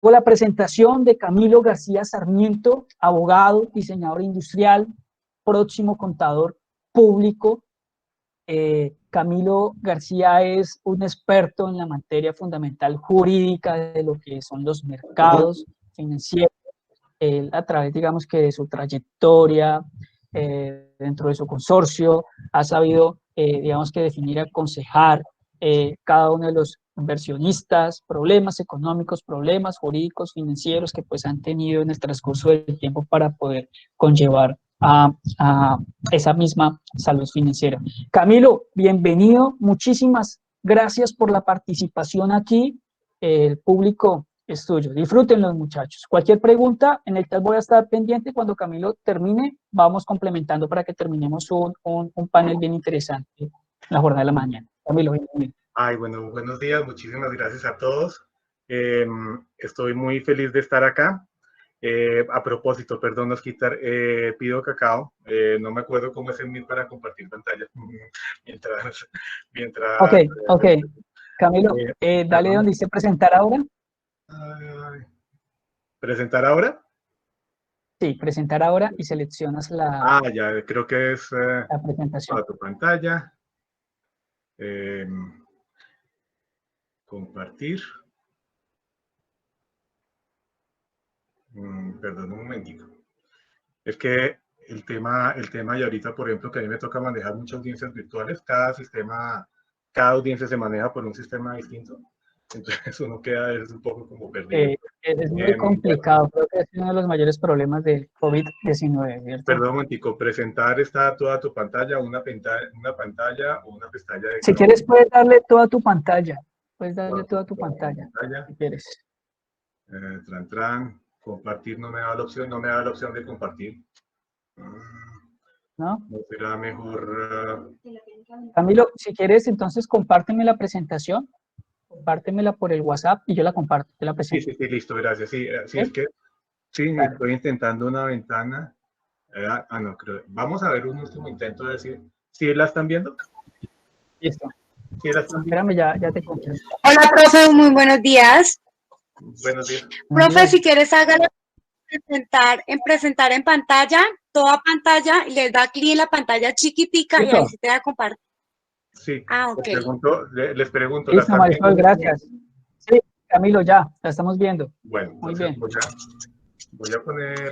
la presentación de Camilo García Sarmiento, abogado, diseñador industrial, próximo contador público. Camilo García es un experto en la materia fundamental jurídica de lo que son los mercados financieros. Él, a través, digamos que de su trayectoria dentro de su consorcio, ha sabido, digamos que definir y aconsejar cada uno de los inversionistas, problemas económicos, problemas jurídicos, financieros que pues han tenido en el transcurso del tiempo para poder conllevar a esa misma salud financiera. Camilo, bienvenido, muchísimas gracias por la participación aquí. El público es tuyo. Disfruten los muchachos. Cualquier pregunta, en el chat voy a estar pendiente. Cuando Camilo termine, vamos complementando para que terminemos un panel bien interesante en la jornada de la mañana. Camilo, bienvenido. Ay, bueno, buenos días. Muchísimas gracias a todos. Estoy muy feliz de estar acá. A propósito, perdón, nos quitar, pido cacao. No me acuerdo cómo es el MIT para compartir pantalla. mientras Ok. Camilo, dale donde dice presentar ahora. ¿Presentar ahora? Sí, presentar ahora y seleccionas la... ya, creo que es la presentación. a tu pantalla. Compartir. Perdón, un momentito. Es que el tema y ahorita, por ejemplo, que a mí me toca manejar muchas audiencias virtuales, cada audiencia se maneja por un sistema distinto. Entonces uno queda es un poco como perdido. Es muy complicado, creo que es uno de los mayores problemas del COVID-19, ¿cierto? Perdón, un momentico, presentar está toda tu pantalla, una pantalla o una pestaña de... Si quieres puedes darle toda tu pantalla, si quieres. Compartir no me da la opción, de compartir. ¿No? ¿No será mejor? Camilo, si quieres, entonces compárteme la presentación, compártemela por el WhatsApp y yo la comparto, te la presento. Sí, listo, gracias. Sí, es que Claro. estoy intentando una ventana. No, creo. Vamos a ver un último intento de decir. ¿Sí la están viendo? Listo. ¿Sí la están viendo? Espérame, ya te confirmo. Hola, profe, muy buenos días. Buenos días. Profe, si quieres, hágalo presentar en pantalla, toda pantalla, y les da clic en la pantalla chiquitica y ahí se te da a compartir. Sí, ok. Les pregunto. Listo, Marisol, gracias. Sí, Camilo, ya, la estamos viendo. Bueno, muy bien. Voy a poner,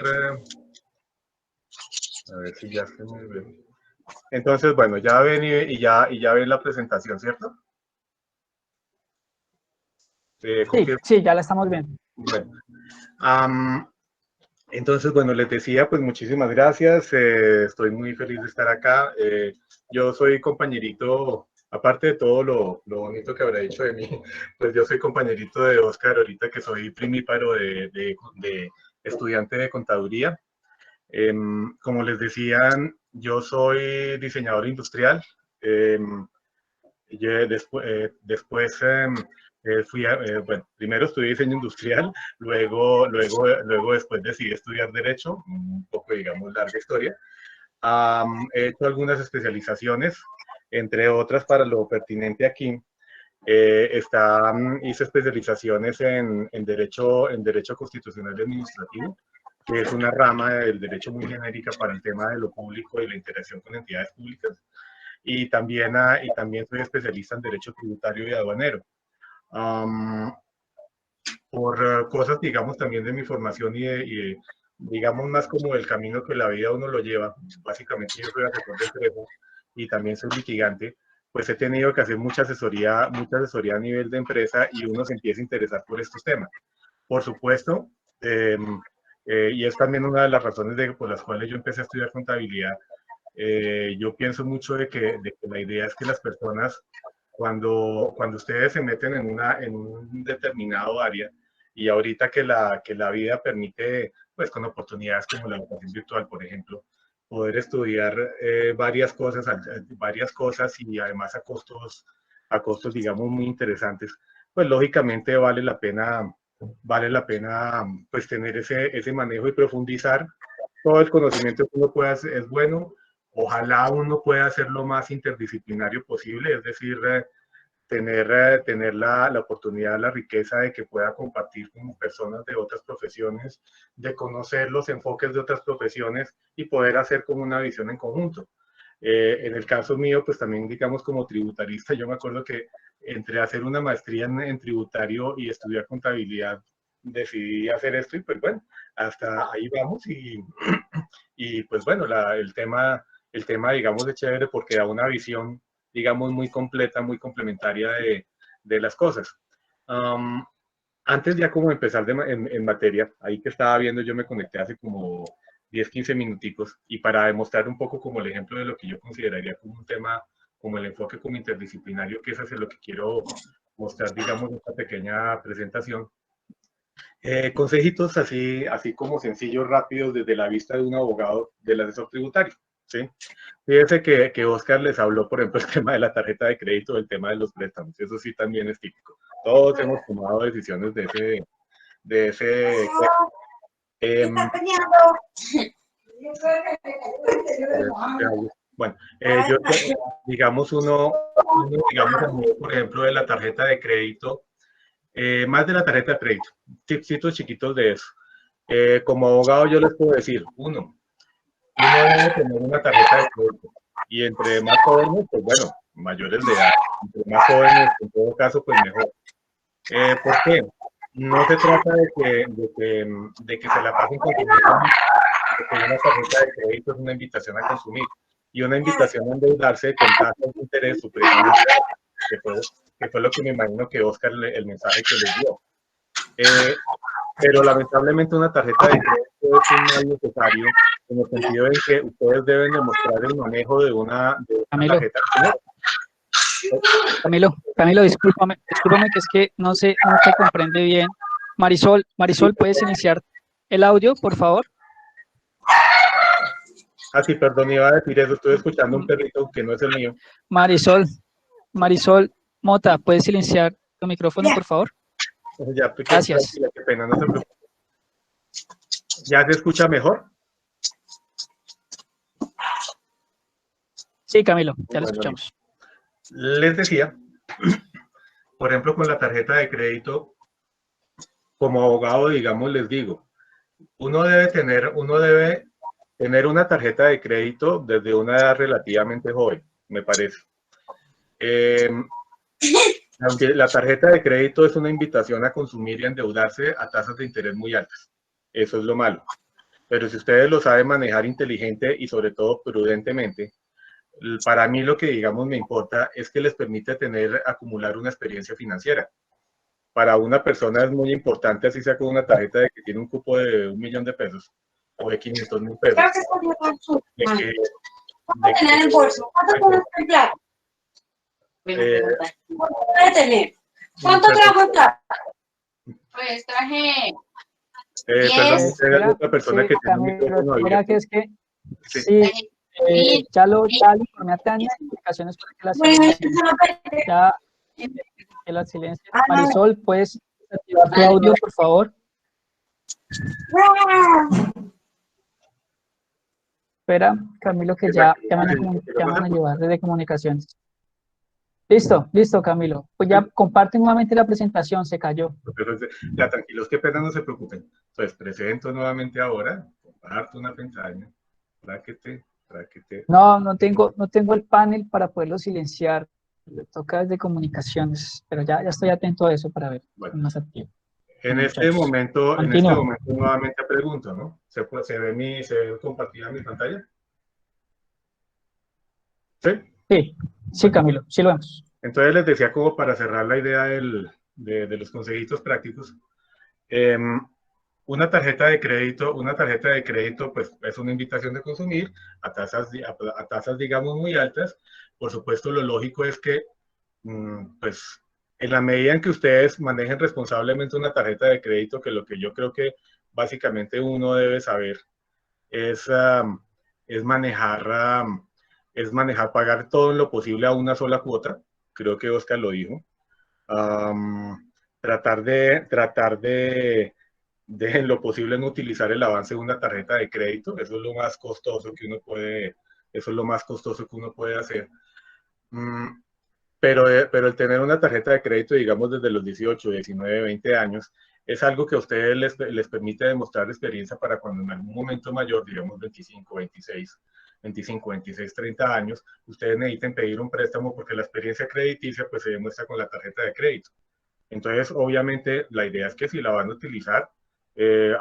a ver si ya se me ve. Entonces, bueno, ya ven y ya ven la presentación, ¿cierto? Sí, ya la estamos viendo. Bueno, entonces, bueno, les decía, pues muchísimas gracias. Estoy muy feliz de estar acá. Yo soy compañerito, aparte de todo lo bonito que habrá dicho de mí, pues yo soy compañerito de Oscar ahorita, que soy primíparo de estudiante de contaduría. Como les decían, yo soy diseñador industrial. Después bueno, primero estudié diseño industrial, luego después decidí estudiar Derecho, un poco, digamos, larga historia. He hecho algunas especializaciones, entre otras, para lo pertinente aquí. Hice especializaciones en derecho Constitucional y Administrativo, que es una rama del derecho muy genérica para el tema de lo público y la interacción con entidades públicas. Y también soy especialista en derecho tributario y aduanero. Por cosas, digamos, también de mi formación y digamos, más como el camino que la vida uno lo lleva. Básicamente yo soy asesor de empresa y también soy litigante, pues he tenido que hacer mucha asesoría a nivel de empresa y uno se empieza a interesar por estos temas. Por supuesto, y es también una de las razones por las cuales yo empecé a estudiar contabilidad. Yo pienso mucho de que la idea es que las personas, cuando ustedes se meten en un determinado área, y ahorita que la vida permite, pues con oportunidades como la educación virtual, por ejemplo, poder estudiar varias cosas y además a costos, digamos, muy interesantes, pues lógicamente vale la pena pues tener ese manejo y profundizar. Todo el conocimiento que uno pueda hacer es bueno. Ojalá uno pueda hacer lo más interdisciplinario posible, es decir, tener la oportunidad, la riqueza de que pueda compartir con personas de otras profesiones, de conocer los enfoques de otras profesiones y poder hacer como una visión en conjunto. En el caso mío, pues también, digamos, como tributarista, yo me acuerdo que entre hacer una maestría en tributario y estudiar contabilidad, decidí hacer esto y pues bueno, hasta ahí vamos y pues bueno, el tema, digamos, de chévere porque da una visión, digamos, muy completa, muy complementaria de las cosas. Antes ya como empezar en materia, ahí que estaba viendo, yo me conecté hace como 10, 15 minuticos y para demostrar un poco como el ejemplo de lo que yo consideraría como un tema, como el enfoque como interdisciplinario, que es hacia lo que quiero mostrar, digamos, en esta pequeña presentación. Consejitos así como sencillos, rápidos, desde la vista de un abogado del asesor tributario, ¿sí? Fíjense que Oscar les habló, por ejemplo, el tema de la tarjeta de crédito, el tema de los préstamos, eso sí también es típico. Todos hemos tomado decisiones de ese bueno, yo, digamos, digamos, por ejemplo, de la tarjeta de crédito, más de la tarjeta de crédito, tipsitos chiquitos de eso. Como abogado yo les puedo decir, uno debe tener una tarjeta de crédito y entre más jóvenes, pues bueno, mayores de edad, entre más jóvenes, en todo caso, pues mejor. ¿Por qué? No se trata de que se la pasen consumiendo, porque una tarjeta de crédito es una invitación a consumir y una invitación a endeudarse con tasas de interés supremamente, que fue lo que me imagino que Oscar, el mensaje que les dio. Pero lamentablemente una tarjeta de crédito es un mal necesario en el sentido en que ustedes deben demostrar el manejo de una tarjeta de crédito. Camilo, discúlpame que es que no se comprende bien. Marisol, ¿puedes iniciar el audio, por favor? Ah, sí, perdón, iba a decir eso, estoy escuchando un perrito que no es el mío. Marisol Mota, ¿puedes silenciar tu micrófono, por favor? Ya, gracias. Qué pena, no se preocupe. ¿Ya se escucha mejor? Sí, Camilo, ya lo escuchamos. Les decía, por ejemplo, con la tarjeta de crédito, como abogado, digamos, les digo, uno debe tener una tarjeta de crédito desde una edad relativamente joven, me parece. Aunque la tarjeta de crédito es una invitación a consumir y a endeudarse a tasas de interés muy altas. Eso es lo malo. Pero si ustedes lo saben manejar inteligente y sobre todo prudentemente, para mí lo que, digamos, me importa es que les permite acumular una experiencia financiera. Para una persona es muy importante, así sea con una tarjeta de que tiene un cupo de 1 millón de pesos o de 500.000 pesos. Tener el bolso. ¿Cuánto trajo en plata? ¿Cuánto trajo en plata? Pues traje. Perdón, otra persona que tiene un micrófono abierto. Que es que ya lo informé a Tania, explicaciones para que la silencie. Marisol, ¿puedes activar tu audio, por favor? Espera, Camilo, que ya van a llevar desde comunicaciones. Listo, Camilo. Pues ya comparten nuevamente la presentación, se cayó. Ya, tranquilos, qué pena, no se preocupen. Entonces, presento nuevamente ahora, comparto una pantalla, tráquete. No tengo el panel para poderlo silenciar. Le toca desde comunicaciones, pero ya estoy atento a eso para ver más activo. En este momento nuevamente pregunto, ¿no? ¿Se ve compartida mi pantalla? ¿Sí? Sí, Camilo, sí lo vemos. Entonces les decía, como para cerrar la idea de los consejitos prácticos, una tarjeta de crédito pues es una invitación de consumir a tasas, digamos, muy altas. Por supuesto, lo lógico es que pues en la medida en que ustedes manejen responsablemente una tarjeta de crédito, que lo que yo creo que básicamente uno debe saber es manejar pagar todo lo posible a una sola cuota. Creo que Oscar lo dijo. Tratar de en lo posible no utilizar el avance de una tarjeta de crédito. Eso es lo más costoso que uno puede hacer. pero el tener una tarjeta de crédito, digamos, desde los 18, 19, 20 años, es algo que a ustedes les permite demostrar experiencia para cuando en algún momento mayor, digamos 25, 26, 25, 26, 30 años, ustedes necesiten pedir un préstamo porque la experiencia crediticia pues se demuestra con la tarjeta de crédito. Entonces, obviamente, la idea es que si la van a utilizar,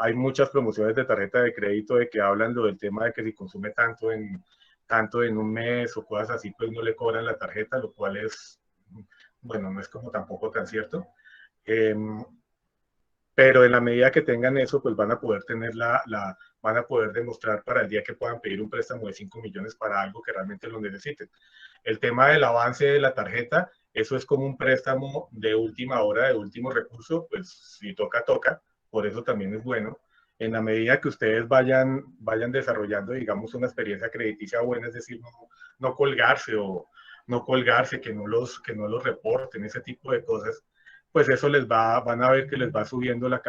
hay muchas promociones de tarjeta de crédito de que hablan del tema de que si consume tanto en un mes o cosas así, pues no le cobran la tarjeta, lo cual es, bueno, no es como tampoco tan cierto. Pero en la medida que tengan eso, pues van a poder tener van a poder demostrar para el día que puedan pedir un préstamo de 5 millones para algo que realmente lo necesiten. El tema del avance de la tarjeta, eso es como un préstamo de última hora, de último recurso, pues si toca, toca, por eso también es bueno. En la medida que ustedes vayan desarrollando, digamos, una experiencia crediticia buena, es decir, no colgarse o no colgarse, que no los reporten, ese tipo de cosas, pues eso van a ver que les va subiendo la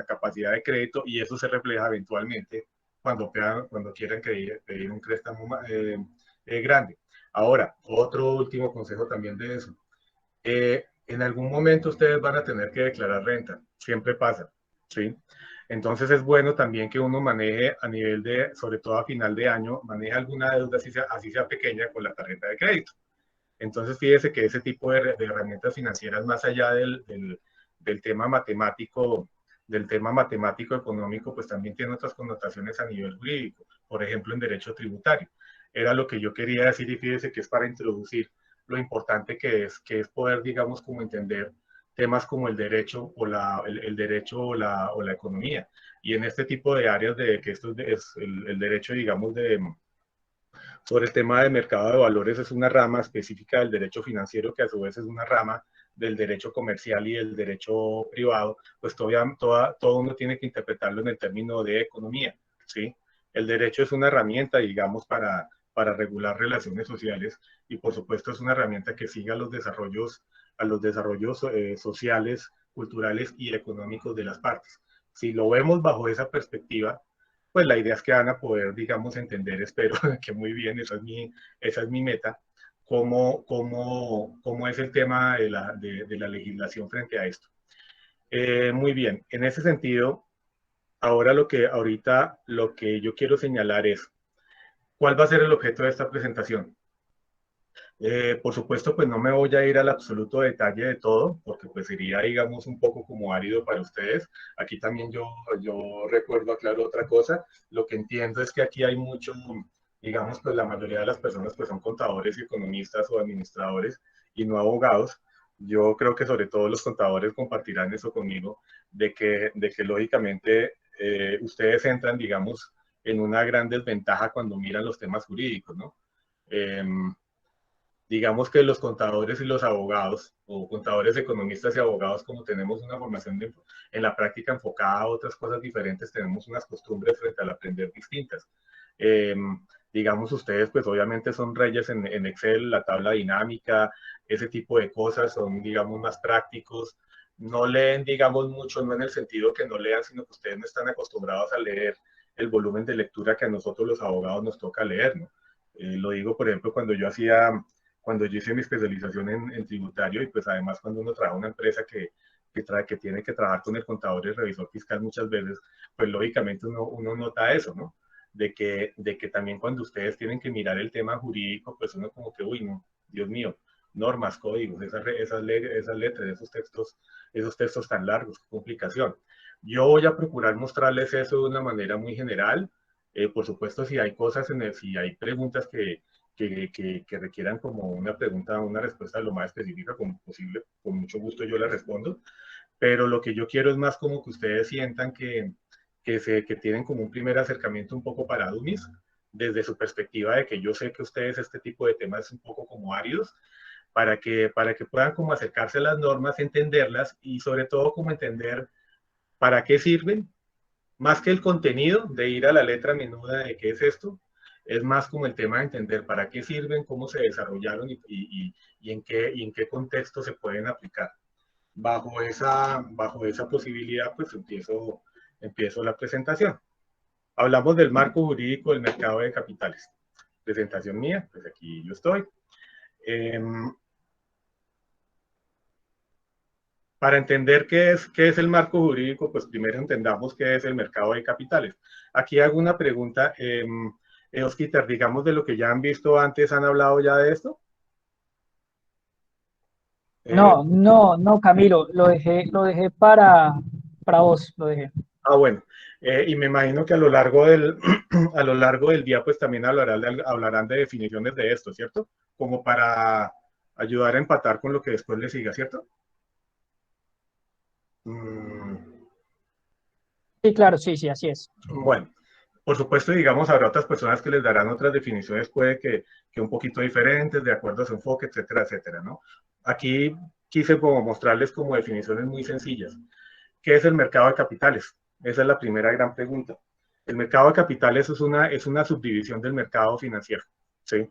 capacidad de crédito y eso se refleja eventualmente cuando quieran pedir un préstamo grande. Ahora, otro último consejo también de eso. En algún momento ustedes van a tener que declarar renta, siempre pasa, ¿sí? Entonces es bueno también que uno maneje a nivel de, sobre todo a final de año, maneje alguna deuda, así sea pequeña, con la tarjeta de crédito. Entonces, fíjese que ese tipo de herramientas financieras, más allá del tema matemático, económico, pues también tiene otras connotaciones a nivel jurídico, por ejemplo, en derecho tributario. Era lo que yo quería decir y fíjese que es para introducir lo importante que es poder, digamos, como entender temas como el derecho el derecho o la economía. Y en este tipo de áreas de que esto es el derecho, digamos, sobre el tema de mercado de valores es una rama específica del derecho financiero que a su vez es una rama del derecho comercial y del derecho privado, pues todo uno tiene que interpretarlo en el término de economía, ¿sí? El derecho es una herramienta, digamos, para regular relaciones sociales y por supuesto es una herramienta que siga a los desarrollos sociales, culturales y económicos de las partes. Si lo vemos bajo esa perspectiva, pues la idea es que van a poder, digamos, entender, espero que muy bien, esa es mi meta, cómo es el tema de la legislación frente a esto. Muy bien, en ese sentido, ahorita lo que yo quiero señalar es, ¿cuál va a ser el objeto de esta presentación? Por supuesto, pues no me voy a ir al absoluto detalle de todo, porque pues sería, digamos, un poco como árido para ustedes. Aquí también yo recuerdo, aclaro otra cosa. Lo que entiendo es que aquí hay mucho, digamos, pues la mayoría de las personas pues son contadores, economistas o administradores y no abogados. Yo creo que sobre todo los contadores compartirán eso conmigo, de que lógicamente ustedes entran, digamos, en una gran desventaja cuando miran los temas jurídicos, ¿no? Digamos que los contadores y los abogados, o contadores, economistas y abogados, como tenemos una formación en la práctica enfocada a otras cosas diferentes, tenemos unas costumbres frente al aprender distintas. Eh, digamos, ustedes pues obviamente son reyes en Excel, la tabla dinámica, ese tipo de cosas, son digamos más prácticos, no leen digamos mucho, no en el sentido que no lean, sino que ustedes no están acostumbrados a leer el volumen de lectura que a nosotros los abogados nos toca leer, ¿no? Lo digo, por ejemplo, cuando yo hice mi especialización en tributario y pues además cuando uno trabaja en una empresa que tiene que trabajar con el contador y el revisor fiscal muchas veces, pues lógicamente uno nota eso, ¿no? De que también cuando ustedes tienen que mirar el tema jurídico, pues uno como que, uy, no, Dios mío, normas, códigos, esas letras, esos textos tan largos, qué complicación. Yo voy a procurar mostrarles eso de una manera muy general. Por supuesto, si hay si hay preguntas que requieran como una respuesta lo más específica como posible, con mucho gusto yo la respondo, pero lo que yo quiero es más como que ustedes sientan que tienen como un primer acercamiento un poco para dummies, desde su perspectiva de que yo sé que ustedes este tipo de temas es un poco como áridos, para que puedan como acercarse a las normas, entenderlas y sobre todo como entender para qué sirven, más que el contenido de ir a la letra menuda de qué es esto, es más como el tema de entender para qué sirven, cómo se desarrollaron y en qué contexto se pueden aplicar. Bajo esa posibilidad, pues empiezo la presentación. Hablamos del marco jurídico del mercado de capitales. Presentación mía, pues aquí yo estoy. Para entender qué es el marco jurídico, pues primero entendamos qué es el mercado de capitales. Aquí hago una pregunta, Osquitar, digamos de lo que ya han visto antes, ¿han hablado ya de esto? No, no, no, Camilo, lo dejé para vos, lo dejé. Bueno, y me imagino que a lo largo a lo largo del día, pues también hablarán de definiciones de esto, ¿cierto? Como para ayudar a empatar con lo que después le siga, ¿cierto? Mm, Sí, claro, sí, sí, así es. bueno, por supuesto, digamos, habrá otras personas que les darán otras definiciones, puede que un poquito diferentes, de acuerdo a su enfoque, etcétera, etcétera, ¿no? Aquí quise como mostrarles como definiciones muy sencillas. ¿Qué es el mercado de capitales? Esa es la primera gran pregunta. El mercado de capitales es una subdivisión del mercado financiero, ¿sí?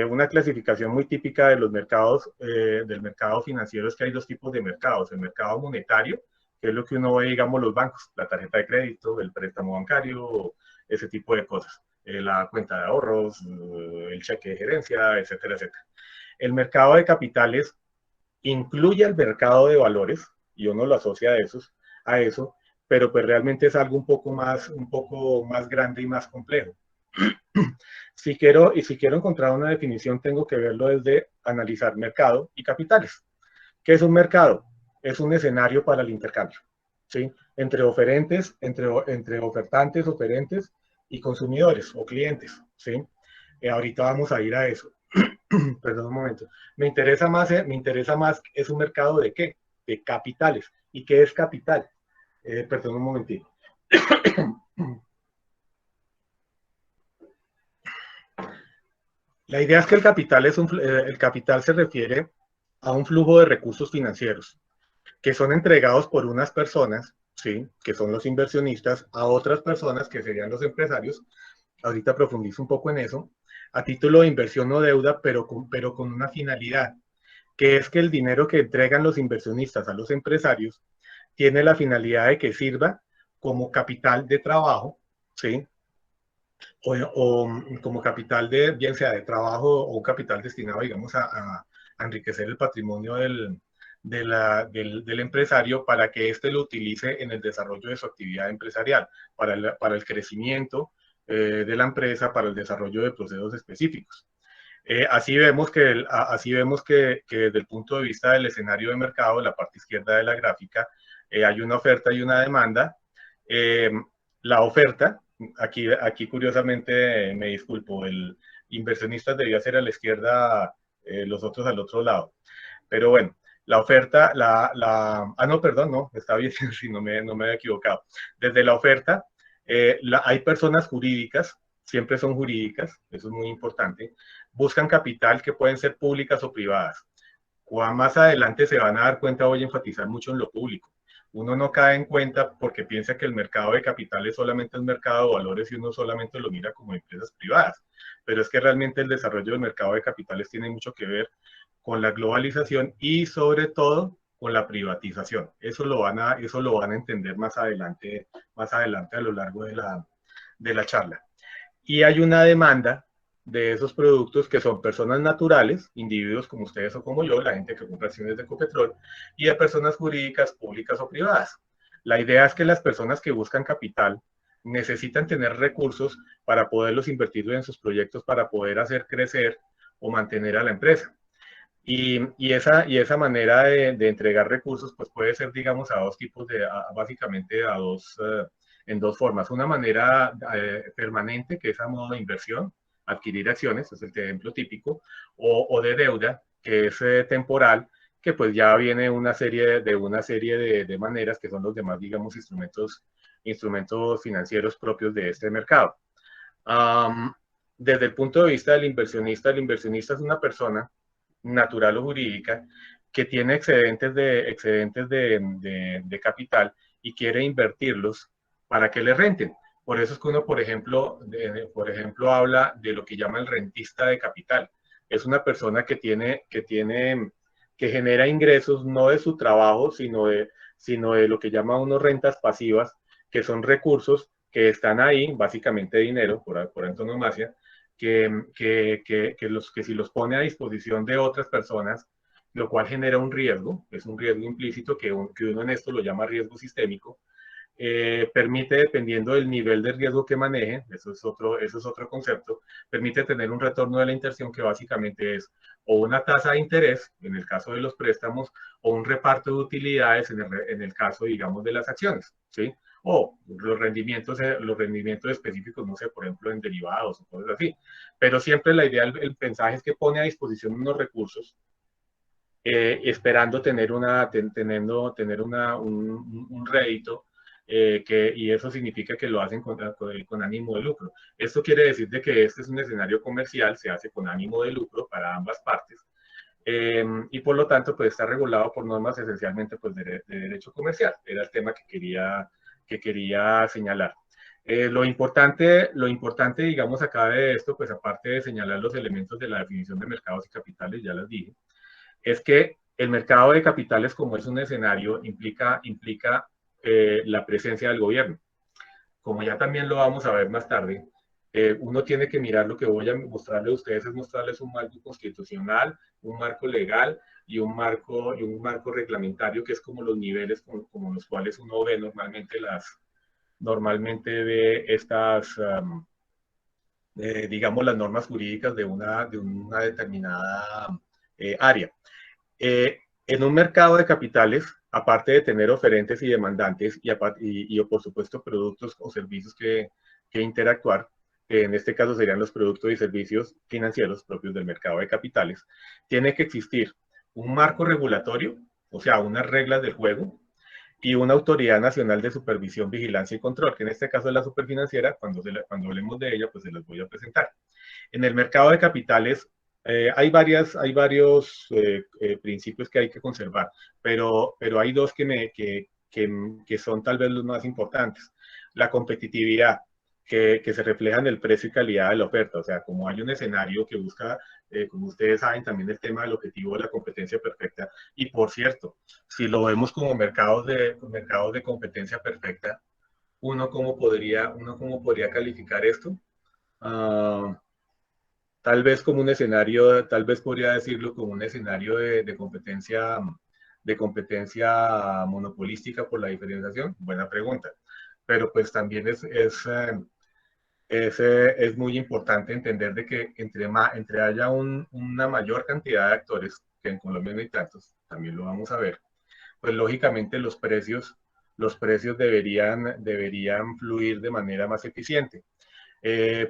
Una clasificación muy típica de los mercados, del mercado financiero es que hay dos tipos de mercados. El mercado monetario, que es lo que uno ve, digamos, los bancos, la tarjeta de crédito, el préstamo bancario, ese tipo de cosas. La cuenta de ahorros, el cheque de gerencia, etcétera, etcétera. El mercado de capitales incluye el mercado de valores, y uno lo asocia a eso, pero pues realmente es algo un poco más grande y más complejo. Si quiero encontrar una definición, tengo que verlo desde analizar mercado y capitales. ¿Qué es un mercado? Es un escenario para el intercambio, ¿sí? Entre oferentes, entre ofertantes, oferentes y consumidores o clientes, ¿sí? Ahorita vamos a ir a eso. Perdón un momento. Me interesa más, ¿es un mercado de qué? De capitales. ¿Y qué es capital? Perdón un momentito. La idea es que el capital se refiere a un flujo de recursos financieros que son entregados por unas personas, ¿sí? Que son los inversionistas, a otras personas que serían los empresarios. Ahorita profundizo un poco en eso, a título de inversión o deuda, pero con una finalidad, que es que el dinero que entregan los inversionistas a los empresarios tiene la finalidad de que sirva como capital de trabajo, ¿sí? O como capital de, bien sea de trabajo o un capital destinado, digamos, a enriquecer el patrimonio del empresario para que éste lo utilice en el desarrollo de su actividad empresarial, para el crecimiento de la empresa, para el desarrollo de procesos específicos. Así vemos que desde el punto de vista del escenario de mercado, en la parte izquierda de la gráfica, hay una oferta y una demanda. Eh, la oferta, aquí curiosamente me disculpo, el inversionista debía ser a la izquierda, los otros al otro lado. Pero bueno, la oferta, no, perdón, no, está bien, si no me he equivocado. Desde la oferta, hay personas jurídicas, siempre son jurídicas, eso es muy importante, buscan capital que pueden ser públicas o privadas. Más adelante se van a dar cuenta, voy a enfatizar mucho en lo público. Uno no cae en cuenta porque piensa que el mercado de capitales solamente es mercado de valores y uno solamente lo mira como empresas privadas. Pero es que realmente el desarrollo del mercado de capitales tiene mucho que ver con la globalización y sobre todo con la privatización. Eso lo van a entender más adelante a lo largo de la charla. Y hay una demanda de esos productos que son personas naturales, individuos como ustedes o como yo, la gente que compra acciones de Ecopetrol, y de personas jurídicas, públicas o privadas. La idea es que las personas que buscan capital necesitan tener recursos para poderlos invertir en sus proyectos, para poder hacer crecer o mantener a la empresa. Esa manera de entregar recursos pues puede ser, digamos, a dos tipos básicamente en dos formas. Una manera permanente, que es a modo de inversión, adquirir acciones, es el ejemplo típico, o de deuda, que es temporal, que pues ya viene una serie de maneras que son los demás, digamos, instrumentos financieros propios de este mercado. Um, Desde el punto de vista del inversionista, el inversionista es una persona natural o jurídica que tiene excedentes de capital y quiere invertirlos para que le renten. Por eso es que uno, por ejemplo, habla de lo que llama el rentista de capital. Es una persona que genera ingresos no de su trabajo, sino de lo que llama uno rentas pasivas, que son recursos que están ahí, básicamente dinero, por antonomasia, que si los pone a disposición de otras personas, lo cual genera un riesgo, es un riesgo implícito que uno en esto lo llama riesgo sistémico. Permite, dependiendo del nivel de riesgo que maneje, eso es otro concepto, permite tener un retorno de la inversión que básicamente es o una tasa de interés, en el caso de los préstamos, o un reparto de utilidades en el caso, digamos, de las acciones, ¿sí? O los rendimientos específicos, no sé, por ejemplo, en derivados o cosas así. Pero siempre la idea, el mensaje es que pone a disposición unos recursos esperando tener un rédito, y eso significa que lo hacen con ánimo de lucro. Esto quiere decir de que este es un escenario comercial, se hace con ánimo de lucro para ambas partes, y por lo tanto pues está regulado por normas esencialmente pues de derecho comercial. Era el tema que quería señalar. Lo importante, digamos, acá de esto, pues aparte de señalar los elementos de la definición de mercados y capitales, ya las dije, es que el mercado de capitales, como es un escenario, implica la presencia del gobierno. Como ya también lo vamos a ver más tarde, uno tiene que mirar, lo que voy a mostrarle a ustedes es mostrarles un marco constitucional, un marco legal y un marco reglamentario, que es como los niveles como los cuales uno ve normalmente ve estas, digamos, las normas jurídicas de una determinada área. En un mercado de capitales, aparte de tener oferentes y demandantes y por supuesto productos o servicios que interactuar, en este caso serían los productos y servicios financieros propios del mercado de capitales, tiene que existir un marco regulatorio, o sea, unas reglas del juego, y una autoridad nacional de supervisión, vigilancia y control, que en este caso es la superfinanciera. Cuando hablemos de ella, pues se las voy a presentar. En el mercado de capitales hay varios principios que hay que conservar, pero hay dos que son tal vez los más importantes. La competitividad, que se refleja en el precio y calidad de la oferta. O sea, como hay un escenario que busca, como ustedes saben, también el tema del objetivo de la competencia perfecta. Y por cierto, si lo vemos como mercados de competencia perfecta, uno cómo podría calificar esto. Uh, Tal vez como un escenario, tal vez podría decirlo como un escenario de competencia monopolística por la diferenciación. Buena pregunta. Pero pues también es muy importante entender de que entre haya una mayor cantidad de actores, que en Colombia no hay tantos, también lo vamos a ver, pues lógicamente los precios deberían fluir de manera más eficiente.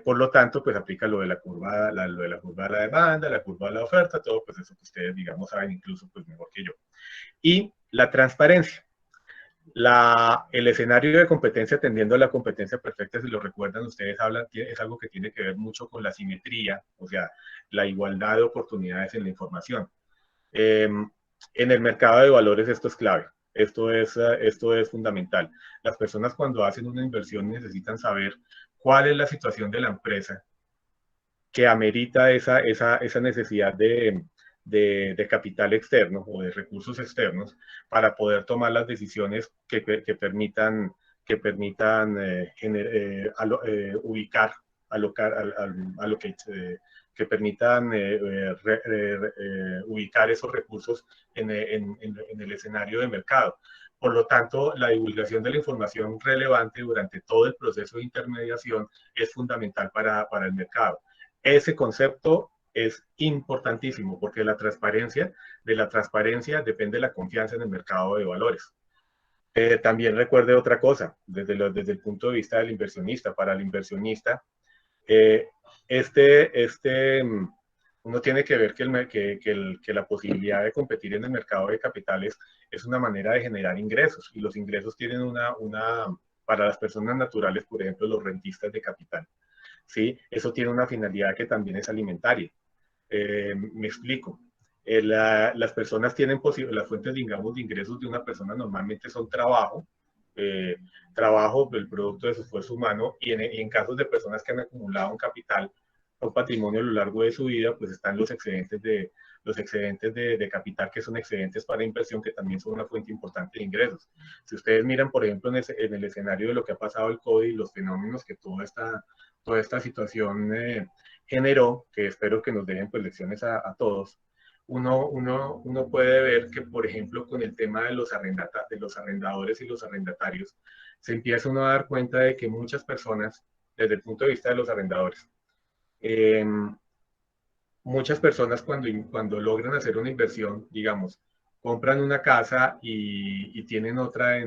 Por lo tanto, pues aplica lo de la curva de la demanda, la curva de la oferta, todo pues eso que ustedes, digamos, saben incluso pues mejor que yo. Y la transparencia. El escenario de competencia tendiendo a la competencia perfecta, si lo recuerdan, ustedes hablan, es algo que tiene que ver mucho con la simetría, o sea, la igualdad de oportunidades en la información. En el mercado de valores esto es clave, esto es fundamental. Las personas cuando hacen una inversión necesitan saber cuál es la situación de la empresa que amerita esa necesidad de capital externo o de recursos externos para poder tomar las decisiones que permitan ubicar, que permitan ubicar esos recursos en el escenario de mercado. Por lo tanto, la divulgación de la información relevante durante todo el proceso de intermediación es fundamental para el mercado. Ese concepto es importantísimo porque de la transparencia depende la confianza en el mercado de valores. También recuerde otra cosa, desde el punto de vista del inversionista. Para el inversionista, uno tiene que ver que la posibilidad de competir en el mercado de capitales es una manera de generar ingresos, y los ingresos tienen para las personas naturales, por ejemplo, los rentistas de capital, ¿sí? Eso tiene una finalidad que también es alimentaria. Me explico. Las personas tienen las fuentes, digamos, de ingresos de una persona normalmente son trabajo, el producto de su esfuerzo humano, y en casos de personas que han acumulado un capital, un patrimonio a lo largo de su vida, pues están los excedentes de capital, que son excedentes para inversión, que también son una fuente importante de ingresos. Si ustedes miran, por ejemplo, en el escenario de lo que ha pasado el COVID y los fenómenos que toda esta situación generó, que espero que nos dejen pues lecciones a todos, uno puede ver que, por ejemplo, con el tema de los arrendadores y los arrendatarios, se empieza uno a dar cuenta de que muchas personas, desde el punto de vista de los arrendadores, eh, muchas personas cuando logran hacer una inversión, digamos, compran una casa y tienen otra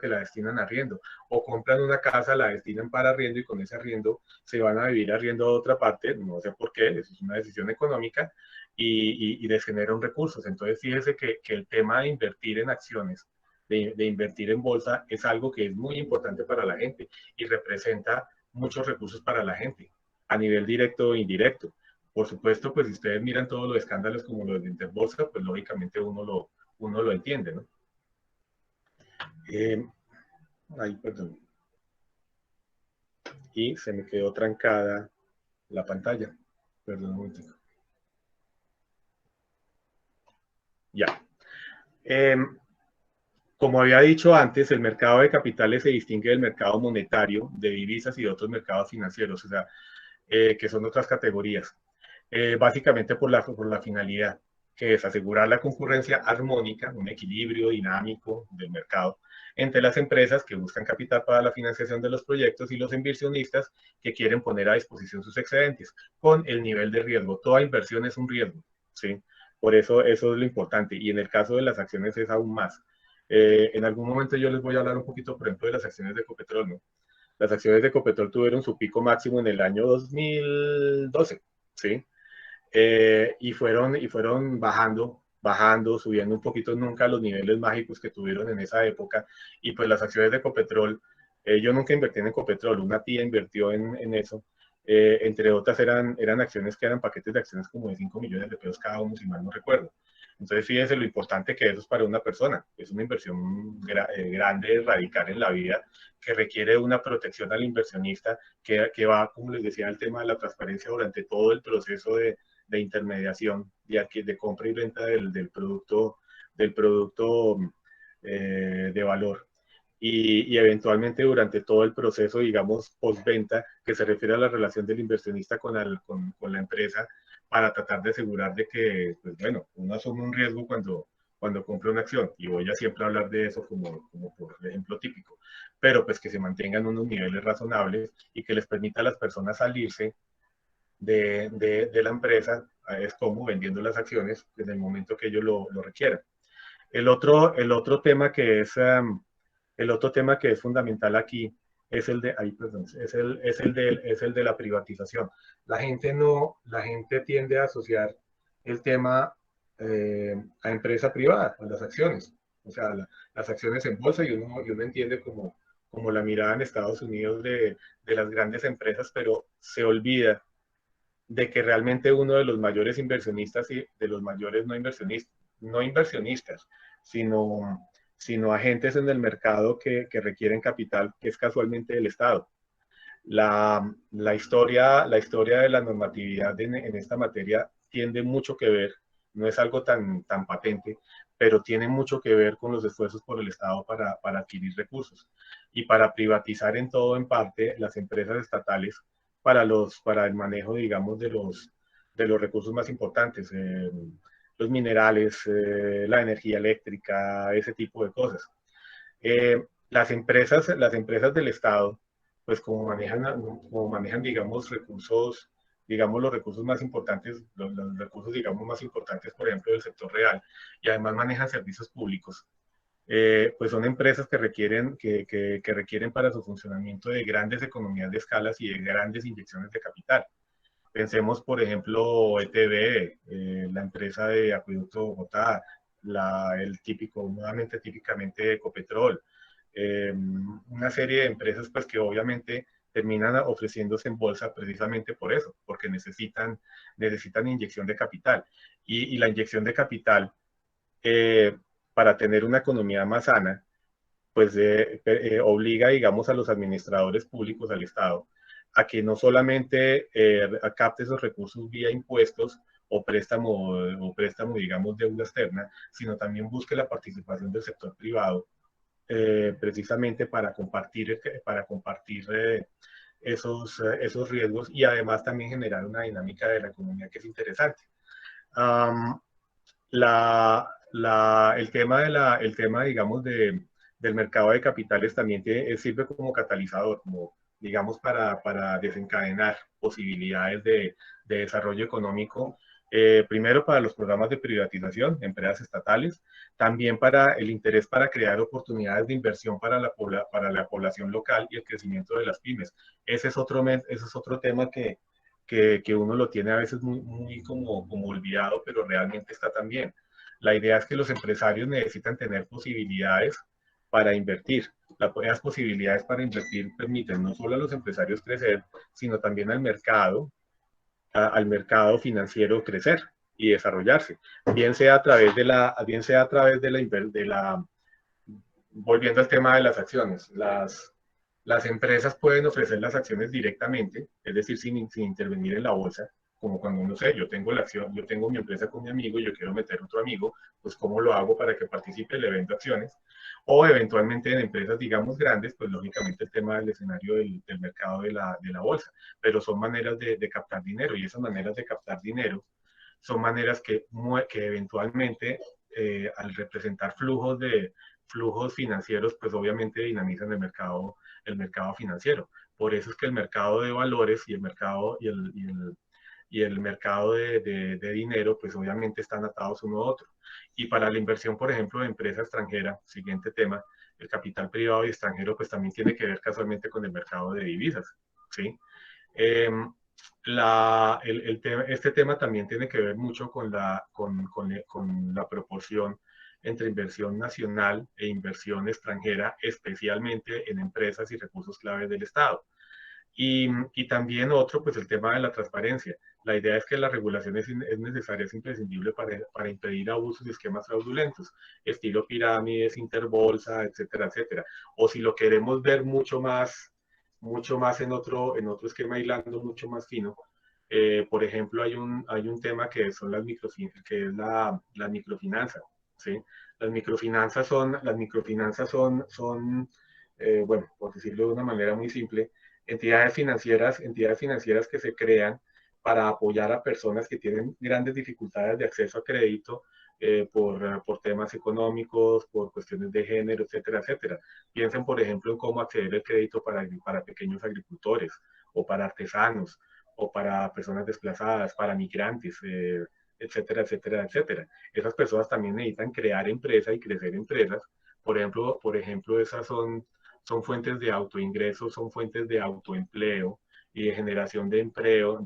que la destinan a arriendo, o compran una casa, la destinan para arriendo y con ese arriendo se van a vivir arriendo a otra parte, no sé por qué, eso es una decisión económica y les generan recursos. Entonces, fíjese que el tema de invertir en acciones, de invertir en bolsa, es algo que es muy importante para la gente y representa muchos recursos para la gente, a nivel directo e indirecto. Por supuesto, pues si ustedes miran todos los escándalos como los de Interbolsa, pues lógicamente uno lo entiende, ¿no? Ay, perdón. Y se me quedó trancada la pantalla. Perdón un momentico. Ya. Como había dicho antes, el mercado de capitales se distingue del mercado monetario, de divisas y de otros mercados financieros, o sea, que son otras categorías. Básicamente por la finalidad, que es asegurar la concurrencia armónica, un equilibrio dinámico del mercado entre las empresas que buscan capital para la financiación de los proyectos y los inversionistas que quieren poner a disposición sus excedentes, con el nivel de riesgo. Toda inversión es un riesgo, ¿sí? Por eso es lo importante. Y en el caso de las acciones es aún más. En algún momento yo les voy a hablar un poquito, por ejemplo, de las acciones de Ecopetrol, ¿no? Las acciones de Ecopetrol tuvieron su pico máximo en el año 2012, ¿sí? Y fueron bajando, subiendo un poquito, nunca a los niveles mágicos que tuvieron en esa época. Y pues las acciones de Ecopetrol, yo nunca invertí en Ecopetrol, una tía invirtió en eso. Entre otras eran acciones que eran paquetes de acciones como de 5 millones de pesos cada uno, si mal no recuerdo. Entonces, fíjense lo importante que eso es para una persona. Es una inversión grande, radical en la vida, que requiere una protección al inversionista, que va, como les decía, el tema de la transparencia durante todo el proceso de intermediación, de compra y venta del producto de valor. Y eventualmente durante todo el proceso, digamos, postventa, que se refiere a la relación del inversionista con la empresa, para tratar de asegurar de que, pues bueno, uno asume un riesgo cuando compra una acción, y voy a siempre hablar de eso como por ejemplo típico, pero pues que se mantengan unos niveles razonables y que les permita a las personas salirse de la empresa, es como vendiendo las acciones en el momento que ellos lo requieran. El otro tema que es fundamental aquí es el de, perdón, es el de la privatización. La gente tiende a asociar el tema a empresa privada, a las acciones. O sea, las acciones en bolsa, y uno entiende como la mirada en Estados Unidos de las grandes empresas, pero se olvida de que realmente uno de los mayores inversionistas y de los mayores no inversionistas, sino agentes en el mercado que requieren capital, que es casualmente el Estado. La historia de la normatividad en esta materia tiene mucho que ver, no es algo tan patente, pero tiene mucho que ver con los esfuerzos por el Estado para adquirir recursos y para privatizar en todo en parte las empresas estatales para el manejo, digamos, de los recursos más importantes, los minerales, la energía eléctrica, ese tipo de cosas. Las empresas del Estado, pues como manejan, digamos, los recursos más importantes, los recursos, digamos, más importantes, por ejemplo, del sector real, y además manejan servicios públicos, pues son empresas que requieren para su funcionamiento de grandes economías de escalas y de grandes inyecciones de capital. Pensemos, por ejemplo, ETB, la empresa de Acueducto de Bogotá, típicamente Ecopetrol, una serie de empresas pues que obviamente terminan ofreciéndose en bolsa precisamente por eso, porque necesitan inyección de capital. Y la inyección de capital, para tener una economía más sana, pues obliga, digamos, a los administradores públicos, al Estado, a que no solamente capte esos recursos vía impuestos o préstamo, digamos, deuda externa, sino también busque la participación del sector privado, precisamente para compartir esos riesgos, y además también generar una dinámica de la economía que es interesante. el tema, digamos, del mercado de capitales también sirve como catalizador, como, digamos, para desencadenar posibilidades de desarrollo económico. Primero para los programas de privatización, empresas estatales, también para el interés para crear oportunidades de inversión para la población local y el crecimiento de las pymes. Ese es otro tema que uno lo tiene a veces muy como olvidado, pero realmente está también. La idea es que los empresarios necesitan tener posibilidades para invertir. Las posibilidades para invertir permiten no solo a los empresarios crecer, sino también al mercado financiero crecer y desarrollarse, bien sea a través volviendo al tema de las acciones, las empresas pueden ofrecer las acciones directamente, es decir, sin intervenir en la bolsa, como cuando, no sé, yo tengo la acción, yo tengo mi empresa con mi amigo y yo quiero meter otro amigo, pues ¿cómo lo hago para que participe? Le vendo acciones. O eventualmente en empresas, digamos, grandes, pues lógicamente el tema del escenario del mercado de la bolsa, pero son maneras de captar dinero y esas maneras de captar dinero son maneras que eventualmente, al representar flujos financieros, pues obviamente dinamizan el mercado financiero. Por eso es que el mercado de valores y el mercado, y el mercado de dinero, pues obviamente están atados uno a otro. Y para la inversión, por ejemplo, de empresa extranjera, siguiente tema, el capital privado y extranjero, pues también tiene que ver casualmente con el mercado de divisas, ¿sí? Eh, este tema también tiene que ver mucho con la proporción entre inversión nacional e inversión extranjera, especialmente en empresas y recursos claves del Estado. Y también otro, pues el tema de la transparencia. La idea es que la regulación es necesaria, es imprescindible para impedir abusos y esquemas fraudulentos, estilo pirámides, interbolsa, etcétera, etcétera. O si lo queremos ver mucho más en otro esquema hilando mucho más fino, por ejemplo, hay un tema que son que es la microfinanza, ¿sí? Son bueno, por decirlo de una manera muy simple, entidades financieras que se crean para apoyar a personas que tienen grandes dificultades de acceso a crédito por temas económicos, por cuestiones de género, etcétera, etcétera. Piensen, por ejemplo, en cómo acceder al crédito para pequeños agricultores o para artesanos o para personas desplazadas, para migrantes, etcétera, etcétera, etcétera. Esas personas también necesitan crear empresas y crecer empresas. Por ejemplo, esas son fuentes de autoingreso, son fuentes de autoempleo y de generación de empleo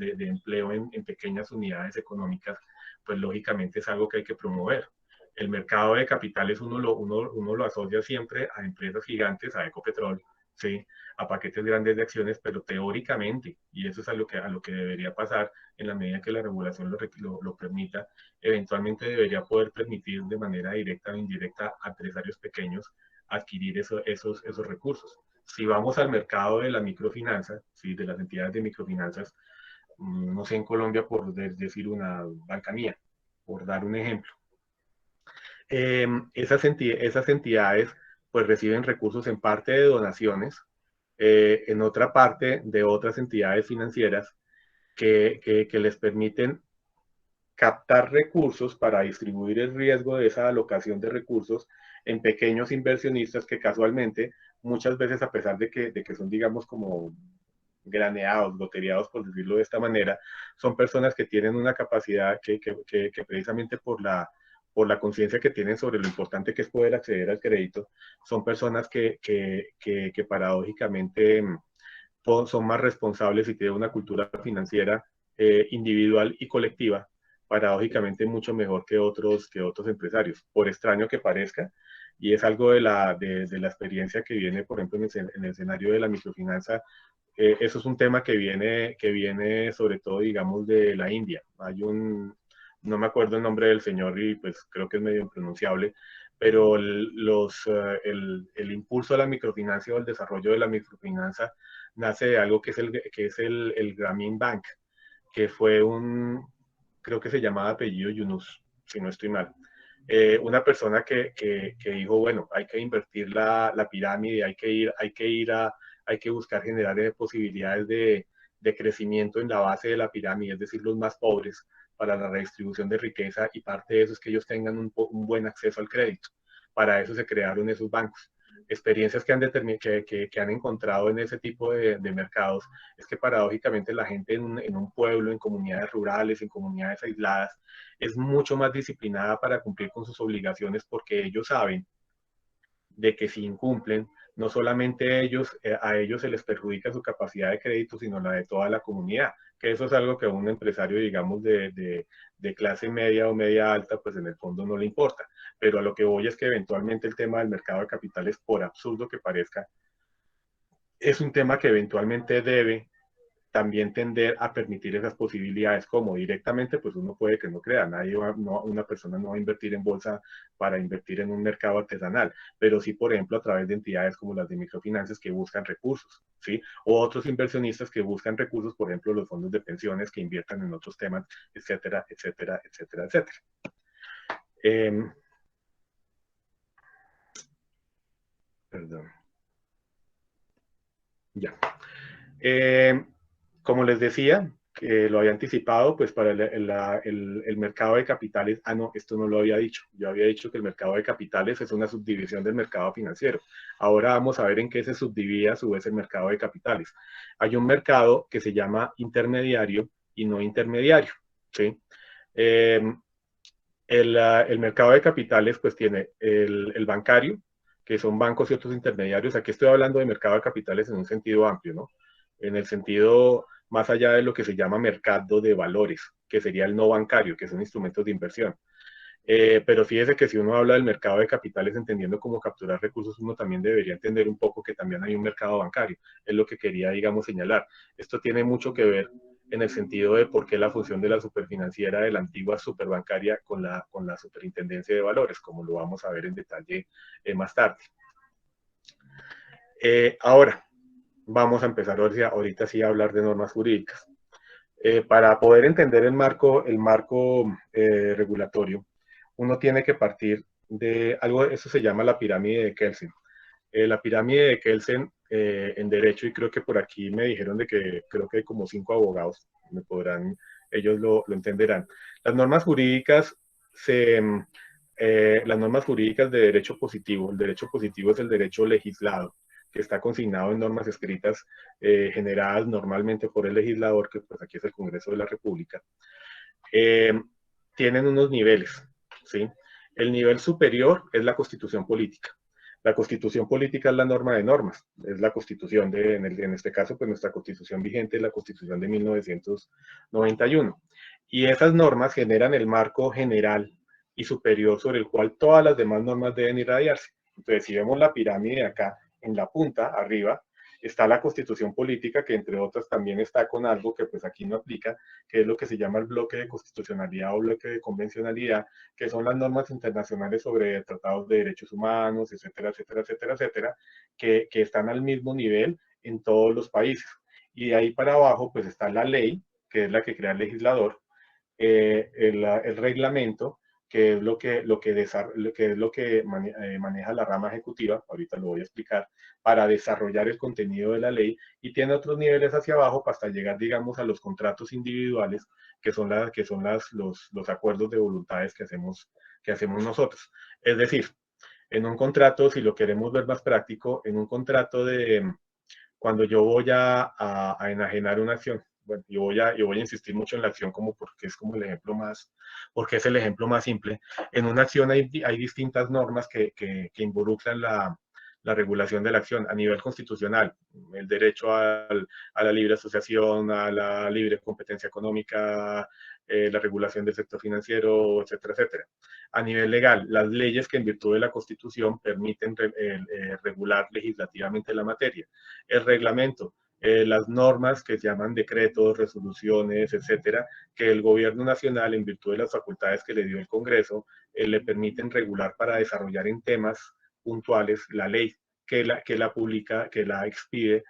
en pequeñas unidades económicas, pues lógicamente es algo que hay que promover. El mercado de capitales uno lo asocia siempre a empresas gigantes, a Ecopetrol, ¿sí? A paquetes grandes de acciones, pero teóricamente, y eso es a lo que debería pasar en la medida que la regulación lo permita, eventualmente debería poder permitir de manera directa o indirecta a empresarios pequeños adquirir esos recursos. Si vamos al mercado de la microfinanza, ¿sí? De las entidades de microfinanzas, no sé, en Colombia, por decir una banca mía, por dar un ejemplo, esas entidades pues reciben recursos en parte de donaciones, en otra parte de otras entidades financieras que les permiten captar recursos para distribuir el riesgo de esa alocación de recursos en pequeños inversionistas que casualmente, muchas veces a pesar de que son, digamos, como graneados, loteriados, por decirlo de esta manera, son personas que tienen una capacidad que precisamente por la conciencia que tienen sobre lo importante que es poder acceder al crédito, son personas que paradójicamente son más responsables y tienen una cultura financiera individual y colectiva, paradójicamente mucho mejor que otros empresarios, por extraño que parezca, y es algo de la experiencia que viene, por ejemplo, en el escenario de la microfinanza. Eso es un tema que viene sobre todo, digamos, de la India. No me acuerdo el nombre del señor y pues creo que es medio impronunciable, pero el impulso a la microfinanza o el desarrollo de la microfinanza nace de algo que es el Grameen Bank, que fue creo que se llamaba apellido Yunus, si no estoy mal. Una persona que dijo, bueno, hay que invertir la pirámide, hay que buscar generar posibilidades de crecimiento en la base de la pirámide, es decir, los más pobres, para la redistribución de riqueza, y parte de eso es que ellos tengan un buen acceso al crédito. Para eso se crearon esos bancos. Experiencias que han encontrado en ese tipo de mercados es que paradójicamente la gente en un pueblo, en comunidades rurales, en comunidades aisladas, es mucho más disciplinada para cumplir con sus obligaciones, porque ellos saben de que si incumplen, no solamente a ellos se les perjudica su capacidad de crédito, sino la de toda la comunidad, que eso es algo que a un empresario, digamos, de clase media o media alta, pues en el fondo no le importa. Pero a lo que voy es que eventualmente el tema del mercado de capitales, por absurdo que parezca, es un tema que eventualmente debe también tender a permitir esas posibilidades, como directamente, pues uno puede que no crea, una persona no va a invertir en bolsa para invertir en un mercado artesanal, pero sí, por ejemplo, a través de entidades como las de microfinanzas que buscan recursos, ¿sí? O otros inversionistas que buscan recursos, por ejemplo, los fondos de pensiones que inviertan en otros temas, etcétera, etcétera, etcétera, etcétera. Perdón. Ya. Como les decía, que lo había anticipado, pues para el mercado de capitales, no, esto no lo había dicho. Yo había dicho que el mercado de capitales es una subdivisión del mercado financiero. Ahora vamos a ver en qué se subdivide a su vez el mercado de capitales. Hay un mercado que se llama intermediario y no intermediario, ¿sí? El mercado de capitales pues tiene el bancario, que son bancos y otros intermediarios. Aquí estoy hablando de mercado de capitales en un sentido amplio, ¿no? En el sentido más allá de lo que se llama mercado de valores, que sería el no bancario, que son instrumentos de inversión. Pero fíjese que si uno habla del mercado de capitales entendiendo cómo capturar recursos, uno también debería entender un poco que también hay un mercado bancario. Es lo que quería, digamos, señalar. Esto tiene mucho que ver en el sentido de por qué la función de la superfinanciera de la antigua superbancaria con la superintendencia de valores, como lo vamos a ver en detalle más tarde. Ahora, vamos a empezar ahorita sí a hablar de normas jurídicas. Para poder entender el marco regulatorio, uno tiene que partir de algo, eso se llama la pirámide de Kelsen. La pirámide de Kelsen en derecho, y creo que por aquí me dijeron de que creo que hay como 5 abogados, ellos lo entenderán. Las normas jurídicas las normas jurídicas de derecho positivo, el derecho positivo es el derecho legislado, que está consignado en normas escritas generadas normalmente por el legislador, que pues aquí es el Congreso de la República. Tienen unos niveles, ¿sí? El nivel superior es la Constitución política. La Constitución política es la norma de normas, es la Constitución en este caso, pues nuestra Constitución vigente es la Constitución de 1991. Y esas normas generan el marco general y superior sobre el cual todas las demás normas deben irradiarse. Entonces, si vemos la pirámide acá, en la punta, arriba, está la Constitución política, que entre otras también está con algo que pues aquí no aplica, que es lo que se llama el bloque de constitucionalidad o bloque de convencionalidad, que son las normas internacionales sobre tratados de derechos humanos, etcétera, etcétera, etcétera, etcétera, que están al mismo nivel en todos los países. Y de ahí para abajo pues está la ley, que es la que crea el legislador, el reglamento, que es lo que maneja la rama ejecutiva, ahorita lo voy a explicar, para desarrollar el contenido de la ley, y tiene otros niveles hacia abajo hasta llegar, digamos, a los contratos individuales, que son los acuerdos de voluntades que hacemos nosotros. Es decir, en un contrato, si lo queremos ver más práctico, en un contrato cuando yo voy a enajenar una acción, bueno, yo voy a insistir mucho en la acción porque es como porque es el ejemplo más simple. En una acción hay distintas normas que involucran la regulación de la acción a nivel constitucional, el derecho a la libre asociación, a la libre competencia económica, la regulación del sector financiero, etcétera, etcétera. A nivel legal, las leyes que en virtud de la Constitución permiten regular legislativamente la materia. El reglamento, las normas que se llaman decretos, resoluciones, etcétera, que el gobierno nacional, en virtud de las facultades que le dio el Congreso, le permiten regular para desarrollar en temas puntuales la ley que la publica, que la expide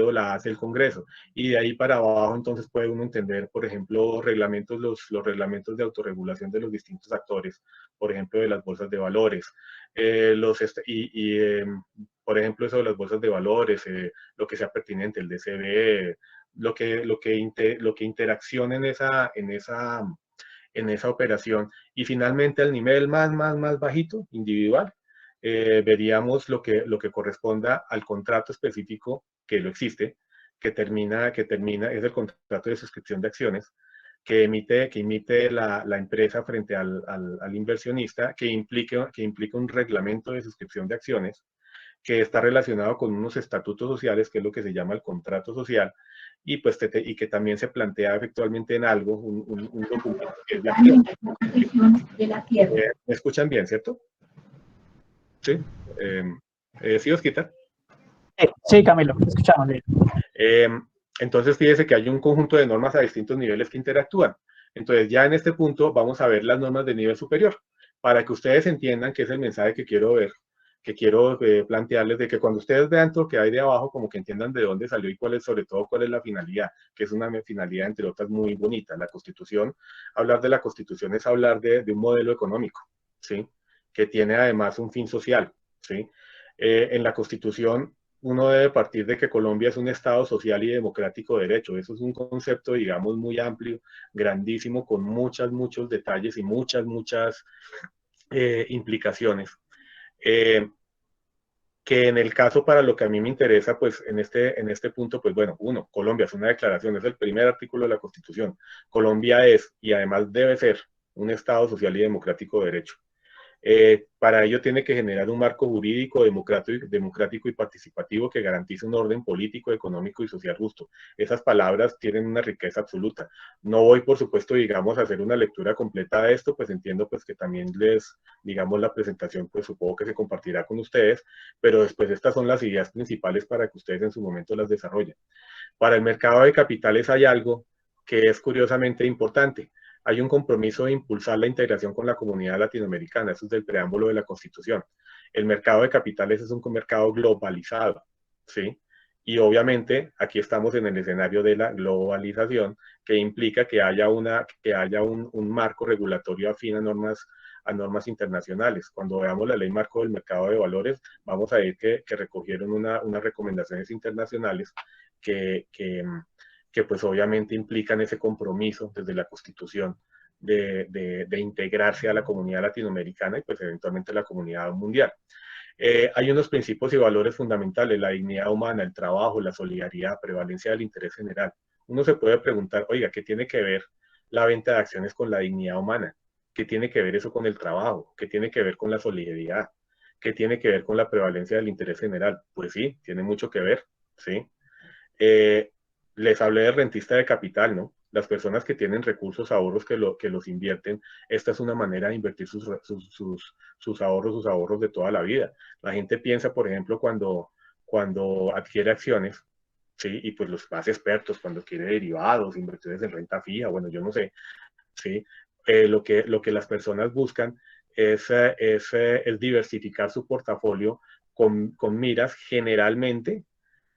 o la hace el Congreso. Y de ahí para abajo entonces puede uno entender, por ejemplo, los reglamentos de autorregulación de los distintos actores, por ejemplo, de las bolsas de valores, por ejemplo, eso de las bolsas de valores, lo que sea pertinente, el DCB, lo que interacciona en esa operación. Y finalmente, al nivel más bajito, individual, veríamos lo que corresponda al contrato específico que lo existe, que termina, es el contrato de suscripción de acciones, que emite la empresa frente al inversionista, que implica un reglamento de suscripción de acciones, que está relacionado con unos estatutos sociales, que es lo que se llama el contrato social, y, pues, y que también se plantea efectivamente en algo, un documento que es la tierra. ¿Me escuchan bien, cierto? Sí. ¿Sí, Osquita? Sí, Camilo, escuchamos bien. Entonces, fíjese que hay un conjunto de normas a distintos niveles que interactúan. Entonces, ya en este punto vamos a ver las normas de nivel superior, para que ustedes entiendan que es el mensaje que quiero ver, que quiero plantearles, de que cuando ustedes vean todo lo que hay de abajo, como que entiendan de dónde salió y sobre todo cuál es la finalidad, que es una finalidad, entre otras, muy bonita. La Constitución, hablar de la Constitución es hablar de un modelo económico, ¿sí? Que tiene además un fin social, ¿sí? En la Constitución, uno debe partir de que Colombia es un Estado social y democrático de derecho. Eso es un concepto, digamos, muy amplio, grandísimo, con muchos detalles y muchas implicaciones. Que en el caso, para lo que a mí me interesa, pues en este punto, pues bueno, Colombia es una declaración, es el primer artículo de la Constitución. Colombia es, y además debe ser, un Estado social y democrático de derecho. Para ello tiene que generar un marco jurídico democrático y participativo que garantice un orden político, económico y social justo. Esas palabras tienen una riqueza absoluta. No voy, por supuesto, digamos, a hacer una lectura completa de esto, pues entiendo pues que también digamos, la presentación, pues supongo que se compartirá con ustedes, pero después estas son las ideas principales para que ustedes en su momento las desarrollen. Para el mercado de capitales hay algo que es curiosamente importante. Hay un compromiso de impulsar la integración con la comunidad latinoamericana. Eso es del preámbulo de la Constitución. El mercado de capitales es un mercado globalizado, ¿sí? Y obviamente aquí estamos en el escenario de la globalización, que implica que haya un marco regulatorio afín a normas internacionales. Cuando veamos la ley marco del mercado de valores, vamos a ver que recogieron unas recomendaciones internacionales que pues obviamente implican ese compromiso desde la Constitución de integrarse a la comunidad latinoamericana y pues eventualmente a la comunidad mundial. Hay unos principios y valores fundamentales: la dignidad humana, el trabajo, la solidaridad, prevalencia del interés general. Uno se puede preguntar, oiga, ¿qué tiene que ver la venta de acciones con la dignidad humana? ¿Qué tiene que ver eso con el trabajo? ¿Qué tiene que ver con la solidaridad? ¿Qué tiene que ver con la prevalencia del interés general? Pues sí, tiene mucho que ver, ¿sí? Les hablé de rentista de capital, ¿no? Las personas que tienen recursos, ahorros, que los invierten, esta es una manera de invertir sus ahorros de toda la vida. La gente piensa, por ejemplo, cuando adquiere acciones, ¿sí? Y pues los más expertos, cuando adquiere derivados, inversiones en renta fija, bueno, yo no sé, ¿sí? Lo que las personas buscan es diversificar su portafolio con miras generalmente,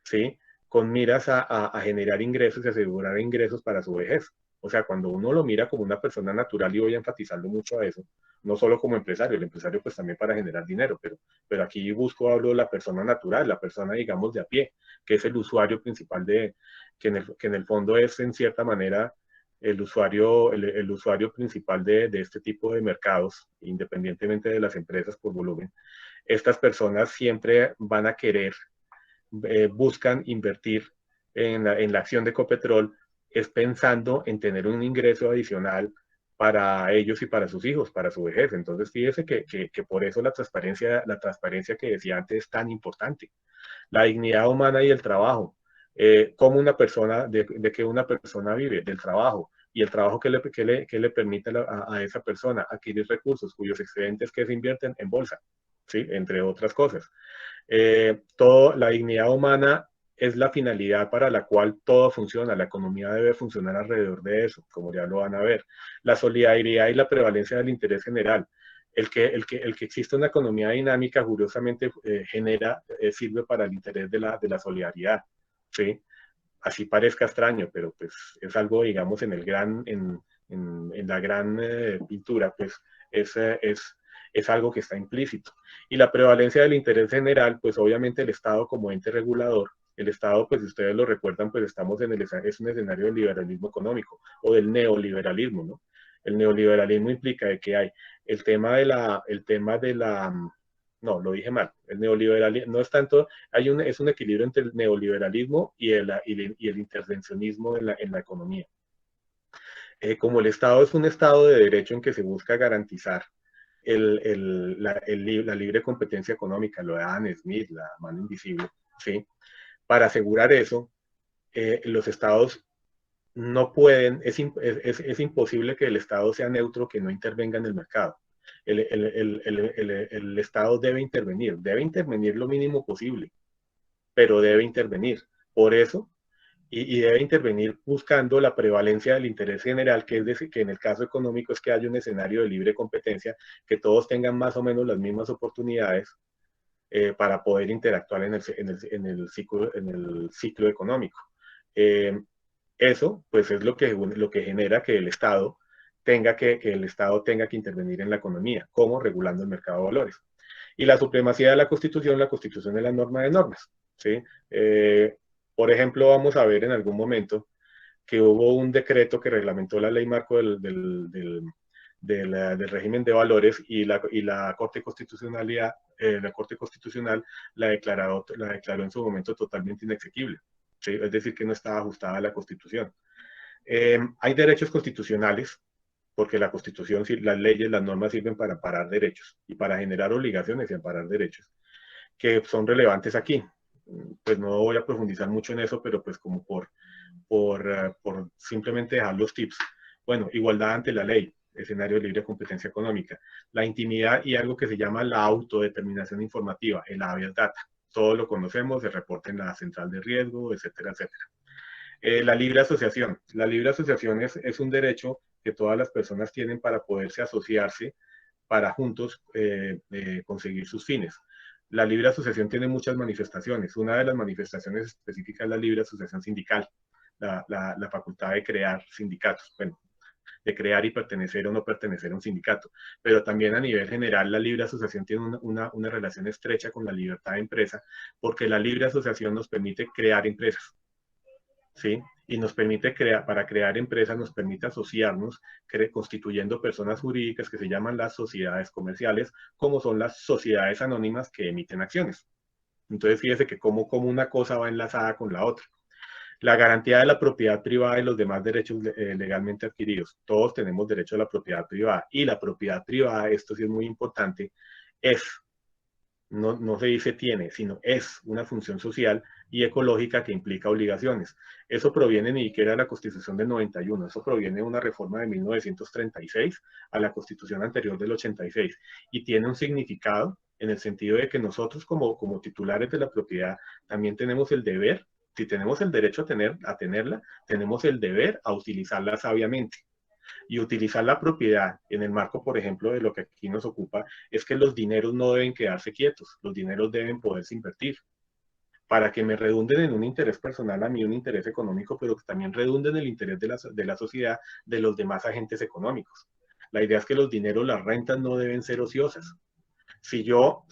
¿sí? Con miras a generar ingresos y asegurar ingresos para su vejez. O sea, cuando uno lo mira como una persona natural, y voy enfatizando mucho a eso, no solo como empresario, el empresario pues también para generar dinero, pero aquí hablo de la persona natural, la persona, digamos, de a pie, que es el usuario principal que en el fondo es, en cierta manera, el usuario principal de este tipo de mercados, independientemente de las empresas por volumen. Estas personas siempre van a querer, buscan invertir en la acción de Ecopetrol, es pensando en tener un ingreso adicional para ellos y para sus hijos, para su vejez. Entonces, fíjese que por eso la transparencia que decía antes es tan importante. La dignidad humana y el trabajo. Cómo una persona, de que una persona vive, del trabajo, y el trabajo que le permite a esa persona adquirir recursos cuyos excedentes que se invierten en bolsa, ¿sí? Entre otras cosas. La dignidad humana es la finalidad para la cual todo funciona. La economía debe funcionar alrededor de eso, como ya lo van a ver. La solidaridad y la prevalencia del interés general. El que exista una economía dinámica, curiosamente, sirve para el interés de la solidaridad, ¿sí? Así parezca extraño, pero pues es algo, digamos, en la gran pintura, pues es algo que está implícito. Y la prevalencia del interés general, pues obviamente el Estado como ente regulador El Estado, pues si ustedes lo recuerdan, pues estamos en es un escenario del liberalismo económico o del neoliberalismo, ¿no? El neoliberalismo implica de que hay el tema de la, no, lo dije mal, el neoliberalismo no es tanto, es un equilibrio entre el neoliberalismo y el intervencionismo en la economía. Como el Estado es un Estado de derecho en que se busca garantizar la libre competencia económica, lo de Adam Smith, la mano invisible, ¿sí? Para asegurar eso, los estados no pueden, es imposible que el Estado sea neutro, que no intervenga en el mercado. El Estado debe intervenir lo mínimo posible, pero debe intervenir. Por eso, y debe intervenir buscando la prevalencia del interés general, que es decir, que en el caso económico es que haya un escenario de libre competencia, que todos tengan más o menos las mismas oportunidades para poder interactuar en el ciclo económico. Eso, pues, es lo que genera que el Estado tenga que intervenir en la economía, como regulando el mercado de valores. Y la supremacía de la Constitución es la norma de normas, ¿sí? Por ejemplo, vamos a ver en algún momento que hubo un decreto que reglamentó la ley marco del régimen de valores y la Corte Constitucional la declaró en su momento totalmente inexequible, ¿sí? Es decir, que no estaba ajustada a la Constitución. Hay derechos constitucionales, porque la Constitución, las leyes, las normas sirven para amparar derechos y para generar obligaciones y amparar derechos, que son relevantes aquí. Pues no voy a profundizar mucho en eso, pero pues como por simplemente dejar los tips. Bueno, igualdad ante la ley, escenario de libre competencia económica, la intimidad y algo que se llama la autodeterminación informativa, el habeas data. Todos lo conocemos, se reporta en la central de riesgo, etcétera, etcétera. La libre asociación. La libre asociación es un derecho que todas las personas tienen para poderse asociarse para juntos conseguir sus fines. La libre asociación tiene muchas manifestaciones. Una de las manifestaciones específicas es la libre asociación sindical, la facultad de crear sindicatos, bueno, de crear y pertenecer o no pertenecer a un sindicato. Pero también a nivel general, la libre asociación tiene una relación estrecha con la libertad de empresa, porque la libre asociación nos permite crear empresas, ¿sí? Y nos permite para crear empresas, nos permite asociarnos, constituyendo personas jurídicas que se llaman las sociedades comerciales, como son las sociedades anónimas que emiten acciones. Entonces, fíjese que como una cosa va enlazada con la otra. La garantía de la propiedad privada y los demás derechos legalmente adquiridos. Todos tenemos derecho a la propiedad privada. Y la propiedad privada, esto sí es muy importante, no se dice tiene, sino es una función social y ecológica que implica obligaciones. Eso proviene ni siquiera de la Constitución del 91, eso proviene de una reforma de 1936 a la Constitución anterior del 86 y tiene un significado en el sentido de que nosotros como titulares de la propiedad también tenemos el deber, si tenemos el derecho a tenerla, tenemos el deber a utilizarla sabiamente. Y utilizar la propiedad en el marco, por ejemplo, de lo que aquí nos ocupa, es que los dineros no deben quedarse quietos, los dineros deben poderse invertir para que me redunden en un interés personal a mí, un interés económico, pero que también redunden en el interés de la sociedad, de los demás agentes económicos. La idea es que los dineros, las rentas no deben ser ociosas. Si yo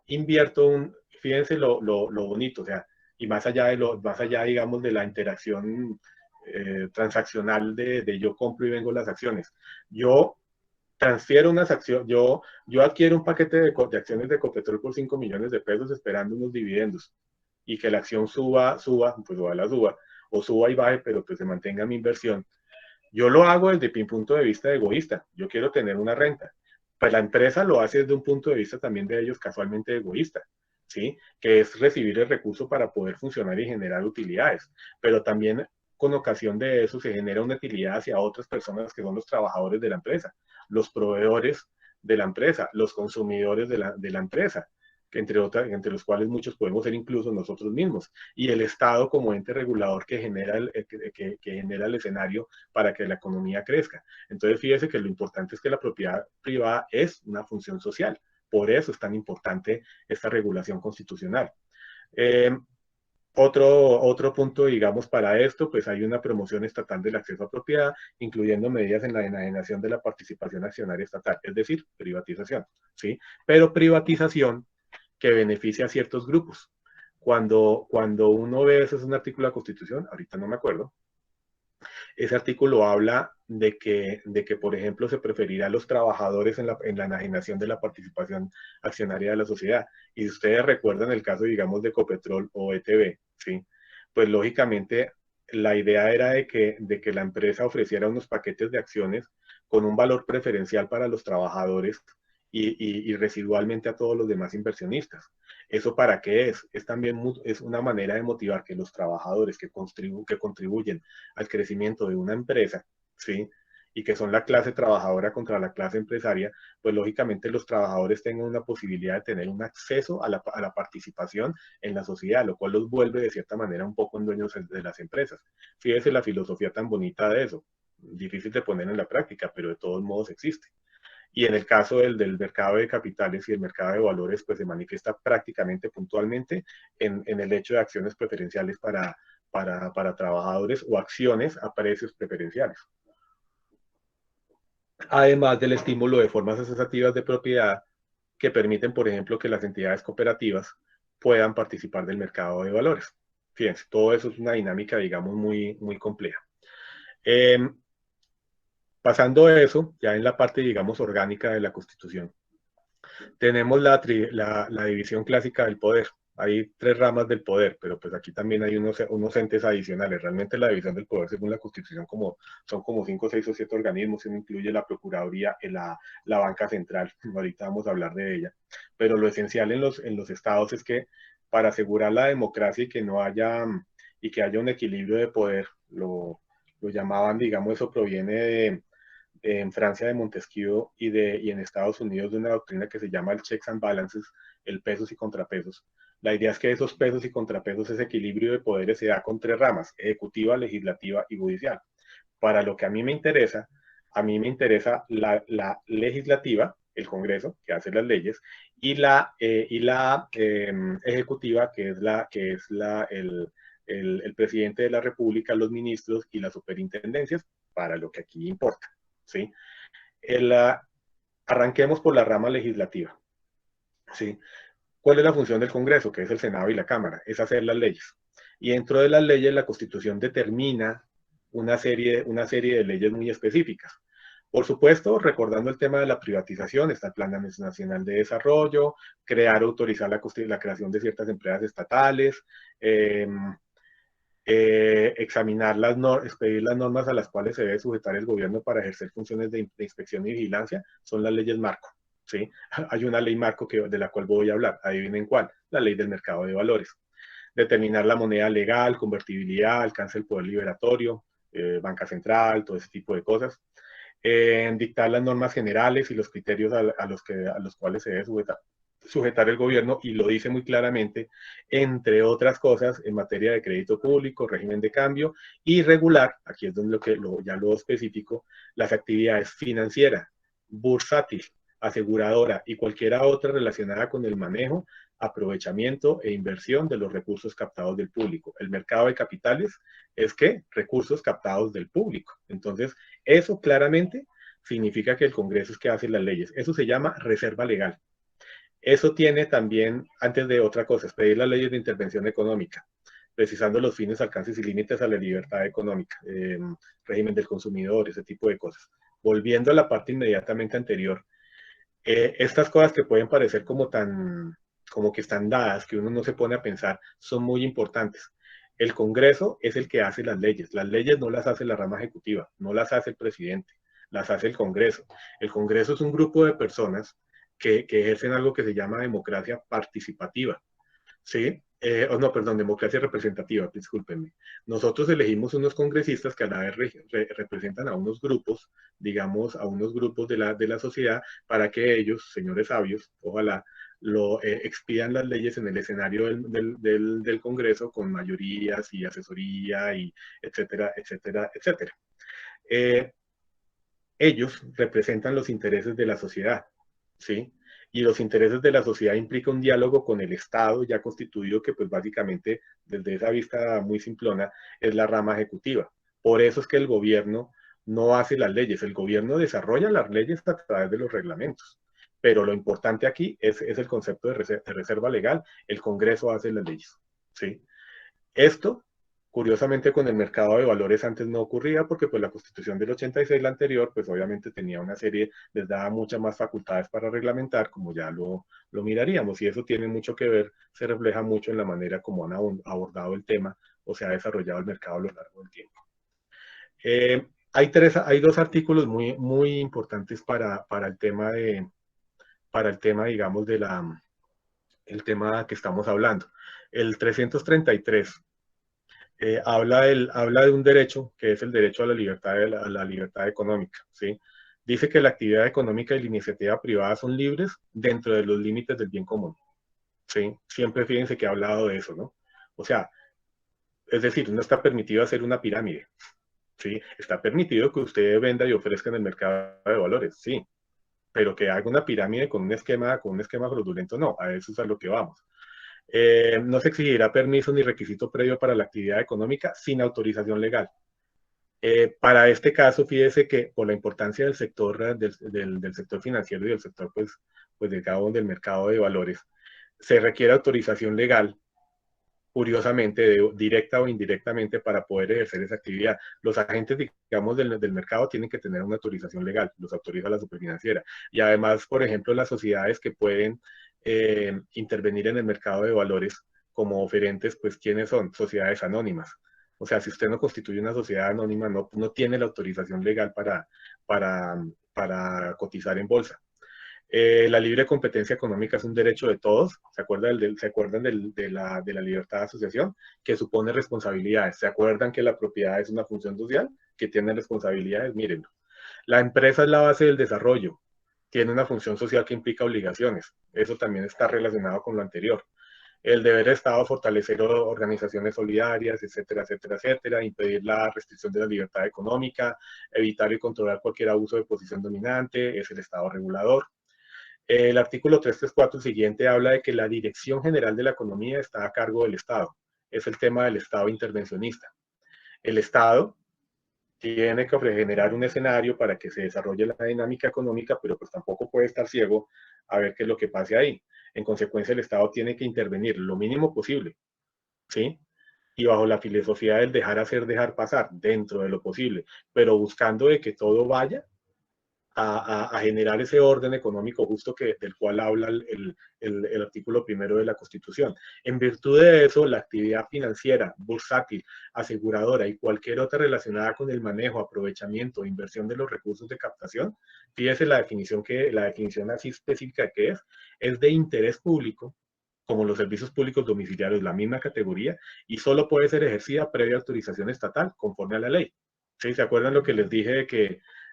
invierto fíjense lo bonito, o sea, y más allá, digamos, de la interacción transaccional de yo compro y vengo las acciones. Yo transfiero unas acciones, yo adquiero un paquete de acciones de Ecopetrol por 5 millones de pesos esperando unos dividendos y que la acción suba, pues ojalá suba, o suba y baje, pero pues se mantenga mi inversión. Yo lo hago desde mi punto de vista egoísta, yo quiero tener una renta. Pues la empresa lo hace desde un punto de vista también de ellos casualmente egoísta, ¿sí? Que es recibir el recurso para poder funcionar y generar utilidades, pero también con ocasión de eso se genera una utilidad hacia otras personas que son los trabajadores de la empresa, los proveedores de la empresa, los consumidores de la empresa, que entre los cuales muchos podemos ser incluso nosotros mismos, y el Estado como ente regulador que genera el escenario para que la economía crezca. Entonces, fíjese que lo importante es que la propiedad privada es una función social. Por eso es tan importante esta regulación constitucional. Otro punto, digamos, para esto, pues hay una promoción estatal del acceso a propiedad, incluyendo medidas en la enajenación de la participación accionaria estatal, es decir, privatización, ¿sí? Pero privatización que beneficia a ciertos grupos. cuando uno ve, ese es un artículo de la Constitución, ahorita no me acuerdo, ese artículo habla de que, por ejemplo, se preferirá a los trabajadores en la enajenación de la participación accionaria de la sociedad. Y si ustedes recuerdan el caso, digamos, de Ecopetrol o ETB, ¿sí? Pues lógicamente la idea era de que la empresa ofreciera unos paquetes de acciones con un valor preferencial para los trabajadores y residualmente a todos los demás inversionistas. ¿Eso para qué es? Es también es una manera de motivar que los trabajadores que contribuyen al crecimiento de una empresa, ¿sí? Y que son la clase trabajadora contra la clase empresaria, pues lógicamente los trabajadores tengan una posibilidad de tener un acceso a la participación en la sociedad, lo cual los vuelve de cierta manera un poco en dueños de las empresas. Fíjese la filosofía tan bonita de eso, difícil de poner en la práctica, pero de todos modos existe. Y en el caso del mercado de capitales y el mercado de valores, pues se manifiesta prácticamente puntualmente en el hecho de acciones preferenciales para trabajadores o acciones a precios preferenciales. Además del estímulo de formas asociativas de propiedad que permiten, por ejemplo, que las entidades cooperativas puedan participar del mercado de valores. Fíjense, todo eso es una dinámica, digamos, muy compleja. Pasando a eso, ya en la parte, digamos, orgánica de la Constitución, tenemos la división clásica del poder. Hay tres ramas del poder, pero pues aquí también hay unos entes adicionales. Realmente la división del poder, según la Constitución, son como 5, 6 o 7 organismos, eso incluye la Procuraduría, la Banca Central, ahorita vamos a hablar de ella. Pero lo esencial en los estados es que para asegurar la democracia y que haya un equilibrio de poder, lo llamaban, digamos, eso proviene en Francia de Montesquieu y en Estados Unidos de una doctrina que se llama el checks and balances, el pesos y contrapesos. La idea es que esos pesos y contrapesos, ese equilibrio de poderes se da con tres ramas, ejecutiva, legislativa y judicial. Para lo que a mí me interesa la legislativa, el Congreso, que hace las leyes, y la ejecutiva, que es el presidente de la República, los ministros y las superintendencias, para lo que aquí importa. ¿Sí? Arranquemos por la rama legislativa. ¿Sí? ¿Cuál es la función del Congreso, que es el Senado y la Cámara? Es hacer las leyes. Y dentro de las leyes, la Constitución determina una serie de leyes muy específicas. Por supuesto, recordando el tema de la privatización, está el Plan Nacional de Desarrollo, crear o autorizar la creación de ciertas empresas estatales, expedir las normas a las cuales se debe sujetar el gobierno para ejercer funciones de inspección y vigilancia, son las leyes marco. ¿Sí? Hay una ley marco de la cual voy a hablar, adivinen cuál, la ley del mercado de valores. Determinar la moneda legal, convertibilidad, alcance del poder liberatorio, banca central, todo ese tipo de cosas. Dictar las normas generales y los criterios a los cuales se debe sujetar el gobierno, y lo dice muy claramente, entre otras cosas, en materia de crédito público, régimen de cambio, y regular, aquí es donde ya lo específico, las actividades financieras, bursátil, aseguradora y cualquiera otra relacionada con el manejo, aprovechamiento e inversión de los recursos captados del público. El mercado de capitales es que recursos captados del público. Entonces, eso claramente significa que el Congreso es que hace las leyes. Eso se llama reserva legal. Eso tiene también, antes de otra cosa, expedir las leyes de intervención económica, precisando los fines, alcances y límites a la libertad económica, régimen del consumidor, ese tipo de cosas. Volviendo a la parte inmediatamente anterior, estas cosas que pueden parecer como que están dadas, que uno no se pone a pensar, son muy importantes. El Congreso es el que hace las leyes no las hace la rama ejecutiva, no las hace el presidente, las hace el Congreso. El Congreso es un grupo de personas que ejercen algo que se llama democracia participativa, ¿sí? No, perdón, democracia representativa, discúlpenme. Nosotros elegimos unos congresistas que a la vez representan a unos grupos, digamos, a unos grupos de la sociedad, para que ellos, señores sabios, ojalá, expidan las leyes en el escenario del Congreso con mayorías y asesoría, y etcétera, etcétera, etcétera. Ellos representan los intereses de la sociedad, ¿sí? Y los intereses de la sociedad implica un diálogo con el Estado ya constituido, que pues básicamente, desde esa vista muy simplona, es la rama ejecutiva. Por eso es que el gobierno no hace las leyes, el gobierno desarrolla las leyes a través de los reglamentos. Pero lo importante aquí es el concepto de reserva legal, el Congreso hace las leyes. ¿sí? Esto, curiosamente, con el mercado de valores antes no ocurría porque pues la Constitución del 86, la anterior, pues obviamente tenía una serie, les daba muchas más facultades para reglamentar, como ya lo miraríamos, y eso tiene mucho que ver, se refleja mucho en la manera como han abordado el tema o se ha desarrollado el mercado a lo largo del tiempo. Hay dos artículos muy importantes para el tema, digamos, el tema que estamos hablando. El 333 habla de un derecho que es el derecho a la libertad económica, ¿sí? Dice que la actividad económica y la iniciativa privada son libres dentro de los límites del bien común, ¿sí? Siempre fíjense que ha hablado de eso, ¿no? O sea, es decir, no está permitido hacer una pirámide, ¿sí? Está permitido que usted venda y ofrezca en el mercado de valores, sí, pero que haga una pirámide con un esquema fraudulento, no, a eso es a lo que vamos. No se exigirá permiso ni requisito previo para la actividad económica sin autorización legal. Para este caso, fíjese que por la importancia del sector, del sector financiero y del sector, pues del mercado de valores, se requiere autorización legal, curiosamente, directa o indirectamente, para poder ejercer esa actividad. Los agentes, digamos, del mercado tienen que tener una autorización legal, los autoriza la superfinanciera. Y además, por ejemplo, las sociedades que pueden intervenir en el mercado de valores como oferentes, pues, ¿quiénes son? Sociedades anónimas. O sea, si usted no constituye una sociedad anónima, no tiene la autorización legal para cotizar en bolsa. La libre competencia económica es un derecho de todos. ¿Se acuerdan de la libertad de asociación? Que supone responsabilidades. ¿Se acuerdan que la propiedad es una función social? Que tiene responsabilidades. Mírenlo. La empresa es la base del desarrollo. Tiene una función social que implica obligaciones. Eso también está relacionado con lo anterior. El deber de Estado fortalecer organizaciones solidarias, etcétera, etcétera, etcétera, impedir la restricción de la libertad económica, evitar y controlar cualquier abuso de posición dominante, es el Estado regulador. El artículo 334 siguiente habla de que la Dirección General de la Economía está a cargo del Estado. Es el tema del Estado intervencionista. El Estado tiene que generar un escenario para que se desarrolle la dinámica económica, pero pues tampoco puede estar ciego a ver qué es lo que pase ahí. En consecuencia, el Estado tiene que intervenir lo mínimo posible, ¿sí? Y bajo la filosofía del dejar hacer, dejar pasar, dentro de lo posible, pero buscando de que todo vaya a generar ese orden económico justo del cual habla el artículo primero de la Constitución. En virtud de eso, la actividad financiera, bursátil, aseguradora y cualquier otra relacionada con el manejo, aprovechamiento e inversión de los recursos de captación, fíjese la definición así específica que es de interés público, como los servicios públicos domiciliarios, la misma categoría, y solo puede ser ejercida previa autorización estatal, conforme a la ley. ¿Sí? ¿Se acuerdan lo que les dije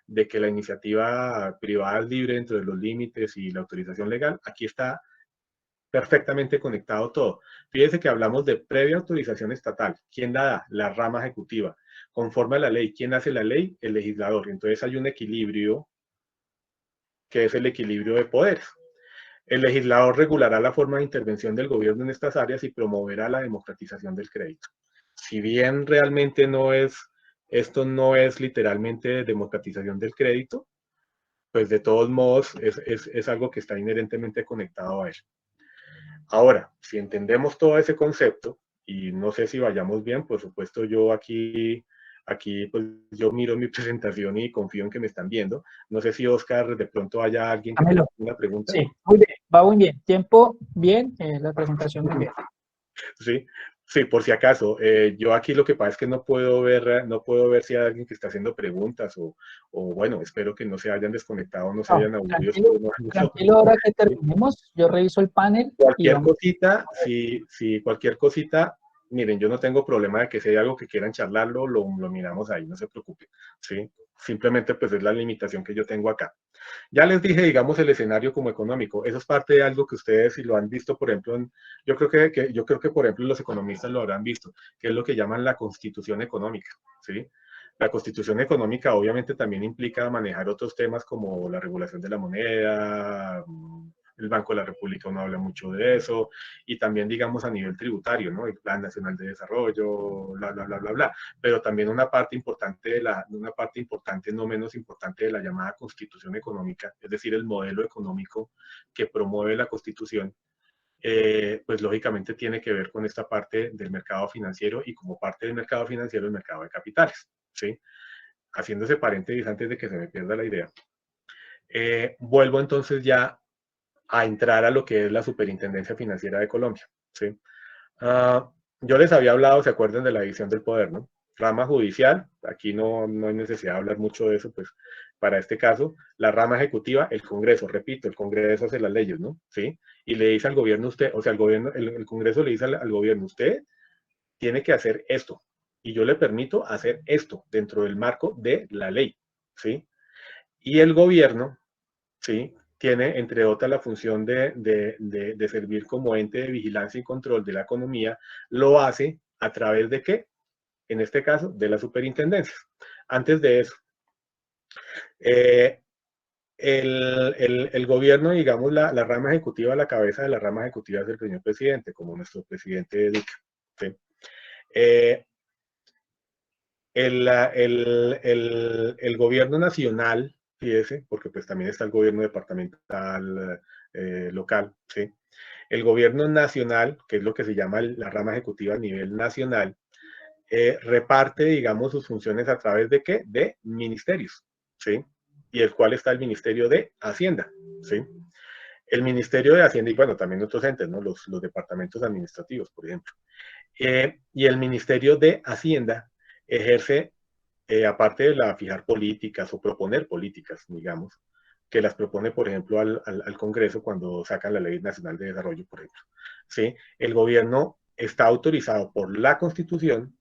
de que la iniciativa privada es libre dentro de los límites y la autorización legal? Aquí está perfectamente conectado todo. Fíjense que hablamos de previa autorización estatal. ¿Quién la da? La rama ejecutiva. Conforme a la ley. ¿Quién hace la ley? El legislador. Entonces hay un equilibrio que es el equilibrio de poderes. El legislador regulará la forma de intervención del gobierno en estas áreas y promoverá la democratización del crédito. Si bien realmente esto no es literalmente democratización del crédito, pues de todos modos es algo que está inherentemente conectado a él. Ahora, si entendemos todo ese concepto, y no sé si vayamos bien, por supuesto yo aquí pues yo miro mi presentación y confío en que me están viendo. No sé si Oscar, de pronto haya alguien que tenga una pregunta. Sí, muy bien, va muy bien. Tiempo bien, la presentación muy bien. Sí, sí, por si acaso. Yo aquí lo que pasa es que no puedo ver si hay alguien que está haciendo preguntas o bueno, espero que no se hayan desconectado, no se hayan aburrido. Tranquilo, ahora que terminemos, yo reviso el panel. Cualquier cosita, si cualquier cosita, miren, yo no tengo problema de que si hay algo que quieran charlarlo, lo miramos ahí, no se preocupen, ¿sí? Simplemente pues es la limitación que yo tengo acá. Ya les dije, digamos, el escenario como económico. Eso es parte de algo que ustedes, si lo han visto, por ejemplo, yo creo que, por ejemplo, los economistas lo habrán visto, que es lo que llaman la constitución económica, ¿sí? La constitución económica obviamente también implica manejar otros temas como la regulación de la moneda, el Banco de la República uno habla mucho de eso, y también, digamos, a nivel tributario, ¿no? El Plan Nacional de Desarrollo, bla, bla, bla, bla, bla. Pero también una parte importante, no menos importante de la llamada Constitución Económica, es decir, el modelo económico que promueve la Constitución, pues lógicamente tiene que ver con esta parte del mercado financiero y como parte del mercado financiero el mercado de capitales, ¿sí? Haciéndose paréntesis antes de que se me pierda la idea. Vuelvo entonces ya a entrar a lo que es la Superintendencia Financiera de Colombia, ¿sí? Yo les había hablado, ¿se acuerdan de la división del poder, no? Rama judicial, aquí no hay necesidad de hablar mucho de eso, pues para este caso, la rama ejecutiva, el Congreso, repito, el Congreso hace las leyes, ¿no? ¿Sí? Y le dice al gobierno usted, o sea, el gobierno, el Congreso le dice al gobierno, usted tiene que hacer esto, y yo le permito hacer esto dentro del marco de la ley, ¿sí? Y el gobierno, ¿sí? Tiene, entre otras, la función de servir como ente de vigilancia y control de la economía, lo hace a través de qué? En este caso, de las superintendencias. Antes de eso, el gobierno, digamos, la rama ejecutiva, la cabeza de la rama ejecutiva es el señor presidente, como nuestro presidente Duque. ¿Sí? El gobierno nacional, fíjese, porque pues también está el gobierno departamental local, ¿sí? El gobierno nacional, que es lo que se llama la rama ejecutiva a nivel nacional, reparte, digamos, sus funciones a través de qué? De ministerios, ¿sí? Y el cual está el Ministerio de Hacienda, ¿sí? El Ministerio de Hacienda y, bueno, también otros entes, ¿no? Los departamentos administrativos, por ejemplo. Y el Ministerio de Hacienda ejerce, aparte de la fijar políticas o proponer políticas, digamos, que las propone, por ejemplo, al Congreso cuando sacan la Ley Nacional de Desarrollo, por ejemplo. ¿Sí? El gobierno está autorizado por la Constitución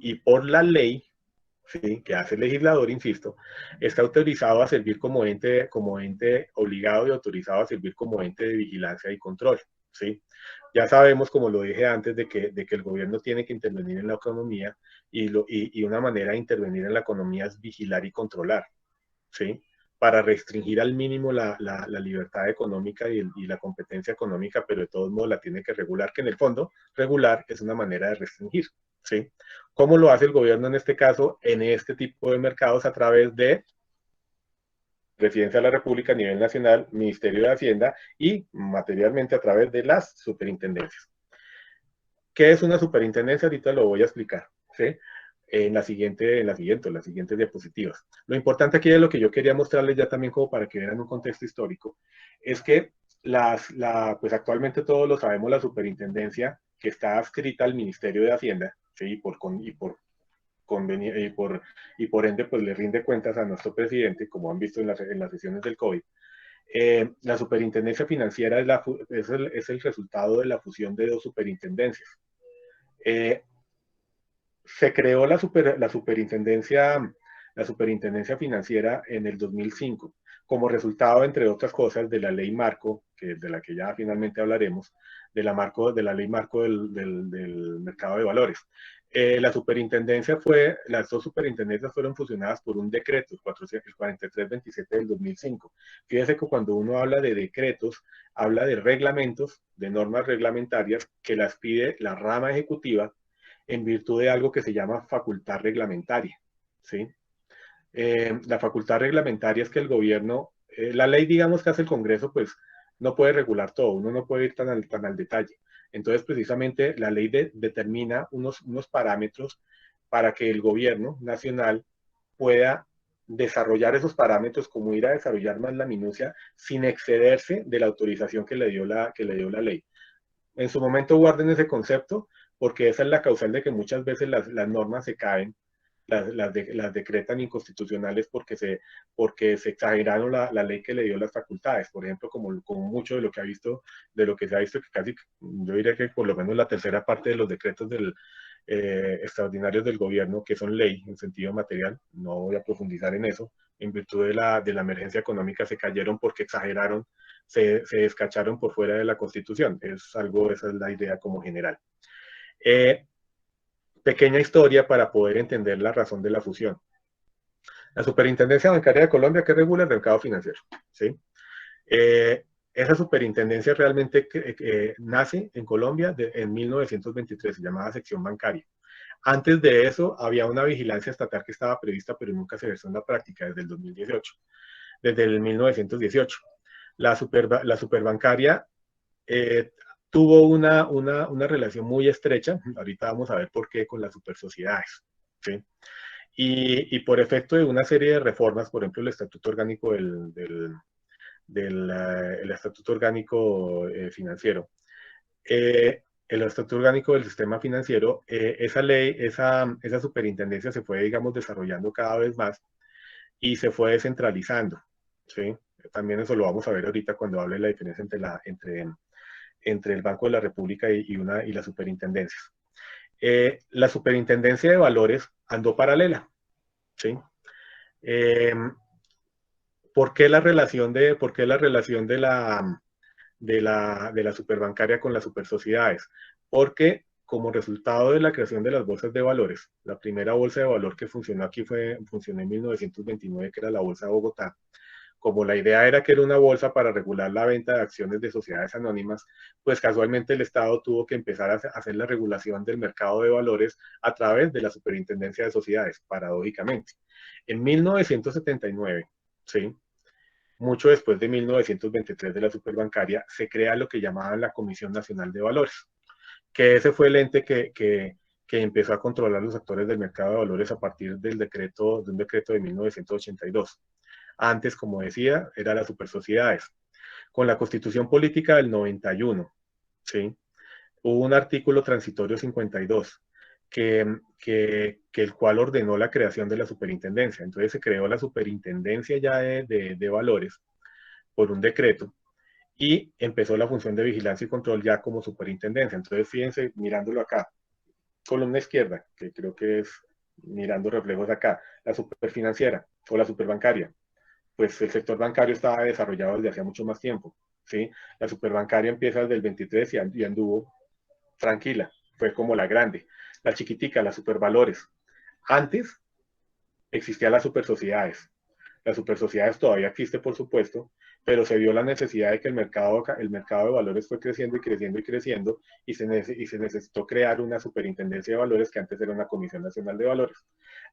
y por la ley, ¿sí? Que hace el legislador, insisto, está autorizado a servir como ente obligado y autorizado a servir como ente de vigilancia y control. ¿Sí? Ya sabemos, como lo dije antes, de que el gobierno tiene que intervenir en la economía y una manera de intervenir en la economía es vigilar y controlar, ¿sí? Para restringir al mínimo la libertad económica y la competencia económica, pero de todos modos la tiene que regular, que en el fondo regular es una manera de restringir, ¿sí? ¿Cómo lo hace el gobierno en este caso, en este tipo de mercados? A través de Presidencia de la República a nivel nacional, Ministerio de Hacienda y materialmente a través de las superintendencias. ¿Qué es una superintendencia? Ahorita lo voy a explicar, ¿sí? En las siguientes diapositivas. Lo importante aquí de lo que yo quería mostrarles ya también como para que vean un contexto histórico, es que pues actualmente todos lo sabemos, la superintendencia que está adscrita al Ministerio de Hacienda, ¿sí? Y por ende pues le rinde cuentas a nuestro presidente, como han visto en las sesiones del COVID. La superintendencia financiera es el resultado de la fusión de dos superintendencias. Se creó la superintendencia financiera en el 2005 como resultado, entre otras cosas, de la ley marco, de la que ya finalmente hablaremos, de la ley marco del mercado de valores. Las dos superintendencias fueron fusionadas por un decreto, el 4327 del 2005. Fíjese que cuando uno habla de decretos, habla de reglamentos, de normas reglamentarias que las pide la rama ejecutiva en virtud de algo que se llama facultad reglamentaria, ¿sí? La facultad reglamentaria es que el gobierno, la ley, digamos, que hace el Congreso, pues no puede regular todo, uno no puede ir tan al detalle. Entonces, precisamente, la ley determina unos parámetros para que el gobierno nacional pueda desarrollar esos parámetros, como ir a desarrollar más la minucia, sin excederse de la autorización que le dio la ley. En su momento guarden ese concepto, porque esa es la causal de que muchas veces las normas se caen, las decretan inconstitucionales porque se exageraron la ley que le dio las facultades. Por ejemplo, como mucho de lo que se ha visto, que casi, yo diría que por lo menos la tercera parte de los decretos extraordinarios del gobierno, que son ley en sentido material, no voy a profundizar en eso, en virtud de la emergencia económica se cayeron porque exageraron, se descacharon por fuera de la Constitución. Esa es la idea como general. Pequeña historia para poder entender la razón de la fusión. La Superintendencia Bancaria de Colombia, que regula el mercado financiero, ¿sí? Esa superintendencia realmente nace en Colombia en 1923, se llamaba sección bancaria. Antes de eso había una vigilancia estatal que estaba prevista, pero nunca se versó en la práctica desde el 2018, desde el 1918. La superbancaria tuvo una relación muy estrecha, ahorita vamos a ver por qué, con las supersociedades, ¿sí? Y por efecto de una serie de reformas, por ejemplo, el Estatuto Orgánico el Estatuto Orgánico Financiero, el Estatuto Orgánico del Sistema Financiero, esa ley, esa superintendencia se fue, digamos, desarrollando cada vez más y se fue descentralizando, ¿sí? También eso lo vamos a ver ahorita cuando hable de la diferencia entre el Banco de la República y las superintendencias. La superintendencia de valores andó paralela, ¿sí? Eh, ¿Por qué la relación de la superbancaria con las supersociedades? Porque como resultado de la creación de las bolsas de valores, la primera bolsa de valor que funcionó aquí funcionó en 1929, que era la Bolsa de Bogotá. Como la idea era que era una bolsa para regular la venta de acciones de sociedades anónimas, pues casualmente el Estado tuvo que empezar a hacer la regulación del mercado de valores a través de la Superintendencia de Sociedades, paradójicamente. En 1979, ¿sí? Mucho después de 1923 de la superbancaria, se crea lo que llamaban la Comisión Nacional de Valores, que ese fue el ente que empezó a controlar los actores del mercado de valores a partir de un decreto de 1982. Antes, como decía, era las supersociedades. Con la Constitución Política del 91, ¿sí? Hubo un artículo transitorio 52 que el cual ordenó la creación de la superintendencia. Entonces se creó la superintendencia ya de valores por un decreto y empezó la función de vigilancia y control ya como superintendencia. Entonces fíjense, mirándolo acá, columna izquierda, que creo que es mirando reflejos acá, la superfinanciera o la superbancaria. Pues el sector bancario estaba desarrollado desde hace mucho más tiempo, ¿sí? La superbancaria empieza desde el 23 y anduvo tranquila, fue como la grande. La chiquitica, las supervalores. Antes existían las supersociedades. Las supersociedades todavía existe, por supuesto, pero se vio la necesidad de que el mercado de valores fue creciendo y creciendo y creciendo y se necesitó crear una superintendencia de valores que antes era una Comisión Nacional de Valores.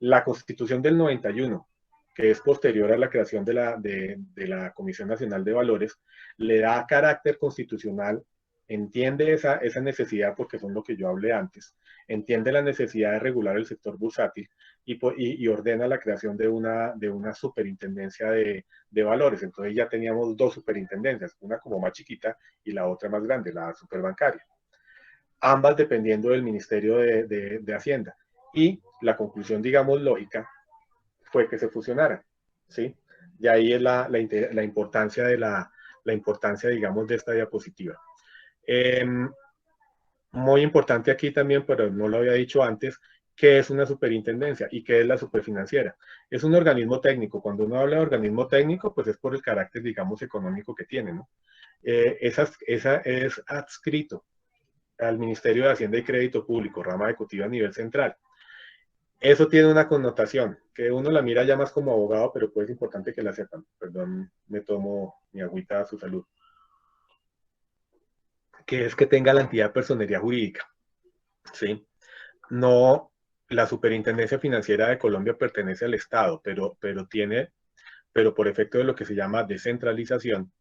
La Constitución del 91, que es posterior a la creación de la Comisión Nacional de Valores, le da carácter constitucional, entiende esa necesidad, porque son lo que yo hablé antes, entiende la necesidad de regular el sector bursátil y ordena la creación de una superintendencia de valores. Entonces ya teníamos dos superintendencias, una como más chiquita y la otra más grande, la superbancaria. Ambas dependiendo del Ministerio de Hacienda. Y la conclusión, digamos, lógica fue que se fusionaran, ¿sí? Y ahí es la importancia la importancia, digamos, de esta diapositiva. Muy importante aquí también, pero no lo había dicho antes, qué es una superintendencia y qué es la superfinanciera. Es un organismo técnico. Cuando uno habla de organismo técnico, pues es por el carácter, digamos, económico que tiene, ¿no? Esa es adscrito al Ministerio de Hacienda y Crédito Público, rama ejecutiva a nivel central. Eso tiene una connotación, que uno la mira ya más como abogado, pero pues es importante que la sepan. Perdón, me tomo mi agüita a su salud. Que es que tenga la entidad de personería jurídica, ¿sí? No, la Superintendencia Financiera de Colombia pertenece al Estado, pero por efecto de lo que se llama descentralización,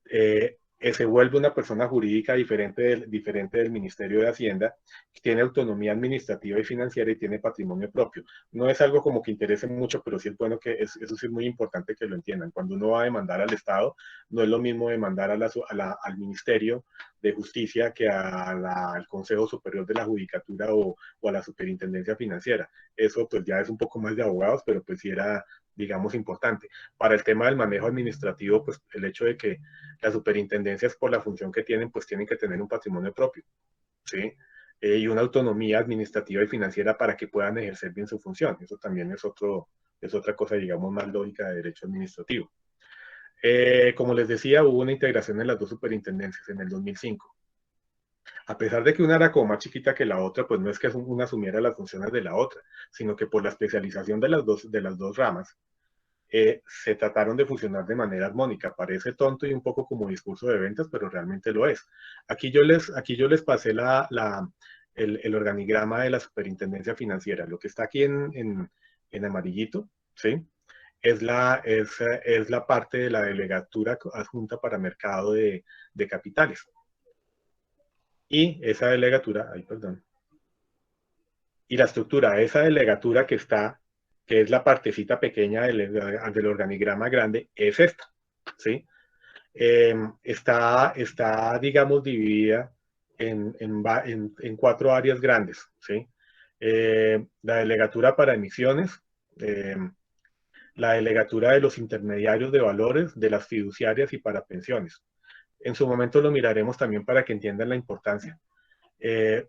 se vuelve una persona jurídica diferente del Ministerio de Hacienda, tiene autonomía administrativa y financiera y tiene patrimonio propio. No es algo como que interese mucho, pero sí es bueno eso sí es muy importante que lo entiendan. Cuando uno va a demandar al Estado, no es lo mismo demandar al Ministerio de Justicia que al Consejo Superior de la Judicatura o a la Superintendencia Financiera. Eso pues ya es un poco más de abogados, pero pues sí era, digamos, importante. Para el tema del manejo administrativo, pues el hecho de que las superintendencias, por la función que tienen, pues tienen que tener un patrimonio propio, ¿sí? Y una autonomía administrativa y financiera para que puedan ejercer bien su función. Eso también es otra cosa, digamos, más lógica de derecho administrativo. Como les decía, hubo una integración en las dos superintendencias en el 2005. A pesar de que una era como más chiquita que la otra, pues no es que una asumiera las funciones de la otra, sino que por la especialización de las dos ramas, se trataron de fusionar de manera armónica. Parece tonto y un poco como discurso de ventas, pero realmente lo es. Aquí yo les pasé el organigrama de la superintendencia financiera. Lo que está aquí en amarillito, ¿sí? Es la parte de la delegatura adjunta para mercado de capitales. Y esa delegatura, ay, perdón, y la estructura, esa delegatura que está, que es la partecita pequeña del organigrama grande, es esta, ¿sí? Digamos, dividida en cuatro áreas grandes, ¿sí? La delegatura para emisiones, eh, la delegatura de los intermediarios de valores, de las fiduciarias y para pensiones. En su momento lo miraremos también para que entiendan la importancia.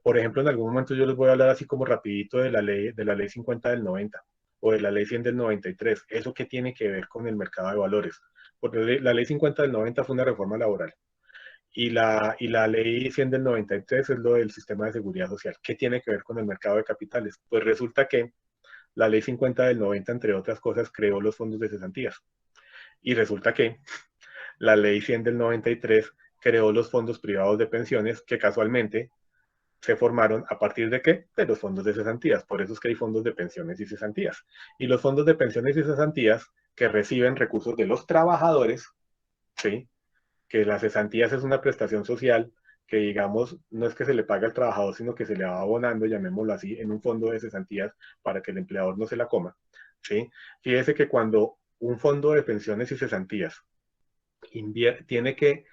Por ejemplo, en algún momento yo les voy a hablar así como rapidito de la ley 50 del 90 o de la ley 100 del 93. ¿Eso qué tiene que ver con el mercado de valores? Porque la ley 50 del 90 fue una reforma laboral y la ley 100 del 93 es lo del sistema de seguridad social. ¿Qué tiene que ver con el mercado de capitales? Pues resulta que la ley 50 del 90, entre otras cosas, creó los fondos de cesantías. Y resulta que la ley 100 del 93 creó los fondos privados de pensiones que casualmente se formaron a partir de qué? De los fondos de cesantías. Por eso es que hay fondos de pensiones y cesantías. Y los fondos de pensiones y cesantías que reciben recursos de los trabajadores, ¿sí? Que las cesantías es una prestación social que, digamos, no es que se le pague al trabajador, sino que se le va abonando, llamémoslo así, en un fondo de cesantías para que el empleador no se la coma, ¿sí? Fíjese que cuando un fondo de pensiones y cesantías tiene que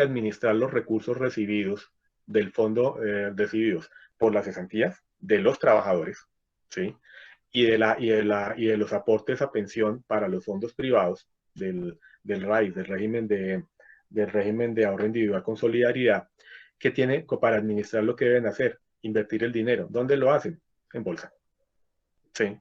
administrar los recursos recibidos del fondo recibidos por las cesantías de los trabajadores, ¿sí? Y de los aportes a pensión para los fondos privados del RAIS, del régimen de ahorro individual con solidaridad, que tiene para administrar lo que deben hacer, invertir el dinero. ¿Dónde lo hacen? En bolsa. Sí.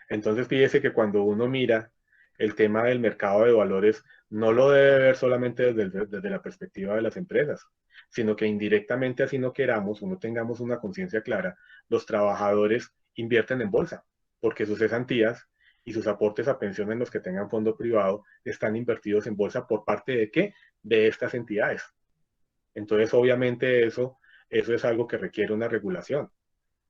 Entonces, fíjese que cuando uno mira el tema del mercado de valores, no lo debe ver solamente desde la perspectiva de las empresas, sino que indirectamente, así no queramos o no tengamos una conciencia clara, los trabajadores invierten en bolsa, porque sus cesantías y sus aportes a pensión en los que tengan fondo privado están invertidos en bolsa por parte de qué? De estas entidades. Entonces, obviamente, eso es algo que requiere una regulación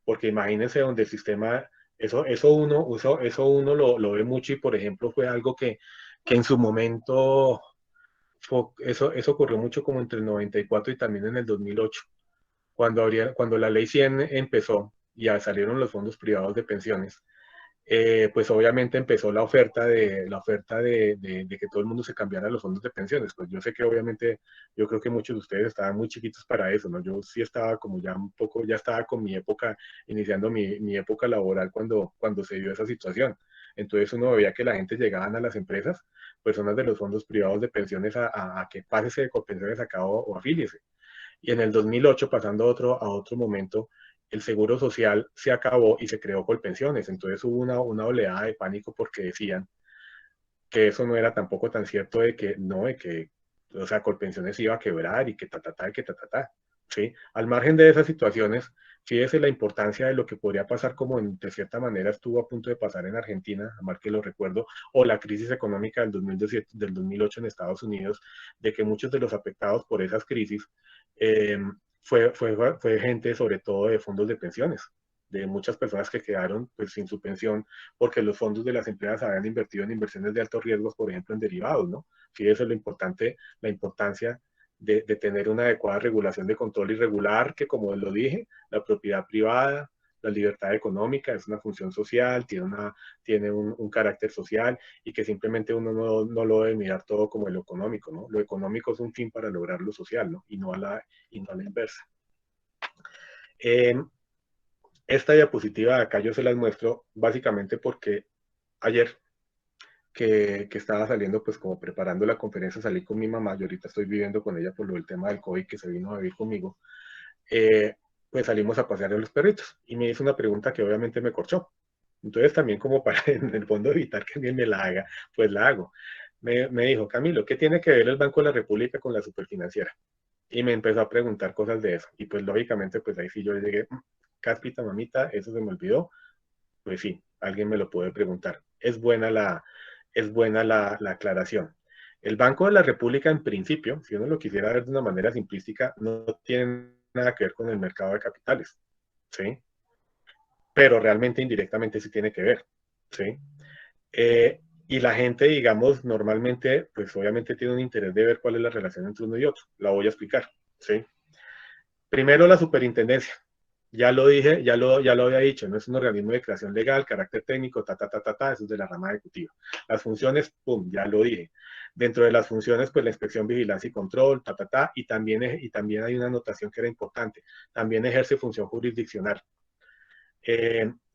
porque imagínense donde el sistema, eso uno lo ve mucho y por ejemplo fue algo que en su momento, eso ocurrió mucho como entre el 94 y también en el 2008, cuando la ley 100 empezó y ya salieron los fondos privados de pensiones. Pues obviamente empezó la oferta de que todo el mundo se cambiara a los fondos de pensiones. Pues yo sé que obviamente, yo creo que muchos de ustedes estaban muy chiquitos para eso, ¿no? Yo sí estaba como ya un poco, ya estaba con mi época, iniciando mi época laboral cuando se dio esa situación. Entonces uno veía que la gente llegaban a las empresas, personas de los fondos privados de pensiones, a que pásese de pensiones a cabo o afíliese. Y en el 2008, pasando a otro momento, el seguro social se acabó y se creó Colpensiones. Entonces hubo una oleada de pánico porque decían que eso no era tampoco tan cierto de que, no, de que, o sea, Colpensiones iba a quebrar y que y que ¿sí? Al margen de esas situaciones, fíjese la importancia de lo que podría pasar como de cierta manera estuvo a punto de pasar en Argentina, a mal que lo recuerdo, o la crisis económica del 2008 en Estados Unidos, de que muchos de los afectados por esas crisis eh, fue gente sobre todo de fondos de pensiones, de muchas personas que quedaron pues, sin su pensión porque los fondos de las empresas habían invertido en inversiones de altos riesgos, por ejemplo, en derivados, ¿no? Fíjese la importancia de tener una adecuada regulación de control y regular que, como lo dije, la propiedad privada, la libertad económica es una función social, tiene un carácter social y que simplemente uno no lo debe mirar todo como lo económico, ¿no? Lo económico es un fin para lograr lo social, ¿no? Y no a la inversa. Esta diapositiva de acá yo se las muestro básicamente porque ayer que estaba saliendo, pues como preparando la conferencia, salí con mi mamá, yo ahorita estoy viviendo con ella por lo del tema del COVID que se vino a vivir conmigo, pues salimos a pasear a los perritos y me hizo una pregunta que obviamente me corchó. Entonces también como para en el fondo evitar que alguien me la haga, pues la hago. Me dijo, Camilo, ¿qué tiene que ver el Banco de la República con la superfinanciera? Y me empezó a preguntar cosas de eso. Y pues lógicamente, pues ahí sí yo llegué, cáspita, mamita, eso se me olvidó. Pues sí, alguien me lo puede preguntar. Es buena la aclaración. El Banco de la República, en principio, si uno lo quisiera ver de una manera simplística, no tiene nada que ver con el mercado de capitales, ¿sí? Pero realmente indirectamente sí tiene que ver, ¿sí? Y la gente, digamos, normalmente, pues obviamente tiene un interés de ver cuál es la relación entre uno y otro. La voy a explicar, ¿sí? Primero, la superintendencia. Ya lo dije, ya lo había dicho, no es un organismo de creación legal, carácter técnico, eso es de la rama ejecutiva. Las funciones, pum, ya lo dije. Dentro de las funciones, pues la inspección, vigilancia y control, y también hay una anotación que era importante, también ejerce función jurisdiccional.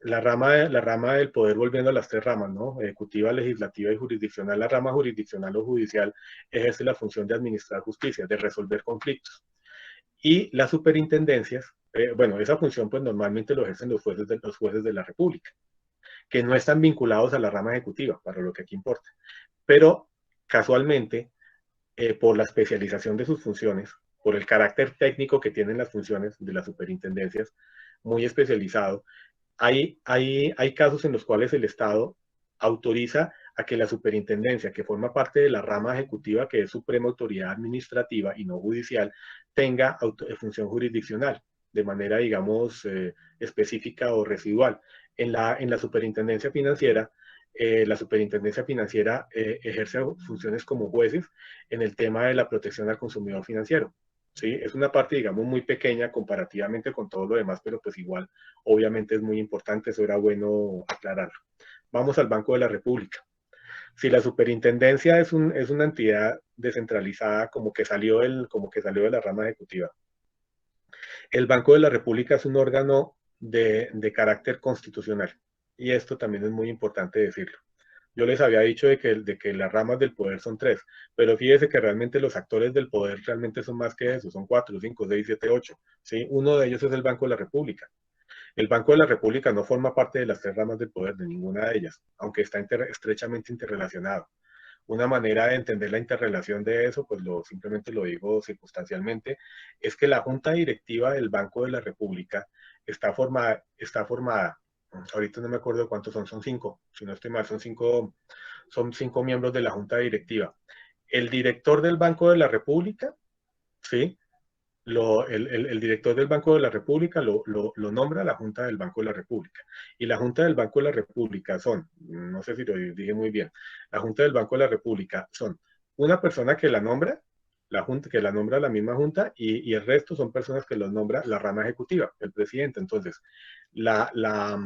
La rama del poder, volviendo a las tres ramas, ¿no? Ejecutiva, legislativa y jurisdiccional. La rama jurisdiccional o judicial ejerce la función de administrar justicia, de resolver conflictos. Y las superintendencias, bueno, esa función pues normalmente lo ejercen los jueces de la República, que no están vinculados a la rama ejecutiva, para lo que aquí importa. Pero casualmente, por la especialización de sus funciones, por el carácter técnico que tienen las funciones de las superintendencias, muy especializado, hay casos en los cuales el Estado autoriza a que la superintendencia, que forma parte de la rama ejecutiva, que es suprema autoridad administrativa y no judicial, tenga función jurisdiccional de manera, digamos, específica o residual. En la superintendencia financiera ejerce funciones como jueces en el tema de la protección al consumidor financiero. ¿Sí? Es una parte, digamos, muy pequeña comparativamente con todo lo demás, pero pues igual, obviamente es muy importante, eso era bueno aclararlo. Vamos al Banco de la República. Si la superintendencia es una entidad descentralizada, como que salió de la rama ejecutiva, el Banco de la República es un órgano de carácter constitucional, y esto también es muy importante decirlo. Yo les había dicho de que las ramas del poder son tres, pero fíjese que realmente los actores del poder realmente son más que eso, son 4, 5, 6, 7, 8. ¿Sí? Uno de ellos es el Banco de la República. El Banco de la República no forma parte de las tres ramas del poder, de ninguna de ellas, aunque está estrechamente interrelacionado. Una manera de entender la interrelación de eso, pues simplemente lo digo circunstancialmente, es que la junta directiva del Banco de la República está formada, ahorita no me acuerdo cuántos son 5, si no estoy mal, son cinco miembros de la junta directiva. El director del Banco de la República, ¿sí? El director del Banco de la República lo nombra la Junta del Banco de la República. Y la Junta del Banco de la República no sé si lo dije muy bien, la Junta del Banco de la República son una persona que la nombra, que la nombra la misma Junta, y el resto son personas que los nombra la rama ejecutiva, el presidente. Entonces, la, la,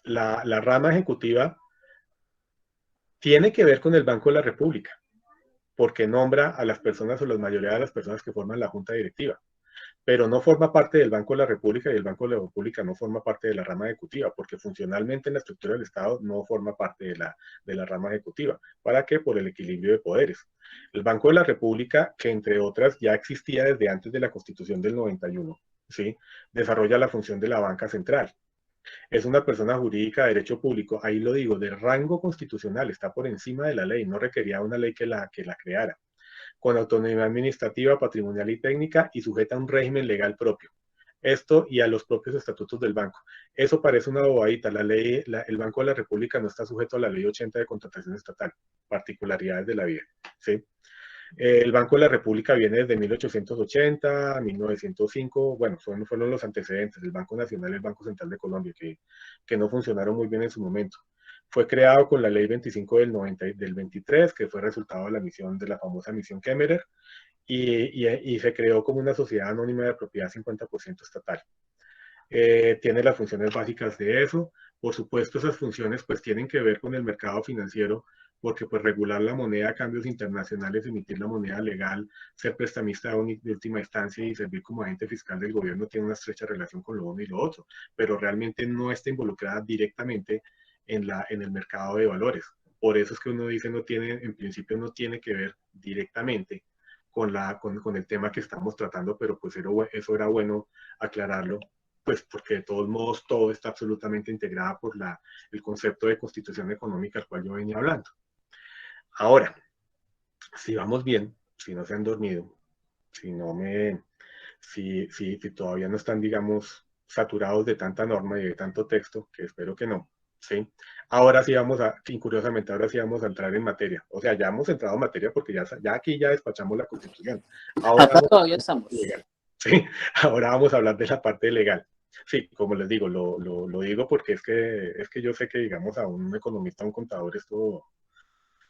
la rama ejecutiva tiene que ver con el Banco de la República, porque nombra a las personas o la mayoría de las personas que forman la Junta Directiva, pero no forma parte del Banco de la República, y el Banco de la República no forma parte de la rama ejecutiva, porque funcionalmente en la estructura del Estado no forma parte de la rama ejecutiva. ¿Para qué? Por el equilibrio de poderes. El Banco de la República, que entre otras ya existía desde antes de la Constitución del 91, ¿sí? Desarrolla la función de la banca central. Es una persona jurídica de derecho público, ahí lo digo, de rango constitucional, está por encima de la ley, no requería una ley que la creara, con autonomía administrativa, patrimonial y técnica, y sujeta a un régimen legal propio. Esto y a los propios estatutos del banco. Eso parece una bobadita. El Banco de la República no está sujeto a la ley 80 de contratación estatal, particularidades de la vida. ¿Sí? El Banco de la República viene desde 1880, 1905, bueno, fueron los antecedentes, el Banco Nacional y el Banco Central de Colombia, que no funcionaron muy bien en su momento. Fue creado con la ley 25 del 23, que fue resultado de la famosa misión Kemmerer, y se creó como una sociedad anónima de propiedad 50% estatal. Tiene las funciones básicas de eso. Por supuesto, esas funciones pues tienen que ver con el mercado financiero, porque pues regular la moneda, cambios internacionales, emitir la moneda legal, ser prestamista de última instancia y servir como agente fiscal del gobierno tiene una estrecha relación con lo uno y lo otro, pero realmente no está involucrada directamente en el mercado de valores. Por eso es que uno dice en principio no tiene que ver directamente con el tema que estamos tratando, pero pues eso era bueno aclararlo, pues porque de todos modos todo está absolutamente integrado por el concepto de constitución económica al cual yo venía hablando. Ahora, si vamos bien, si no se han dormido, si todavía no están, digamos, saturados de tanta norma y de tanto texto, que espero que no, ¿sí? Ahora sí curiosamente, ahora sí vamos a entrar en materia. O sea, ya hemos entrado en materia porque ya aquí ya despachamos la Constitución. Ahora Acá todavía estamos. legal. ¿Sí? Ahora vamos a hablar de la parte legal. Sí, como les digo, lo digo porque es que yo sé que, digamos, a un economista, a un contador, esto,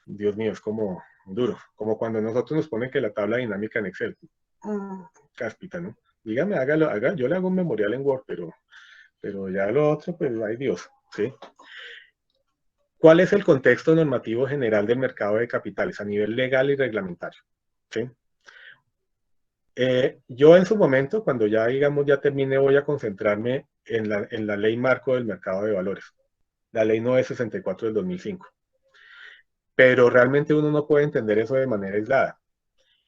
Dios mío, es como duro. Como cuando nosotros nos ponen que la tabla dinámica en Excel. Cáspita, ¿no? dígame, hágalo, yo le hago un memorial en Word, pero ya lo otro, pues, ay Dios, ¿sí? ¿Cuál es el contexto normativo general del mercado de capitales a nivel legal y reglamentario? ¿Sí? Yo en su momento, cuando ya, digamos, ya termine, voy a concentrarme en la ley marco del mercado de valores, la ley 964 del 2005. Pero realmente uno no puede entender eso de manera aislada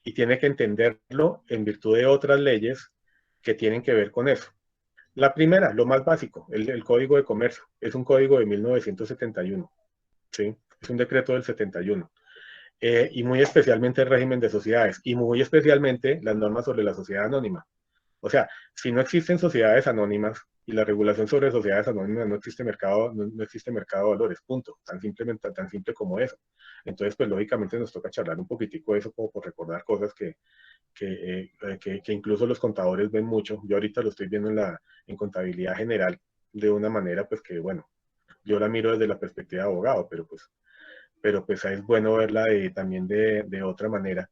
y tiene que entenderlo en virtud de otras leyes que tienen que ver con eso. La primera, lo más básico, el Código de Comercio, es un código de 1971, ¿sí? Es un decreto del 71. Y muy especialmente el régimen de sociedades y muy especialmente las normas sobre la sociedad anónima. O sea, si no existen sociedades anónimas y la regulación sobre sociedades anónimas, no existe mercado de valores, punto. Tan simple como eso. Entonces, pues lógicamente nos toca charlar un poquitico de eso como por recordar cosas que incluso los contadores ven mucho. Yo ahorita lo estoy viendo en contabilidad general de una manera, pues que bueno, yo la miro desde la perspectiva de abogado, pero pues es bueno verla también de otra manera.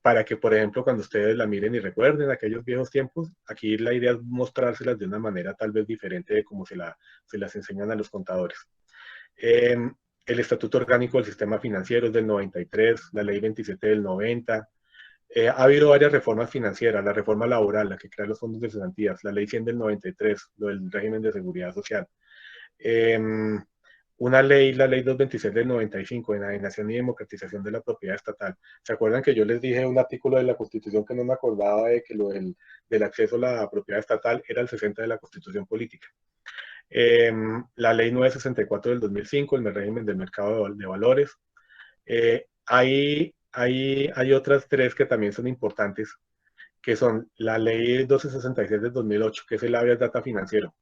Para que, por ejemplo, cuando ustedes la miren y recuerden aquellos viejos tiempos, aquí la idea es mostrárselas de una manera tal vez diferente de cómo se las enseñan a los contadores. Eh, el Estatuto Orgánico del Sistema Financiero es del 93, la Ley 27 del 90. Ha habido varias reformas financieras, la reforma laboral, la que crea los fondos de cesantías, la Ley 100 del 93, lo del régimen de seguridad social. Eh, una ley, la ley 226 del 95, de enajenación y democratización de la propiedad estatal. ¿Se acuerdan que yo les dije un artículo de la Constitución que no me acordaba de que del acceso a la propiedad estatal era el 60 de la Constitución política? La ley 964 del 2005, el régimen del mercado de valores. Hay otras tres que también son importantes, que son la ley 1266 del 2008, que es el habeas data financiero.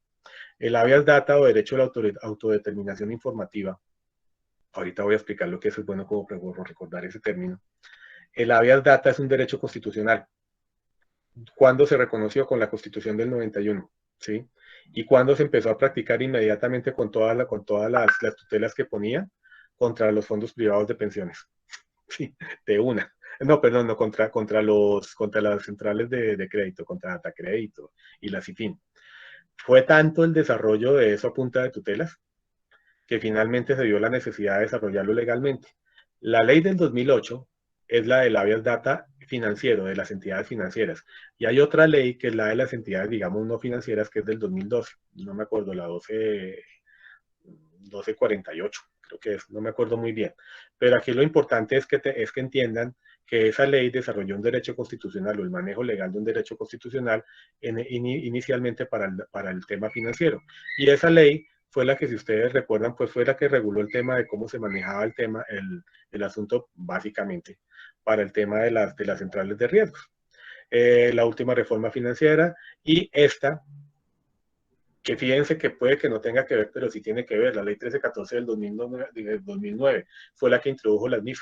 El habeas data o derecho a la autodeterminación informativa. Ahorita voy a explicar lo que es bueno como recordar ese término. El habeas data es un derecho constitucional. ¿Cuándo se reconoció? Con la Constitución del 91, ¿sí? Y cuándo se empezó a practicar inmediatamente con todas las tutelas que ponía contra los fondos privados de pensiones. Sí, de una. No, perdón, no, contra las centrales de crédito, contra Datacrédito y la CIFIN. Fue tanto el desarrollo de eso a punta de tutelas que finalmente se dio la necesidad de desarrollarlo legalmente. La ley del 2008 es la del habeas data financiero, de las entidades financieras. Y hay otra ley que es la de las entidades, digamos, no financieras, que es del 2012. No me acuerdo, la 1248, creo que es, no me acuerdo muy bien. Pero aquí lo importante es que entiendan que esa ley desarrolló un derecho constitucional o el manejo legal de un derecho constitucional inicialmente para el tema financiero. Y esa ley fue la que, si ustedes recuerdan, pues fue la que reguló el tema de cómo se manejaba el asunto básicamente para el tema de las centrales de riesgos. La última reforma financiera y esta, que fíjense que puede que no tenga que ver, pero sí tiene que ver. La ley 1314 del 2009 fue la que introdujo las NIF,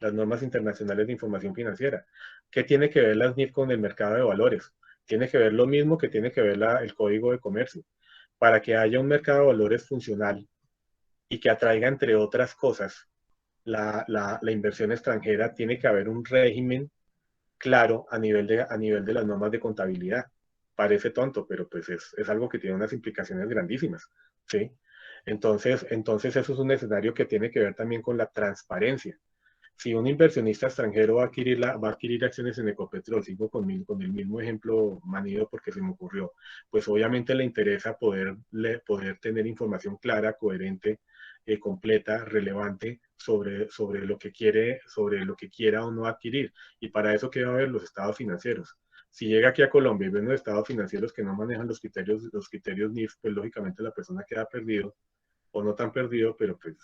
las normas internacionales de información financiera. ¿Qué tiene que ver las NIF con el mercado de valores? Tiene que ver lo mismo que tiene que ver el Código de Comercio. Para que haya un mercado de valores funcional y que atraiga, entre otras cosas, la inversión extranjera, tiene que haber un régimen claro a nivel de las normas de contabilidad. Parece tonto, pero pues es algo que tiene unas implicaciones grandísimas, ¿sí? Entonces eso es un escenario que tiene que ver también con la transparencia. Si un inversionista extranjero va a adquirir acciones en Ecopetrol, sigo con el mismo ejemplo manido porque se me ocurrió, pues obviamente le interesa poder tener información clara, coherente, completa, relevante sobre lo que quiera o no adquirir. Y para eso, ¿qué va a haber? Los estados financieros. Si llega aquí a Colombia y ven los estados financieros que no manejan los criterios NIF, pues lógicamente la persona queda perdido o no tan perdido, pero pues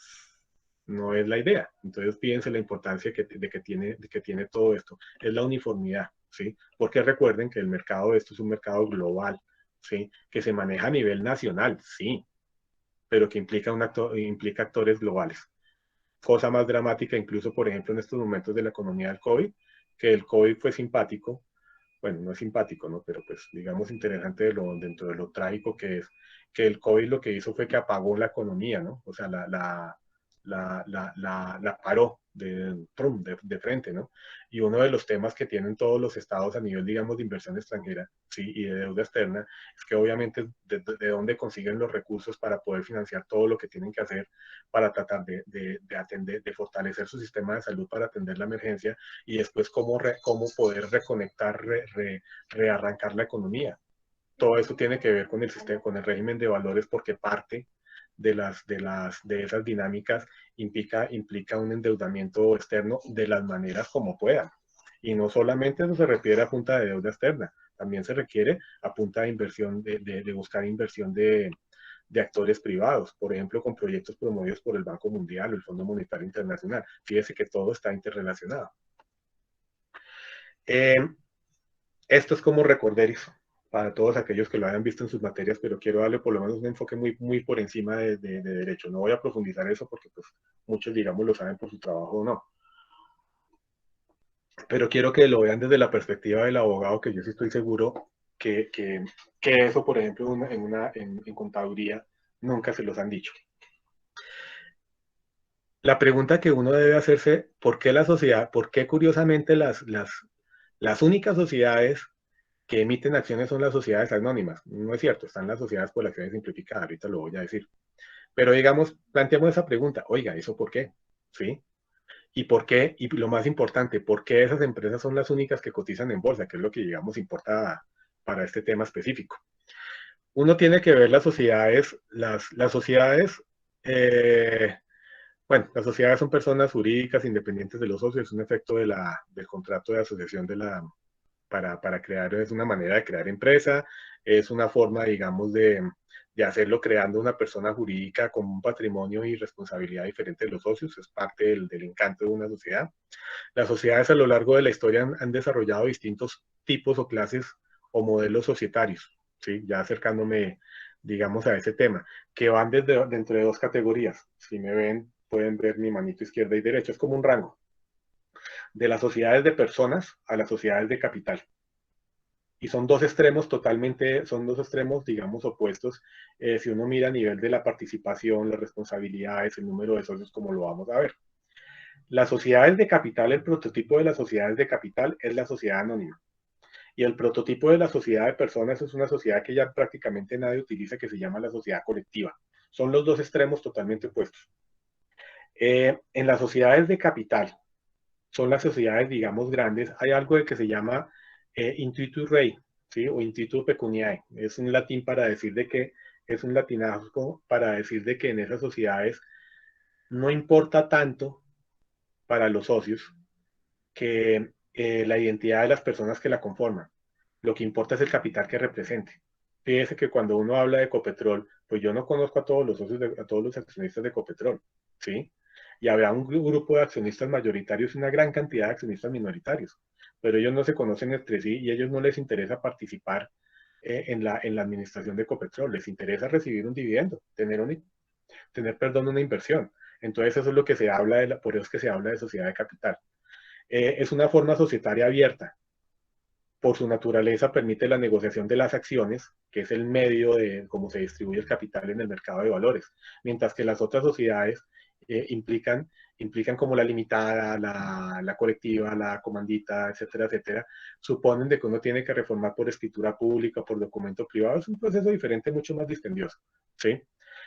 no es la idea. Entonces, fíjense la importancia de que tiene todo esto. Es la uniformidad, ¿sí? Porque recuerden que el mercado de esto es un mercado global, ¿sí? Que se maneja a nivel nacional, sí, pero que implica actores globales. Cosa más dramática, incluso, por ejemplo, en estos momentos de la economía del COVID, que el COVID fue simpático, bueno, no es simpático, ¿no? Pero pues digamos interesante dentro de lo trágico que es, que el COVID lo que hizo fue que apagó la economía, ¿no? O sea, la paró, de frente, ¿no? Y uno de los temas que tienen todos los estados a nivel, digamos, de inversión extranjera, ¿sí? Y de deuda externa, es que obviamente de dónde consiguen los recursos para poder financiar todo lo que tienen que hacer para tratar de atender, de fortalecer su sistema de salud para atender la emergencia, y después cómo poder reconectar, rearrancar la economía. Todo eso tiene que ver con el sistema, con el régimen de valores, porque parte de esas dinámicas implica un endeudamiento externo de las maneras como puedan. Y no solamente eso se refiere a punta de deuda externa, también se requiere a punta de inversión, de buscar inversión de actores privados, por ejemplo, con proyectos promovidos por el Banco Mundial o el Fondo Monetario Internacional. Fíjese que todo está interrelacionado. Esto es como recorderis para todos aquellos que lo hayan visto en sus materias, pero quiero darle por lo menos un enfoque muy por encima de derecho. No voy a profundizar eso porque pues, muchos, digamos, lo saben por su trabajo o no. Pero quiero que lo vean desde la perspectiva del abogado, que yo sí estoy seguro que eso, por ejemplo, en contaduría, nunca se los han dicho. La pregunta que uno debe hacerse, ¿por qué la sociedad, por qué curiosamente las únicas sociedades que emiten acciones son las sociedades anónimas? No es cierto, están las sociedades por acciones simplificadas, ahorita lo voy a decir. Pero digamos, planteamos esa pregunta, oiga, ¿eso por qué? ¿Sí? ¿Y por qué? Y lo más importante, ¿por qué esas empresas son las únicas que cotizan en bolsa? Que es lo que, digamos, importa para este tema específico. Uno tiene que ver las sociedades, las sociedades, bueno, las sociedades son personas jurídicas independientes de los socios, es un efecto del contrato de asociación para crear, es una manera de crear empresa, es una forma, digamos, de hacerlo creando una persona jurídica con un patrimonio y responsabilidad diferente de los socios, es parte del encanto de una sociedad. Las sociedades a lo largo de la historia han desarrollado distintos tipos o clases o modelos societarios, ¿sí? Ya acercándome, digamos, a ese tema, que van dentro de dos categorías. Si me ven, pueden ver mi manito izquierda y derecha, es como un rango, de las sociedades de personas a las sociedades de capital. Y son dos extremos digamos, opuestos, si uno mira a nivel de la participación, las responsabilidades, el número de socios, como lo vamos a ver. Las sociedades de capital, el prototipo de las sociedades de capital es la sociedad anónima. Y el prototipo de la sociedad de personas es una sociedad que ya prácticamente nadie utiliza, que se llama la sociedad colectiva. Son los dos extremos totalmente opuestos. En las sociedades de capital, son las sociedades, digamos, grandes, hay algo de que se llama intuitu rei, ¿sí? O intuitu pecuniae. Es un latín para decir de que, es un latinazgo para decir de que en esas sociedades no importa tanto para los socios que la identidad de las personas que la conforman. Lo que importa es el capital que represente. Fíjese que cuando uno habla de Ecopetrol, pues yo no conozco a todos los socios, a todos los accionistas de Ecopetrol, ¿sí? Y habrá un grupo de accionistas mayoritarios y una gran cantidad de accionistas minoritarios, pero ellos no se conocen entre sí y a ellos no les interesa participar en la administración de Ecopetrol, les interesa recibir un dividendo, tener una inversión. Entonces eso es lo que se habla, por eso es que se habla de sociedad de capital. Es una forma societaria abierta. Por su naturaleza permite la negociación de las acciones, que es el medio de cómo se distribuye el capital en el mercado de valores, mientras que las otras sociedades implican como la limitada, la colectiva, la comandita, etcétera, etcétera, suponen de que uno tiene que reformar por escritura pública, por documento privado. Es un proceso diferente, mucho más dispendioso, ¿sí?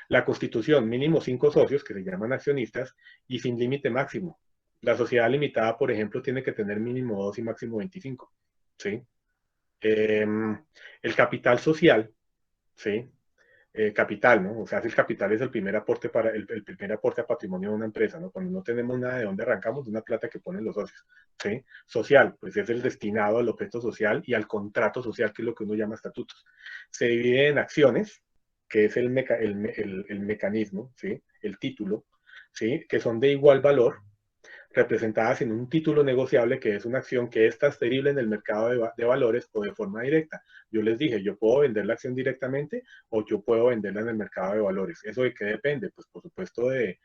La constitución, mínimo 5 socios, que se llaman accionistas, y sin límite máximo. La sociedad limitada, por ejemplo, tiene que tener mínimo 2 y máximo 25, ¿sí? El capital social, ¿sí? Capital, ¿no? O sea, el capital es el primer aporte el primer aporte a patrimonio de una empresa, ¿no? Cuando no tenemos nada de dónde arrancamos, de una plata que ponen los socios, ¿sí? Social, pues es el destinado al objeto social y al contrato social, que es lo que uno llama estatutos. Se divide en acciones, que es el mecanismo, ¿sí? El título, ¿sí? Que son de igual valor, representadas en un título negociable, que es una acción que es transferible en el mercado de valores o de forma directa. Yo les dije, yo puedo vender la acción directamente o yo puedo venderla en el mercado de valores. ¿Eso de qué depende? Pues por supuesto del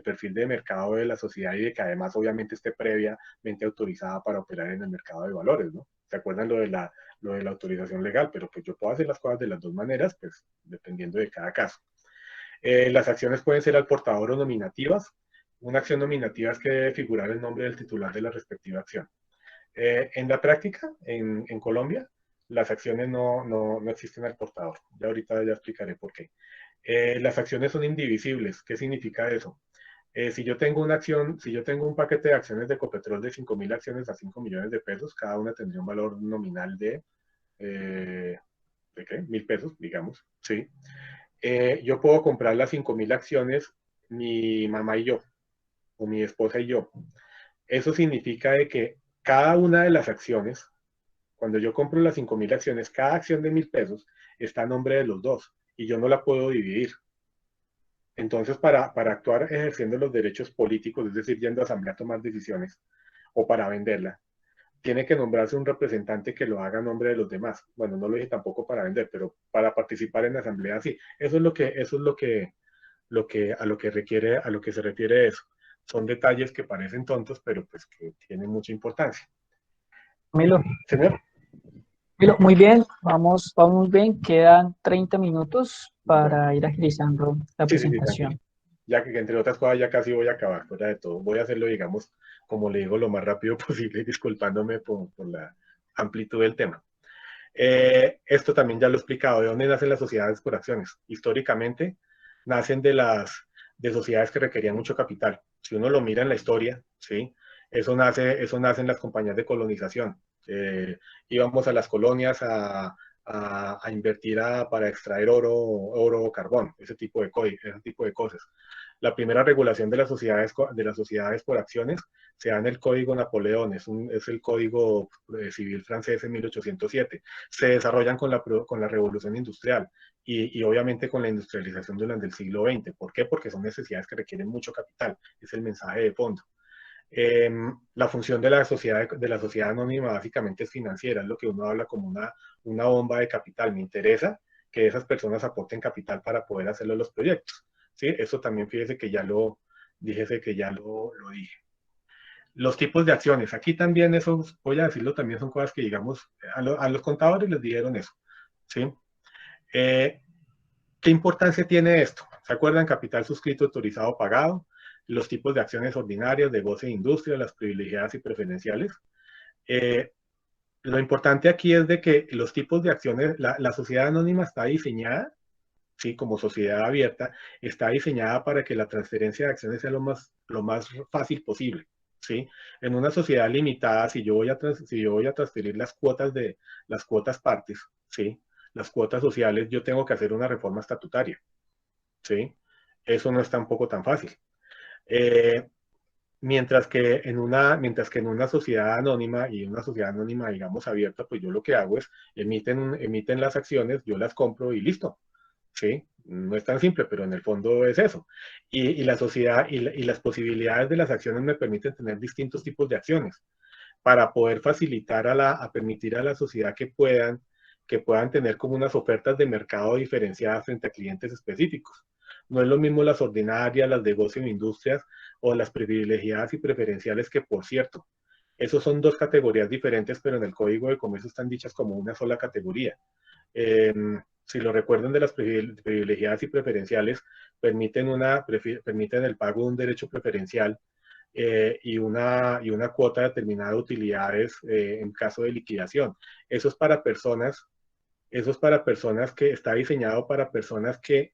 perfil de mercado de la sociedad y de que además obviamente esté previamente autorizada para operar en el mercado de valores, ¿no? ¿Se acuerdan lo de la autorización legal? Pero pues yo puedo hacer las cosas de las dos maneras, pues dependiendo de cada caso. Las acciones pueden ser al portador o nominativas, una acción nominativa es que debe figurar el nombre del titular de la respectiva acción. En la práctica, en Colombia, las acciones no existen al portador. Ya ahorita ya explicaré por qué. Las acciones son indivisibles. ¿Qué significa eso? Si yo tengo una acción, si yo tengo un paquete de acciones de Ecopetrol de 5.000 acciones a 5 millones de pesos, cada una tendría un valor nominal ¿de qué? 1.000 pesos, digamos, ¿sí? Yo puedo comprar las 5.000 acciones, mi mamá y yo, o mi esposa y yo. Eso significa de que cada una de las acciones, cuando yo compro las 5.000 acciones, cada acción de 1.000 pesos está a nombre de los dos y yo no la puedo dividir. Entonces, para actuar ejerciendo los derechos políticos, es decir, yendo a asamblea a tomar decisiones o para venderla, tiene que nombrarse un representante que lo haga a nombre de los demás. Bueno, no lo dije tampoco para vender, pero para participar en la asamblea sí. Eso es a lo que requiere, a lo que se refiere eso. Son detalles que parecen tontos, pero pues que tienen mucha importancia. Camilo, Señor. Camilo, muy bien, vamos bien, quedan 30 minutos para ir agilizando la Sí, presentación. ya que entre otras cosas ya casi voy a acabar, fuera de todo. Voy a hacerlo, digamos, como le digo, lo más rápido posible, disculpándome por la amplitud del tema. Esto también ya lo he explicado. ¿De dónde nacen las sociedades por acciones? Históricamente nacen de sociedades que requerían mucho capital. Si uno lo mira en la historia, ¿sí? Eso nace en las compañías de colonización. Íbamos a las colonias a invertir para extraer oro o carbón, ese tipo de cosas. La primera regulación de las sociedades por acciones se da en el Código Napoleón, es el Código Civil francés en 1807. Se desarrollan con la Revolución Industrial y obviamente con la industrialización durante el siglo XX. ¿Por qué? Porque son necesidades que requieren mucho capital. Es el mensaje de fondo. La función de la sociedad anónima básicamente es financiera, es lo que uno habla como una bomba de capital. Me interesa que esas personas aporten capital para poder hacerlo los proyectos. ¿Sí? Eso también fíjese que ya lo dije. Los tipos de acciones, aquí también eso, voy a decirlo, también son cosas que digamos, a los contadores les dijeron eso. ¿Sí? ¿Qué importancia tiene esto? ¿Se acuerdan? Capital suscrito, autorizado, pagado, los tipos de acciones ordinarias, de goce de industria, las privilegiadas y preferenciales. Lo importante aquí es de que los tipos de acciones, la sociedad anónima está diseñada, ¿sí? Como sociedad abierta, está diseñada para que la transferencia de acciones sea lo más fácil posible. ¿Sí? En una sociedad limitada, si yo voy a transferir las cuotas partes, ¿sí? Las cuotas sociales, yo tengo que hacer una reforma estatutaria. ¿Sí? Eso no es tampoco tan fácil. Mientras que en una sociedad anónima y una sociedad anónima, digamos, abierta, pues yo lo que hago es emiten las acciones, yo las compro y listo. ¿Sí? No es tan simple, pero en el fondo es eso. Y la sociedad y las posibilidades de las acciones me permiten tener distintos tipos de acciones para poder facilitar permitir a la sociedad que puedan tener como unas ofertas de mercado diferenciadas frente a clientes específicos. No es lo mismo las ordinarias, las de negocio en industrias o las privilegiadas y preferenciales, que por cierto, esos son dos categorías diferentes, pero en el Código de Comercio están dichas como una sola categoría. Si lo recuerdan, de las privilegiadas y preferenciales, permiten el pago de un derecho preferencial y una cuota determinada de utilidades en caso de liquidación. Eso es para personas que está diseñado para personas que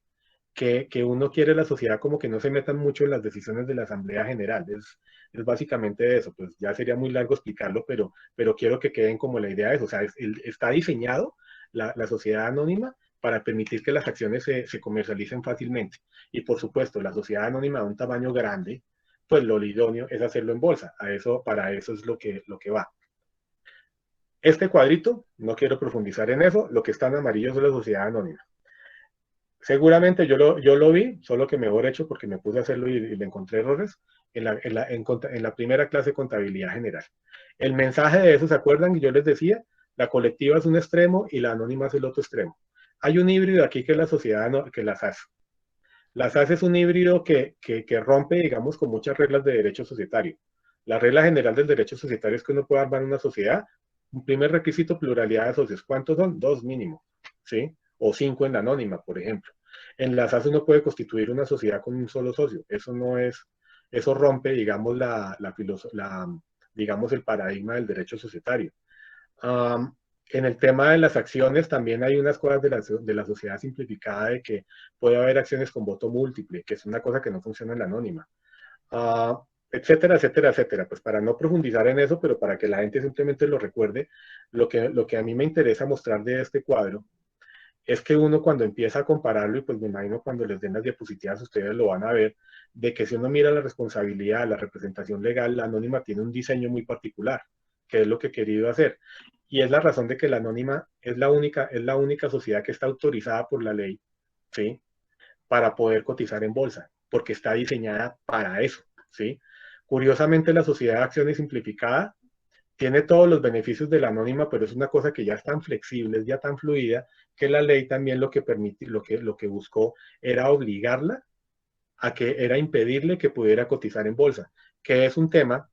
uno quiere la sociedad como que no se metan mucho en las decisiones de la Asamblea General. Es básicamente eso. Pues ya sería muy largo explicarlo, pero quiero que queden como la idea de eso. O sea, está diseñado la sociedad anónima para permitir que las acciones se comercialicen fácilmente. Y por supuesto, la sociedad anónima de un tamaño grande, pues lo idóneo es hacerlo en bolsa. Para eso es lo que va. Este cuadrito, no quiero profundizar en eso, lo que está en amarillo es la sociedad anónima. Seguramente yo lo vi, solo que mejor hecho porque me puse a hacerlo y le encontré errores en la primera clase de contabilidad general. El mensaje de eso, ¿se acuerdan? Y yo les decía, la colectiva es un extremo y la anónima es el otro extremo. Hay un híbrido aquí que es la sociedad, que la SAS. La SAS es un híbrido que rompe, digamos, con muchas reglas de derecho societario. La regla general del derecho societario es que uno puede armar una sociedad. Un primer requisito, pluralidad de socios. ¿Cuántos son? 2 mínimo, ¿sí? O 5 en la anónima, por ejemplo. En la SAS uno puede constituir una sociedad con un solo socio. Eso no es eso rompe, digamos, digamos, el paradigma del derecho societario. En el tema de las acciones también hay unas cosas de la sociedad simplificada de que puede haber acciones con voto múltiple, que es una cosa que no funciona en la anónima. Etcétera, etcétera, etcétera. Pues para no profundizar en eso, pero para que la gente simplemente lo recuerde, lo que a mí me interesa mostrar de este cuadro es que uno cuando empieza a compararlo, y pues me imagino cuando les den las diapositivas ustedes lo van a ver, de que si uno mira la responsabilidad, la representación legal, la anónima tiene un diseño muy particular, que es lo que he querido hacer. Y es la razón de que la anónima es la única sociedad que está autorizada por la ley, ¿sí? Para poder cotizar en bolsa, porque está diseñada para eso, ¿sí? Curiosamente, la sociedad de acciones simplificada tiene todos los beneficios de la anónima, pero es una cosa que ya es tan flexible, es ya tan fluida, que la ley también lo que permite, lo que buscó era obligarla a que era impedirle que pudiera cotizar en bolsa, que es un tema,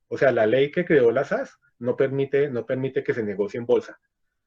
o sea, la ley que creó la SAS no permite que se negocie en bolsa,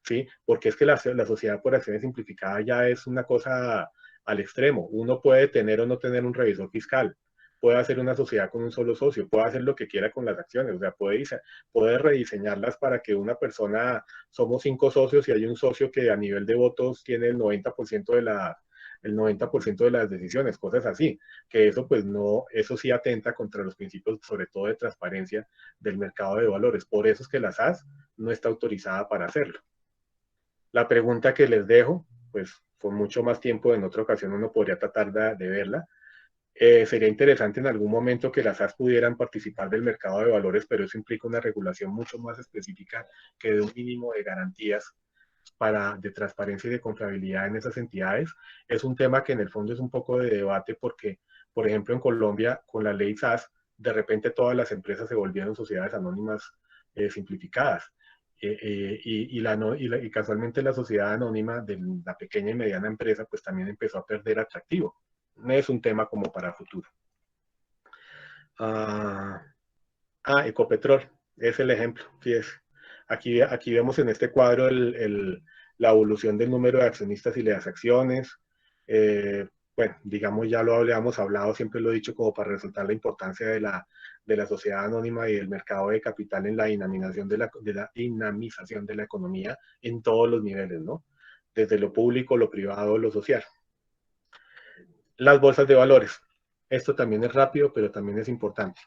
¿sí? Porque es que la sociedad por acciones simplificada ya es una cosa al extremo. Uno puede tener o no tener un revisor fiscal, puede hacer una sociedad con un solo socio, puede hacer lo que quiera con las acciones, o sea, puede rediseñarlas para que una persona, somos 5 socios y hay un socio que a nivel de votos tiene el 90% el 90% de las decisiones, cosas así, que eso pues no, eso sí atenta contra los principios, sobre todo de transparencia del mercado de valores. Por eso es que la SAS no está autorizada para hacerlo. La pregunta que les dejo, pues con mucho más tiempo en otra ocasión uno podría tratar de verla. Sería interesante en algún momento que las SAS pudieran participar del mercado de valores, pero eso implica una regulación mucho más específica que de un mínimo de garantías de transparencia y de confiabilidad en esas entidades. Es un tema que en el fondo es un poco de debate porque, por ejemplo, en Colombia, con la ley SAS, de repente todas las empresas se volvieron sociedades anónimas simplificadas. Y casualmente la sociedad anónima de la pequeña y mediana empresa pues también empezó a perder atractivo. No es un tema como para futuro. Ecopetrol, es el ejemplo. Sí es. Aquí vemos en este cuadro la evolución del número de accionistas y de las acciones. Bueno, digamos, ya lo habíamos hablado, siempre lo he dicho como para resaltar la importancia de la sociedad anónima y del mercado de capital en la dinamización de la economía en todos los niveles, ¿no? Desde lo público, lo privado, lo social. Las bolsas de valores. Esto también es rápido, pero también es importante.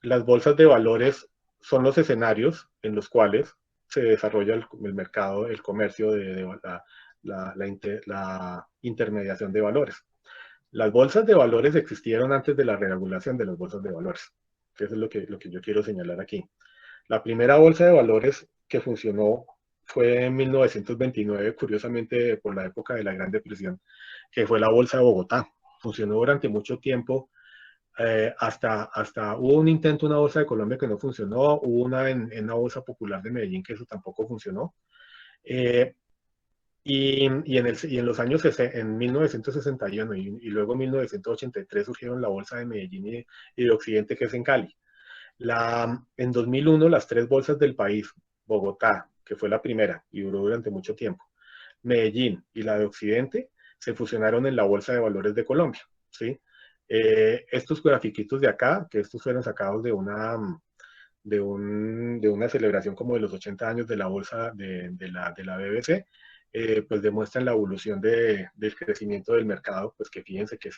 Las bolsas de valores son los escenarios en los cuales se desarrolla el mercado, el comercio de la intermediación de valores. Las bolsas de valores existieron antes de la regulación de las bolsas de valores. Eso es lo que yo quiero señalar aquí. La primera bolsa de valores que funcionó fue en 1929, curiosamente por la época de la Gran Depresión, que fue la Bolsa de Bogotá. Funcionó durante mucho tiempo, hasta hubo un intento, una bolsa de Colombia que no funcionó, hubo una en una bolsa popular de Medellín que eso tampoco funcionó. Y en los años, en 1961 y luego en 1983 surgieron la bolsa de Medellín y de Occidente, que es en Cali. En 2001, las 3 bolsas del país, Bogotá, que fue la primera y duró durante mucho tiempo, Medellín y la de Occidente, se fusionaron en la Bolsa de Valores de Colombia, ¿sí? Estos grafiquitos de acá, que estos fueron sacados de una celebración como de los 80 años de la bolsa de la BBC, pues demuestran la evolución del crecimiento del mercado, pues que fíjense que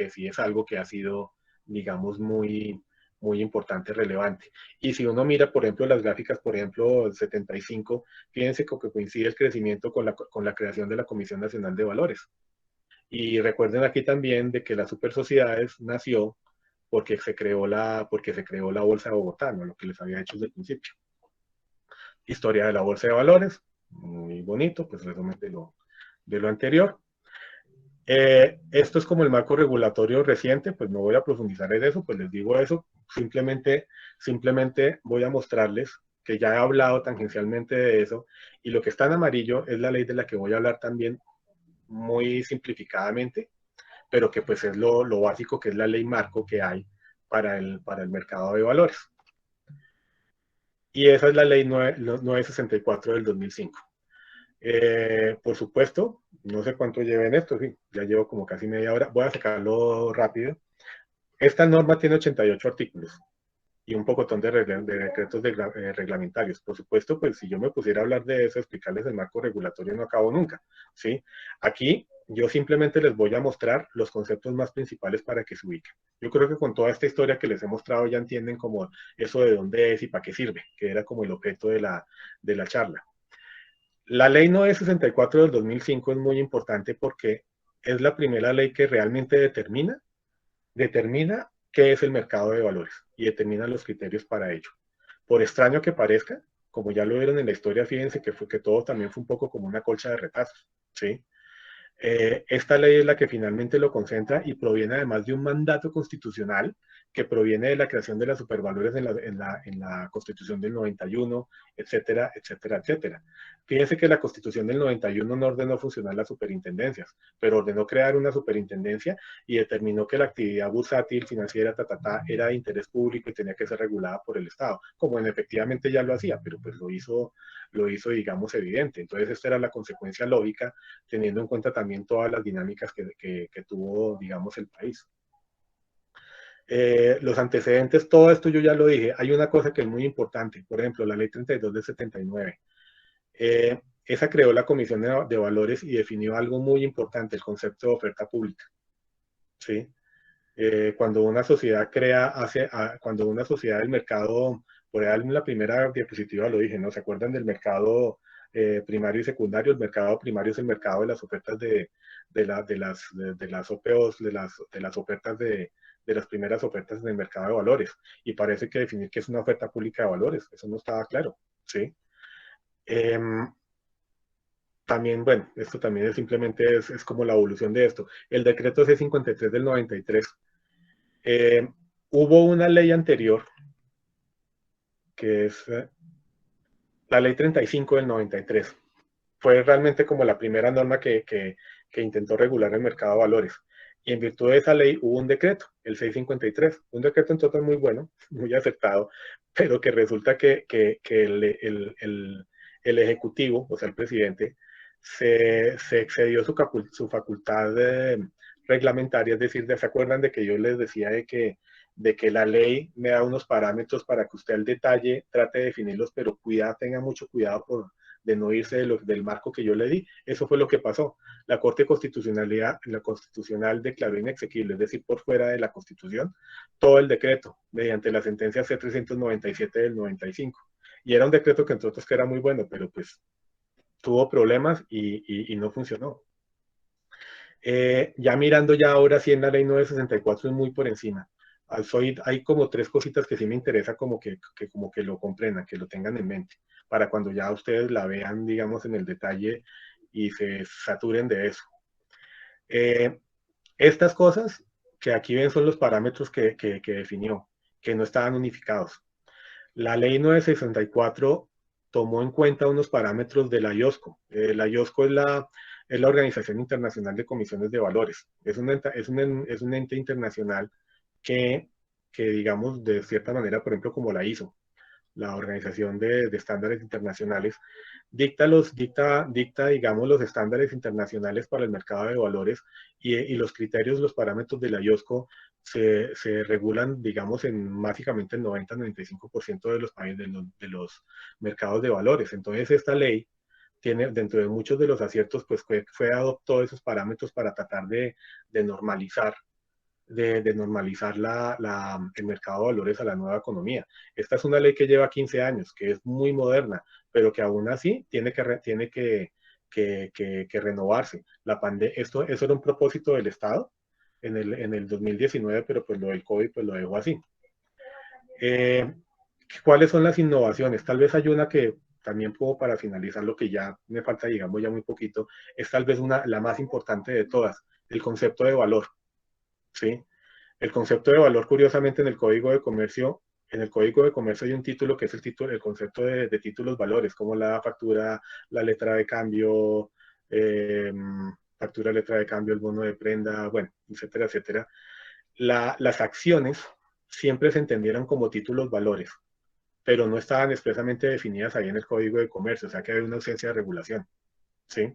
sí es algo que ha sido, digamos, muy importante, relevante. Y si uno mira, por ejemplo, las gráficas, por ejemplo, el 75, fíjense que coincide el crecimiento con la creación de la Comisión Nacional de Valores. Y recuerden aquí también de que las super sociedades nació porque se creó la Bolsa de Bogotá, ¿no? Lo que les había hecho desde el principio. Historia de la Bolsa de Valores, muy bonito, pues resumen de lo anterior. Esto es como el marco regulatorio reciente, pues no voy a profundizar en eso, pues les digo eso, simplemente voy a mostrarles que ya he hablado tangencialmente de eso, y lo que está en amarillo es la ley de la que voy a hablar también muy simplificadamente, pero que pues es lo básico, que es la ley marco que hay para el mercado de valores. Y esa es la ley 964 del 2005. Por supuesto, no sé cuánto lleven esto, sí, ya llevo como casi media hora, voy a sacarlo rápido. esta norma tiene 88 artículos y un pocotón de decretos reglamentarios. Por supuesto, pues si yo me pusiera a hablar de eso, explicarles el marco regulatorio, no acabo nunca, ¿sí? Aquí yo simplemente les voy a mostrar los conceptos más principales para que se ubiquen. Yo creo que con toda esta historia que les he mostrado ya entienden como eso de dónde es y para qué sirve, que era como el objeto de la charla. La ley 964 del 2005 es muy importante porque es la primera ley que realmente determina qué es el mercado de valores y determina los criterios para ello. Por extraño que parezca, como ya lo vieron en la historia, fíjense que todo también fue un poco como una colcha de retazos, ¿sí? Esta ley es la que finalmente lo concentra y proviene además de un mandato constitucional que proviene de la creación de las supervalores en la Constitución del 91, etcétera, etcétera, etcétera. Fíjense que la Constitución del 91 no ordenó funcionar las superintendencias, pero ordenó crear una superintendencia y determinó que la actividad bursátil, financiera, era de interés público y tenía que ser regulada por el Estado, como efectivamente ya lo hacía, pero pues lo hizo, digamos, evidente. Entonces, esta era la consecuencia lógica, teniendo en cuenta también todas las dinámicas que tuvo, digamos, el país. Los antecedentes, todo esto yo ya lo dije. Hay una cosa que es muy importante, por ejemplo, la ley 32 de 79. Esa creó la Comisión de Valores y definió algo muy importante, el concepto de oferta pública. ¿Sí? Cuando una sociedad cuando una sociedad del mercado, por ahí en la primera diapositiva lo dije, ¿no? ¿Se acuerdan del mercado primario y secundario? El mercado primario es el mercado de las ofertas de las OPOs, de las ofertas de las primeras ofertas del mercado de valores. Y parece que definir qué es una oferta pública de valores, eso no estaba claro, ¿sí? También, bueno, esto también simplemente es como la evolución de esto. El decreto C53 del 93. Hubo una ley anterior, que es la ley 35 del 93. Fue realmente como la primera norma que intentó regular el mercado de valores. Y en virtud de esa ley hubo un decreto, el 653, un decreto en total muy bueno, muy aceptado, pero que resulta que el Ejecutivo, o sea, el presidente, se excedió su facultad reglamentaria, es decir, ¿se acuerdan de que yo les decía de que la ley me da unos parámetros para que usted al detalle trate de definirlos, pero tenga mucho cuidado de no irse del marco que yo le di? Eso fue lo que pasó. La Corte Constitucional declaró inexequible, es decir, por fuera de la Constitución, todo el decreto, mediante la sentencia C-397 del 95. Y era un decreto que entre otros que era muy bueno, pero pues tuvo problemas y no funcionó. Ya mirando ya ahora sí en la ley 964 es muy por encima. Hay como tres cositas que sí me interesa como que lo comprendan, que lo tengan en mente, para cuando ya ustedes la vean, digamos, en el detalle y se saturen de eso. Estas cosas que aquí ven son los parámetros que definió, que no estaban unificados. La ley 964 tomó en cuenta unos parámetros de la IOSCO. La IOSCO es la Organización Internacional de Comisiones de Valores. Es un ente internacional que, digamos, de cierta manera, por ejemplo, como la ISO, la Organización de Estándares Internacionales, dicta, digamos, los estándares internacionales para el mercado de valores y los criterios, los parámetros de la IOSCO se regulan, digamos, en básicamente el 90-95% de los países, de los mercados de valores. Entonces, esta ley tiene, dentro de muchos de los aciertos, pues adoptó esos parámetros para tratar de normalizar normalizar el mercado de valores a la nueva economía. Esta es una ley que lleva 15 años, que es muy moderna, pero que aún así tiene que renovarse. Eso era un propósito del Estado en el 2019, pero pues lo del COVID pues lo dejó así. ¿Cuáles son las innovaciones? Tal vez hay una que también puedo, para finalizar lo que ya me falta, digamos, ya muy poquito, es tal vez la más importante de todas, el concepto de valor. ¿Sí? El concepto de valor, curiosamente, en el Código de Comercio hay un título que es el concepto de títulos valores, como la factura, la letra de cambio, factura, letra de cambio, el bono de prenda, bueno, etcétera, etcétera. Las acciones siempre se entendieron como títulos valores, pero no estaban expresamente definidas ahí en el Código de Comercio, o sea que hay una ausencia de regulación. ¿Sí?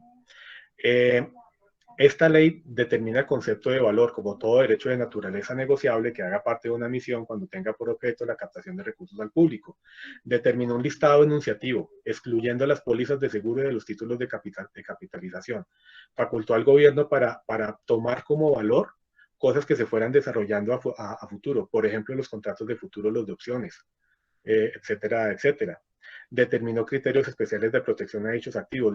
Esta ley determina el concepto de valor como todo derecho de naturaleza negociable que haga parte de una misión cuando tenga por objeto la captación de recursos al público. Determinó un listado enunciativo, excluyendo las pólizas de seguro y de los títulos de capitalización. Facultó al gobierno para tomar como valor cosas que se fueran desarrollando a futuro, por ejemplo, los contratos de futuro, los de opciones, etcétera, etcétera. Determinó criterios especiales de protección a dichos activos,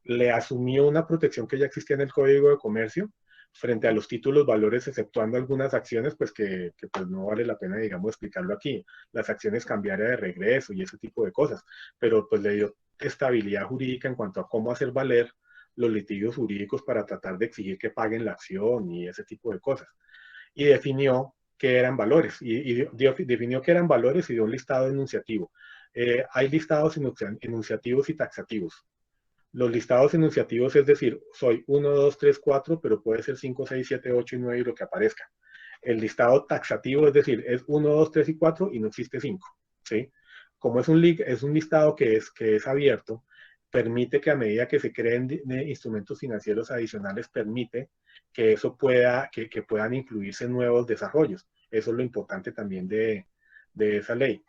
le asumió una protección que ya existía en el Código de Comercio frente a los títulos valores, exceptuando algunas acciones, pues que pues no vale la pena, digamos, explicarlo aquí. Las acciones cambiarias de regreso y ese tipo de cosas, pero pues le dio estabilidad jurídica en cuanto a cómo hacer valer los litigios jurídicos para tratar de exigir que paguen la acción y ese tipo de cosas. Y definió que eran valores, y definió que eran valores y dio un listado enunciativo. Hay listados enunciativos y taxativos. Los listados enunciativos, es decir, soy 1, 2, 3, 4, pero puede ser 5, 6, 7, 8 y 9 y lo que aparezca. El listado taxativo, es decir, es 1, 2, 3 y 4 y no existe 5. ¿Sí? Como es un listado que es abierto, permite que a medida que se creen instrumentos financieros adicionales, permite que eso que puedan incluirse nuevos desarrollos. Eso es lo importante también de esa ley.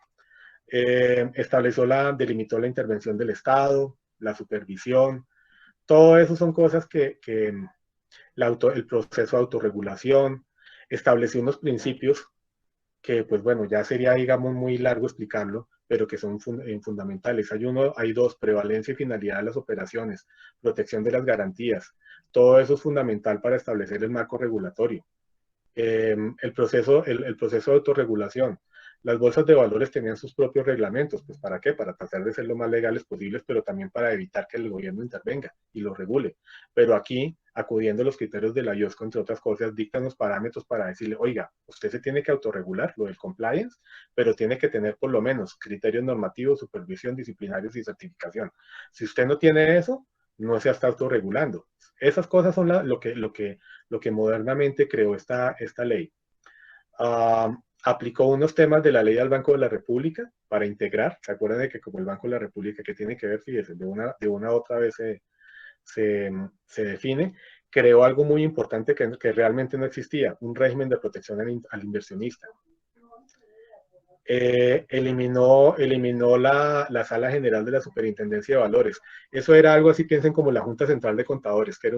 Delimitó la intervención del Estado, la supervisión, todo eso son cosas que el proceso de autorregulación estableció unos principios que, pues bueno, ya sería, digamos, muy largo explicarlo, pero que son fundamentales. Hay dos, prevalencia y finalidad de las operaciones, protección de las garantías. Todo eso es fundamental para establecer el marco regulatorio. El proceso de autorregulación. Las bolsas de valores tenían sus propios reglamentos, pues ¿para qué? Para tratar de ser lo más legales posibles, pero también para evitar que el gobierno intervenga y lo regule. Pero aquí, acudiendo a los criterios de la IOSCO, entre otras cosas, dictan los parámetros para decirle, oiga, usted se tiene que autorregular, lo del compliance, pero tiene que tener por lo menos criterios normativos, supervisión, disciplinarios y certificación. Si usted no tiene eso, no se está autorregulando. Esas cosas son lo que modernamente creó esta ley. Aplicó unos temas de la ley al Banco de la República para integrar. ¿Se acuerdan de que como el Banco de la República, que tiene que ver, fíjense, de una u otra vez se define? Creó algo muy importante que realmente no existía, un régimen de protección al inversionista. Eliminó la Sala General de la Superintendencia de Valores. Eso era algo así, piensen como la Junta Central de Contadores, que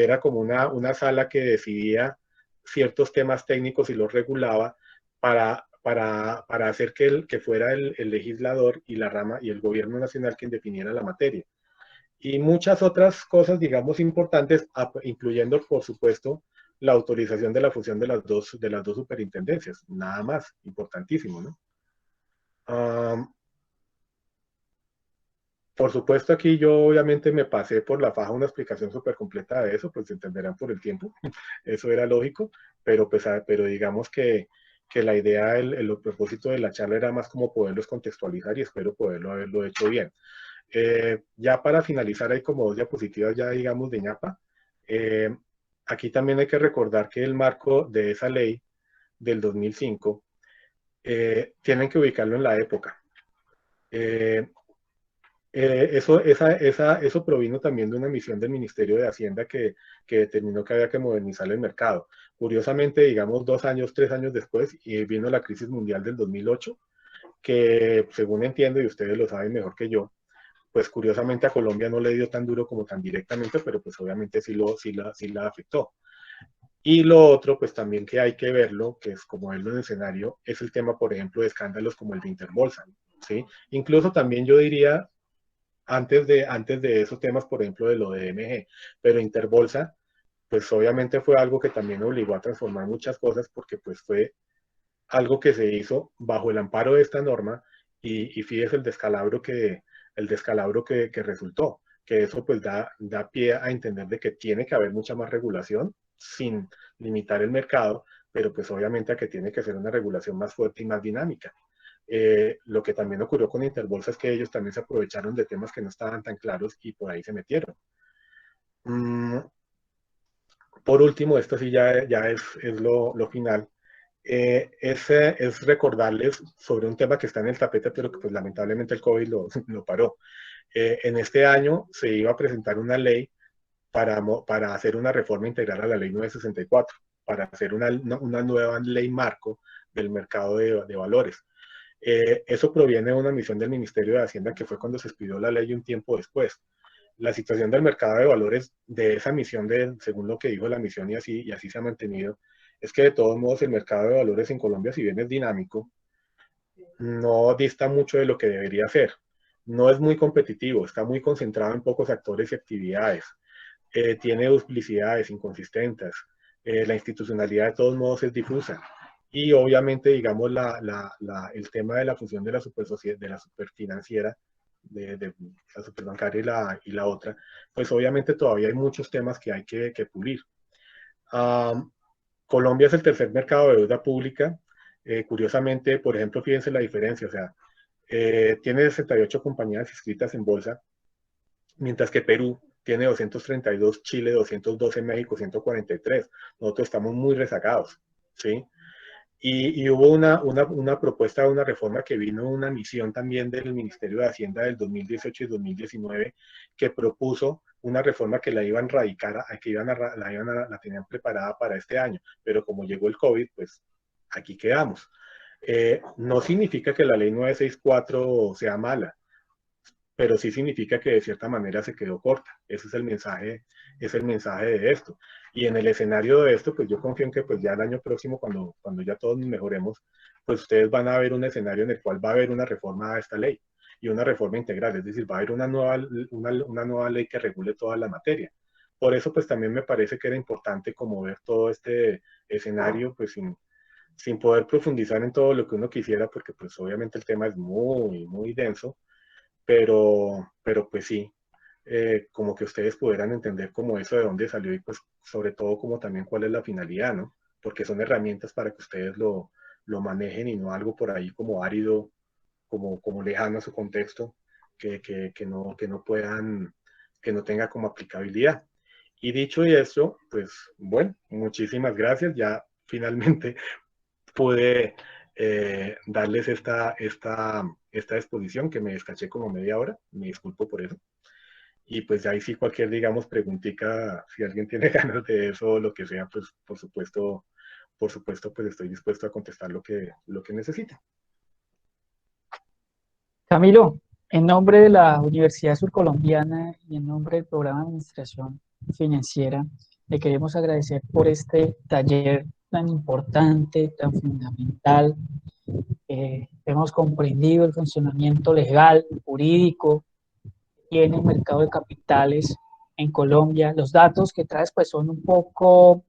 era como una sala que decidía ciertos temas técnicos y los regulaba para hacer que fuera el legislador y la rama y el gobierno nacional quien definiera la materia. Y muchas otras cosas, digamos, importantes, incluyendo, por supuesto, la autorización de la fusión de las dos superintendencias. Nada más, importantísimo, ¿no? Por supuesto, aquí yo obviamente me pasé por la faja una explicación súper completa de eso, pues entenderán por el tiempo, eso era lógico, pero, pero digamos que la idea, el propósito de la charla era más como poderlos contextualizar y espero poderlo haberlo hecho bien. Ya para finalizar, hay como 2 diapositivas ya, digamos, de ñapa. Aquí también hay que recordar que el marco de esa ley del 2005 tienen que ubicarlo en la época. Eso provino también de una misión del Ministerio de Hacienda que determinó que había que modernizar el mercado. Curiosamente, digamos, 2 años, 3 años después, y vino la crisis mundial del 2008, que según entiendo, y ustedes lo saben mejor que yo, pues curiosamente a Colombia no le dio tan duro como tan directamente, pero pues obviamente sí la afectó. Y lo otro, pues también que hay que verlo, que es como verlo en el escenario, es el tema, por ejemplo, de escándalos como el de Interbolsa, ¿sí? Incluso también yo diría, antes de esos temas, por ejemplo, de lo de MG, pero Interbolsa, pues obviamente fue algo que también obligó a transformar muchas cosas porque pues fue algo que se hizo bajo el amparo de esta norma y fíjese el descalabro que resultó, que eso pues da pie a entender de que tiene que haber mucha más regulación sin limitar el mercado, pero pues obviamente a que tiene que ser una regulación más fuerte y más dinámica. Lo que también ocurrió con Interbolsa es que ellos también se aprovecharon de temas que no estaban tan claros y por ahí se metieron. Por último, esto sí ya es lo final. Es recordarles sobre un tema que está en el tapete, pero que pues lamentablemente el COVID lo paró. En este año se iba a presentar una ley para hacer una reforma integral a la ley 964, para hacer una nueva ley marco del mercado de valores. Eso proviene de una misión del Ministerio de Hacienda que fue cuando se expidió la ley un tiempo después. La situación del mercado de valores de esa misión, según lo que dijo la misión y así se ha mantenido, es que de todos modos el mercado de valores en Colombia, si bien es dinámico, no dista mucho de lo que debería ser. No es muy competitivo, está muy concentrado en pocos actores y actividades. Tiene duplicidades inconsistentes. La institucionalidad de todos modos es difusa. Y obviamente, digamos, el tema de la función de la superfinanciera, de la superbancaria y la otra, pues obviamente todavía hay muchos temas que hay que pulir. Colombia es el tercer mercado de deuda pública. Curiosamente, por ejemplo, fíjense la diferencia, o sea, tiene 68 compañías inscritas en bolsa, mientras que Perú tiene 232, Chile 212, México 143. Nosotros estamos muy rezagados, ¿sí? Y hubo una propuesta de una reforma que vino una misión también del Ministerio de Hacienda del 2018 y 2019 que propuso una reforma que la iban a radicar, la tenían preparada para este año, pero como llegó el COVID, pues aquí quedamos. No significa que la ley 964 sea mala, pero sí significa que de cierta manera se quedó corta. Ese es el mensaje de esto. Y en el escenario de esto, pues yo confío en que pues ya el año próximo, cuando ya todos mejoremos, pues ustedes van a ver un escenario en el cual va a haber una reforma a esta ley y una reforma integral, es decir, va a haber una nueva ley que regule toda la materia. Por eso, pues también me parece que era importante como ver todo este escenario, pues sin poder profundizar en todo lo que uno quisiera, porque pues obviamente el tema es muy, muy denso, pero pues sí, como que ustedes pudieran entender como eso de dónde salió y pues sobre todo como también cuál es la finalidad, ¿no? Porque son herramientas para que ustedes lo manejen y no algo por ahí como árido, como lejano a su contexto, que no tenga como aplicabilidad. Y dicho eso, pues bueno, muchísimas gracias. Ya finalmente pude darles esta exposición que me descaché como media hora. Me disculpo por eso. Y pues ahí sí cualquier, digamos, preguntita, si alguien tiene ganas de eso o lo que sea, pues por supuesto, pues estoy dispuesto a contestar lo que necesiten. Camilo, en nombre de la Universidad Surcolombiana y en nombre del programa de Administración Financiera, le queremos agradecer por este taller tan importante, tan fundamental. Hemos comprendido el funcionamiento legal, jurídico y en el mercado de capitales en Colombia. Los datos que traes pues son un poco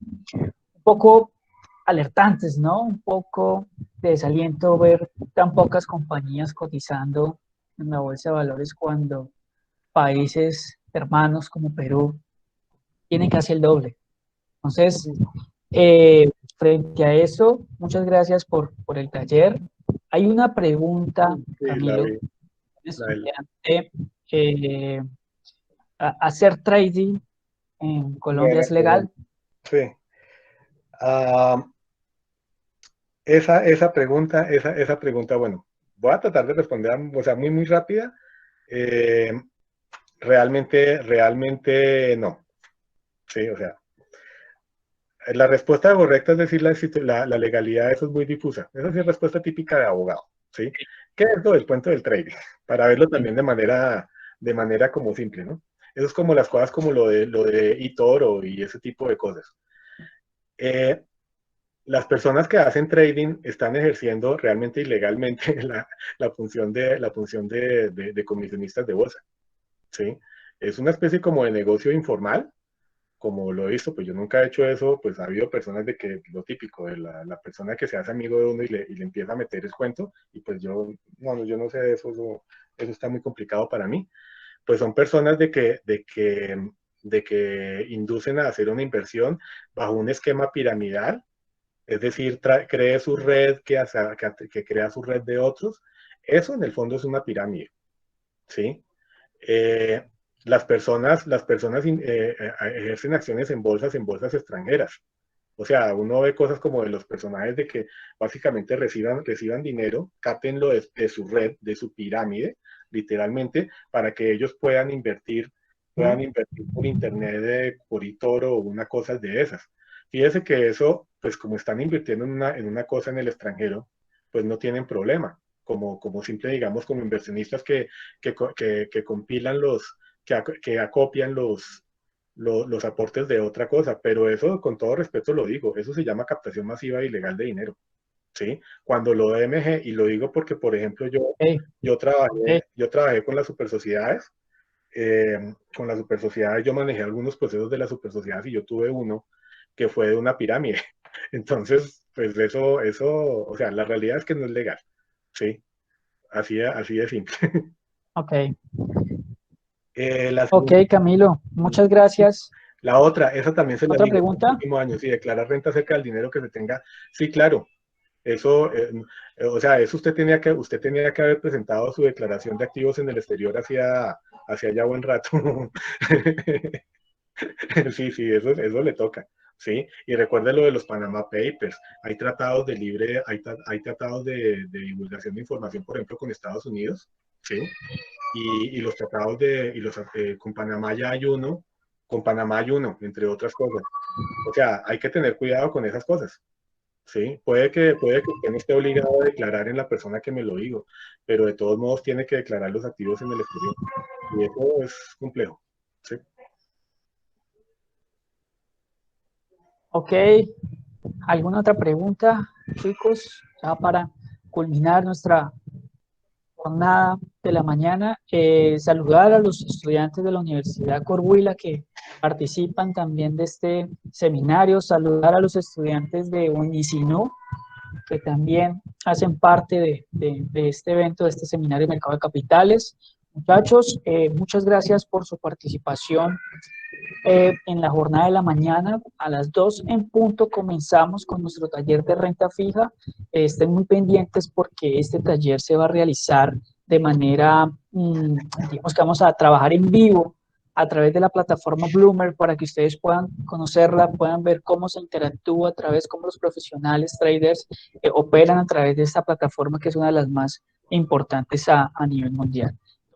alertantes, ¿no? Un poco de desaliento ver tan pocas compañías cotizando en la bolsa de valores cuando países hermanos como Perú tienen casi el doble. Entonces, frente a eso, muchas gracias por el taller. Hay una pregunta, Sí, Camilo, un estudiante, ¿hacer trading en Colombia buena es legal? pregunta. Sí. Esa pregunta, bueno, voy a tratar de responder, o sea, muy, muy rápida. Eh, realmente no. Sí, o sea, la respuesta correcta es decir, la legalidad de eso es muy difusa. Esa sí es respuesta típica de abogado, ¿sí? ¿Qué es lo del cuento del trading? Para verlo también de manera como simple, ¿no? Eso es como las cosas como lo de eToro y ese tipo de cosas. Las personas que hacen trading están ejerciendo realmente ilegalmente la función de comisionistas de bolsa, ¿sí? Es una especie como de negocio informal, como lo he visto, pues yo nunca he hecho eso, pues ha habido personas de que lo típico, de la persona que se hace amigo de uno y le empieza a meter el cuento, y pues yo no sé de eso, eso está muy complicado para mí. Pues son personas de que inducen a hacer una inversión bajo un esquema piramidal, es decir, cree su red que crea su red de otros. Eso en el fondo es una pirámide, ¿sí? Eh, las personas ejercen acciones en bolsas extranjeras. O sea, uno ve cosas como de los personajes de que básicamente reciban dinero, cátenlo de su red, de su pirámide, literalmente, para que ellos puedan invertir puedan invertir por internet, por eToro o una cosa de esas. Fíjese que eso, pues como están invirtiendo en una cosa en el extranjero, pues no tienen problema, como simple, digamos, como inversionistas que compilan que acopian los aportes de otra cosa, pero eso, con todo respeto lo digo, eso se llama captación masiva e ilegal de dinero, ¿sí? Cuando lo DMG, y lo digo porque, por ejemplo, yo trabajé con las supersociedades, con las supersociedades yo manejé algunos procesos de las supersociedades y yo tuve uno que fue de una pirámide. Entonces, pues o sea, la realidad es que no es legal, ¿sí? Así de simple. Ok, La ok, segunda, Camilo, muchas gracias. la otra, esa también se la ¿Otra digo en el pregunta? último año, si declara renta acerca del dinero que se tenga. Sí, claro, eso, o sea, eso usted tenía que haber presentado su declaración de activos en el exterior hacia allá buen rato. Sí, sí, eso le toca, ¿sí? Y recuerde lo de los Panama Papers. Hay tratados de hay tratados de divulgación de información, por ejemplo, con Estados Unidos, ¿sí? Y los tratados con Panamá ya hay uno, con Panamá hay uno, entre otras cosas. O sea, hay que tener cuidado con esas cosas, ¿sí? Puede que usted no esté obligado a declarar en la persona que me lo digo, pero de todos modos tiene que declarar los activos en el exterior. Y eso es complejo, ¿sí? Ok, ¿alguna otra pregunta, chicos? Ya para culminar nuestra jornada de la mañana, saludar a los estudiantes de la Universidad Corhuila que participan también de este seminario, saludar a los estudiantes de Unicinú que también hacen parte de este evento, de este seminario de mercado de capitales. Muchachos, muchas gracias por su participación en la jornada de la mañana. A las 2 en punto comenzamos con nuestro taller de renta fija. Estén muy pendientes porque este taller se va a realizar de manera, digamos que vamos a trabajar en vivo a través de la plataforma Bloomer para que ustedes puedan conocerla, puedan ver cómo se interactúa a través, cómo los profesionales traders operan a través de esta plataforma que es una de las más importantes a nivel mundial.